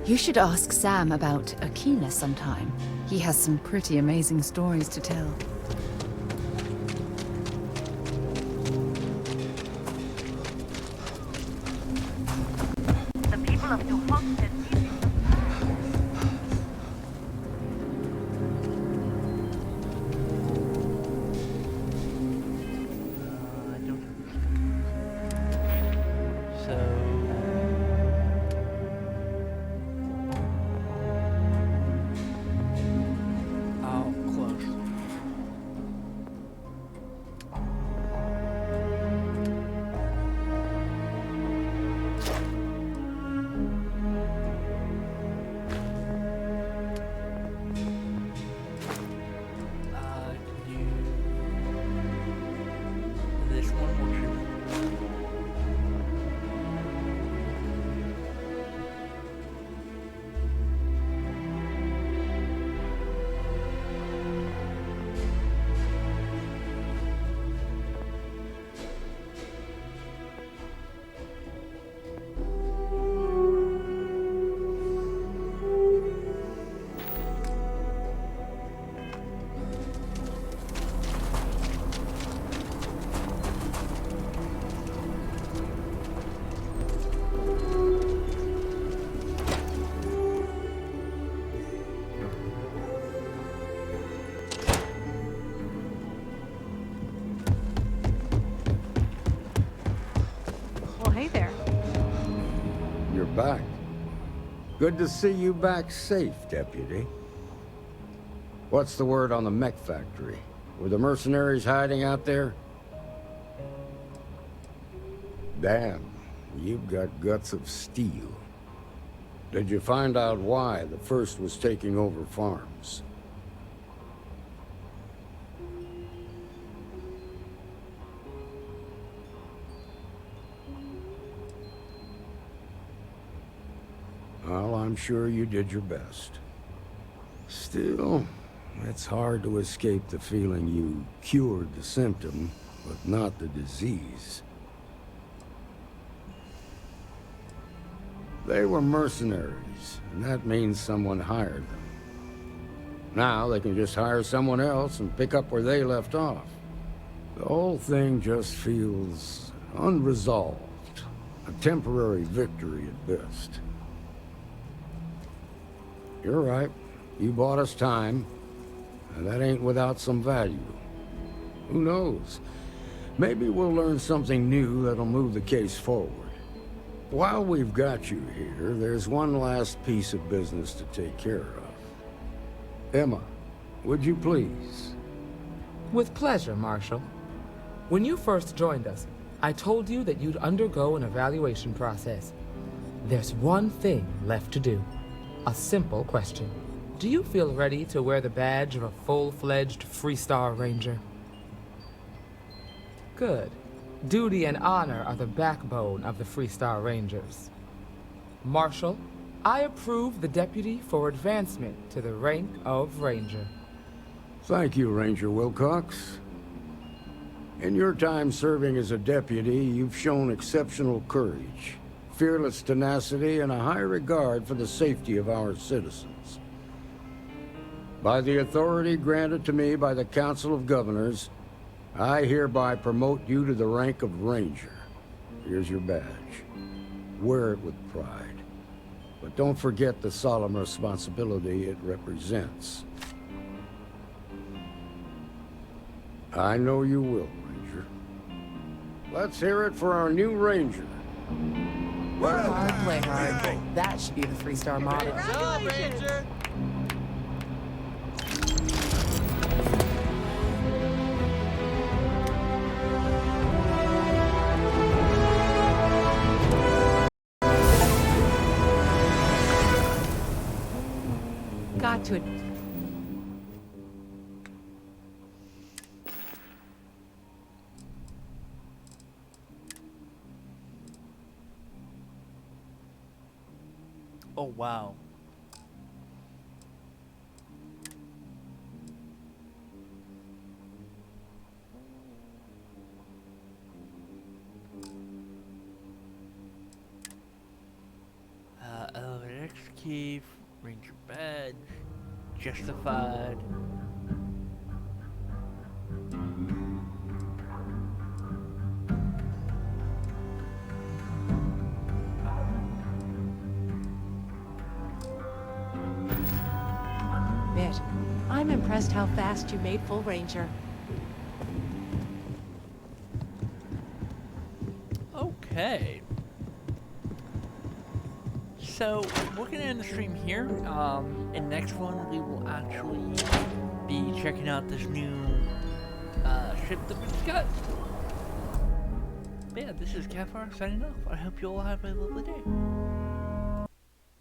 You should ask Sam about Aquila sometime. He has some pretty amazing stories to tell. The people of New Homestead City. Hey there. You're back. Good to see you back safe, Deputy. What's the word on the mech factory? Were the mercenaries hiding out there? Damn, you've got guts of steel. Did you find out why the First was taking over farms? Well, I'm sure you did your best. Still, it's hard to escape the feeling you cured the symptom, but not the disease. They were mercenaries, and that means someone hired them. Now they can just hire someone else and pick up where they left off. The whole thing just feels unresolved. A temporary victory at best. You're right. You bought us time, and that ain't without some value. Who knows? Maybe we'll learn something new that'll move the case forward. While we've got you here, there's one last piece of business to take care of. Emma, would you please? With pleasure, Marshal. When you first joined us, I told you that you'd undergo an evaluation process. There's one thing left to do. A simple question. Do you feel ready to wear the badge of a full-fledged Freestar Ranger? Good. Duty and honor are the backbone of the Freestar Rangers. Marshal, I approve the deputy for advancement to the rank of Ranger. Thank you, Ranger Wilcox. In your time serving as a deputy, you've shown exceptional courage, fearless tenacity, and a high regard for the safety of our citizens. By the authority granted to me by the Council of Governors, I hereby promote you to the rank of Ranger. Here's your badge. Wear it with pride. But don't forget the solemn responsibility it represents. I know you will, Ranger. Let's hear it for our new Ranger. Work hard, play hard. That should be the Freestar motto. Ranger! Got to. Oh, wow. Elevator X key, Ranger badge, justified. Bit. I'm impressed how fast you made full Ranger. Okay. So, we're gonna end the stream here. In next one, we will actually be checking out this new ship that we just got. But yeah, this is Kavfire signing off. I hope you all have a lovely day.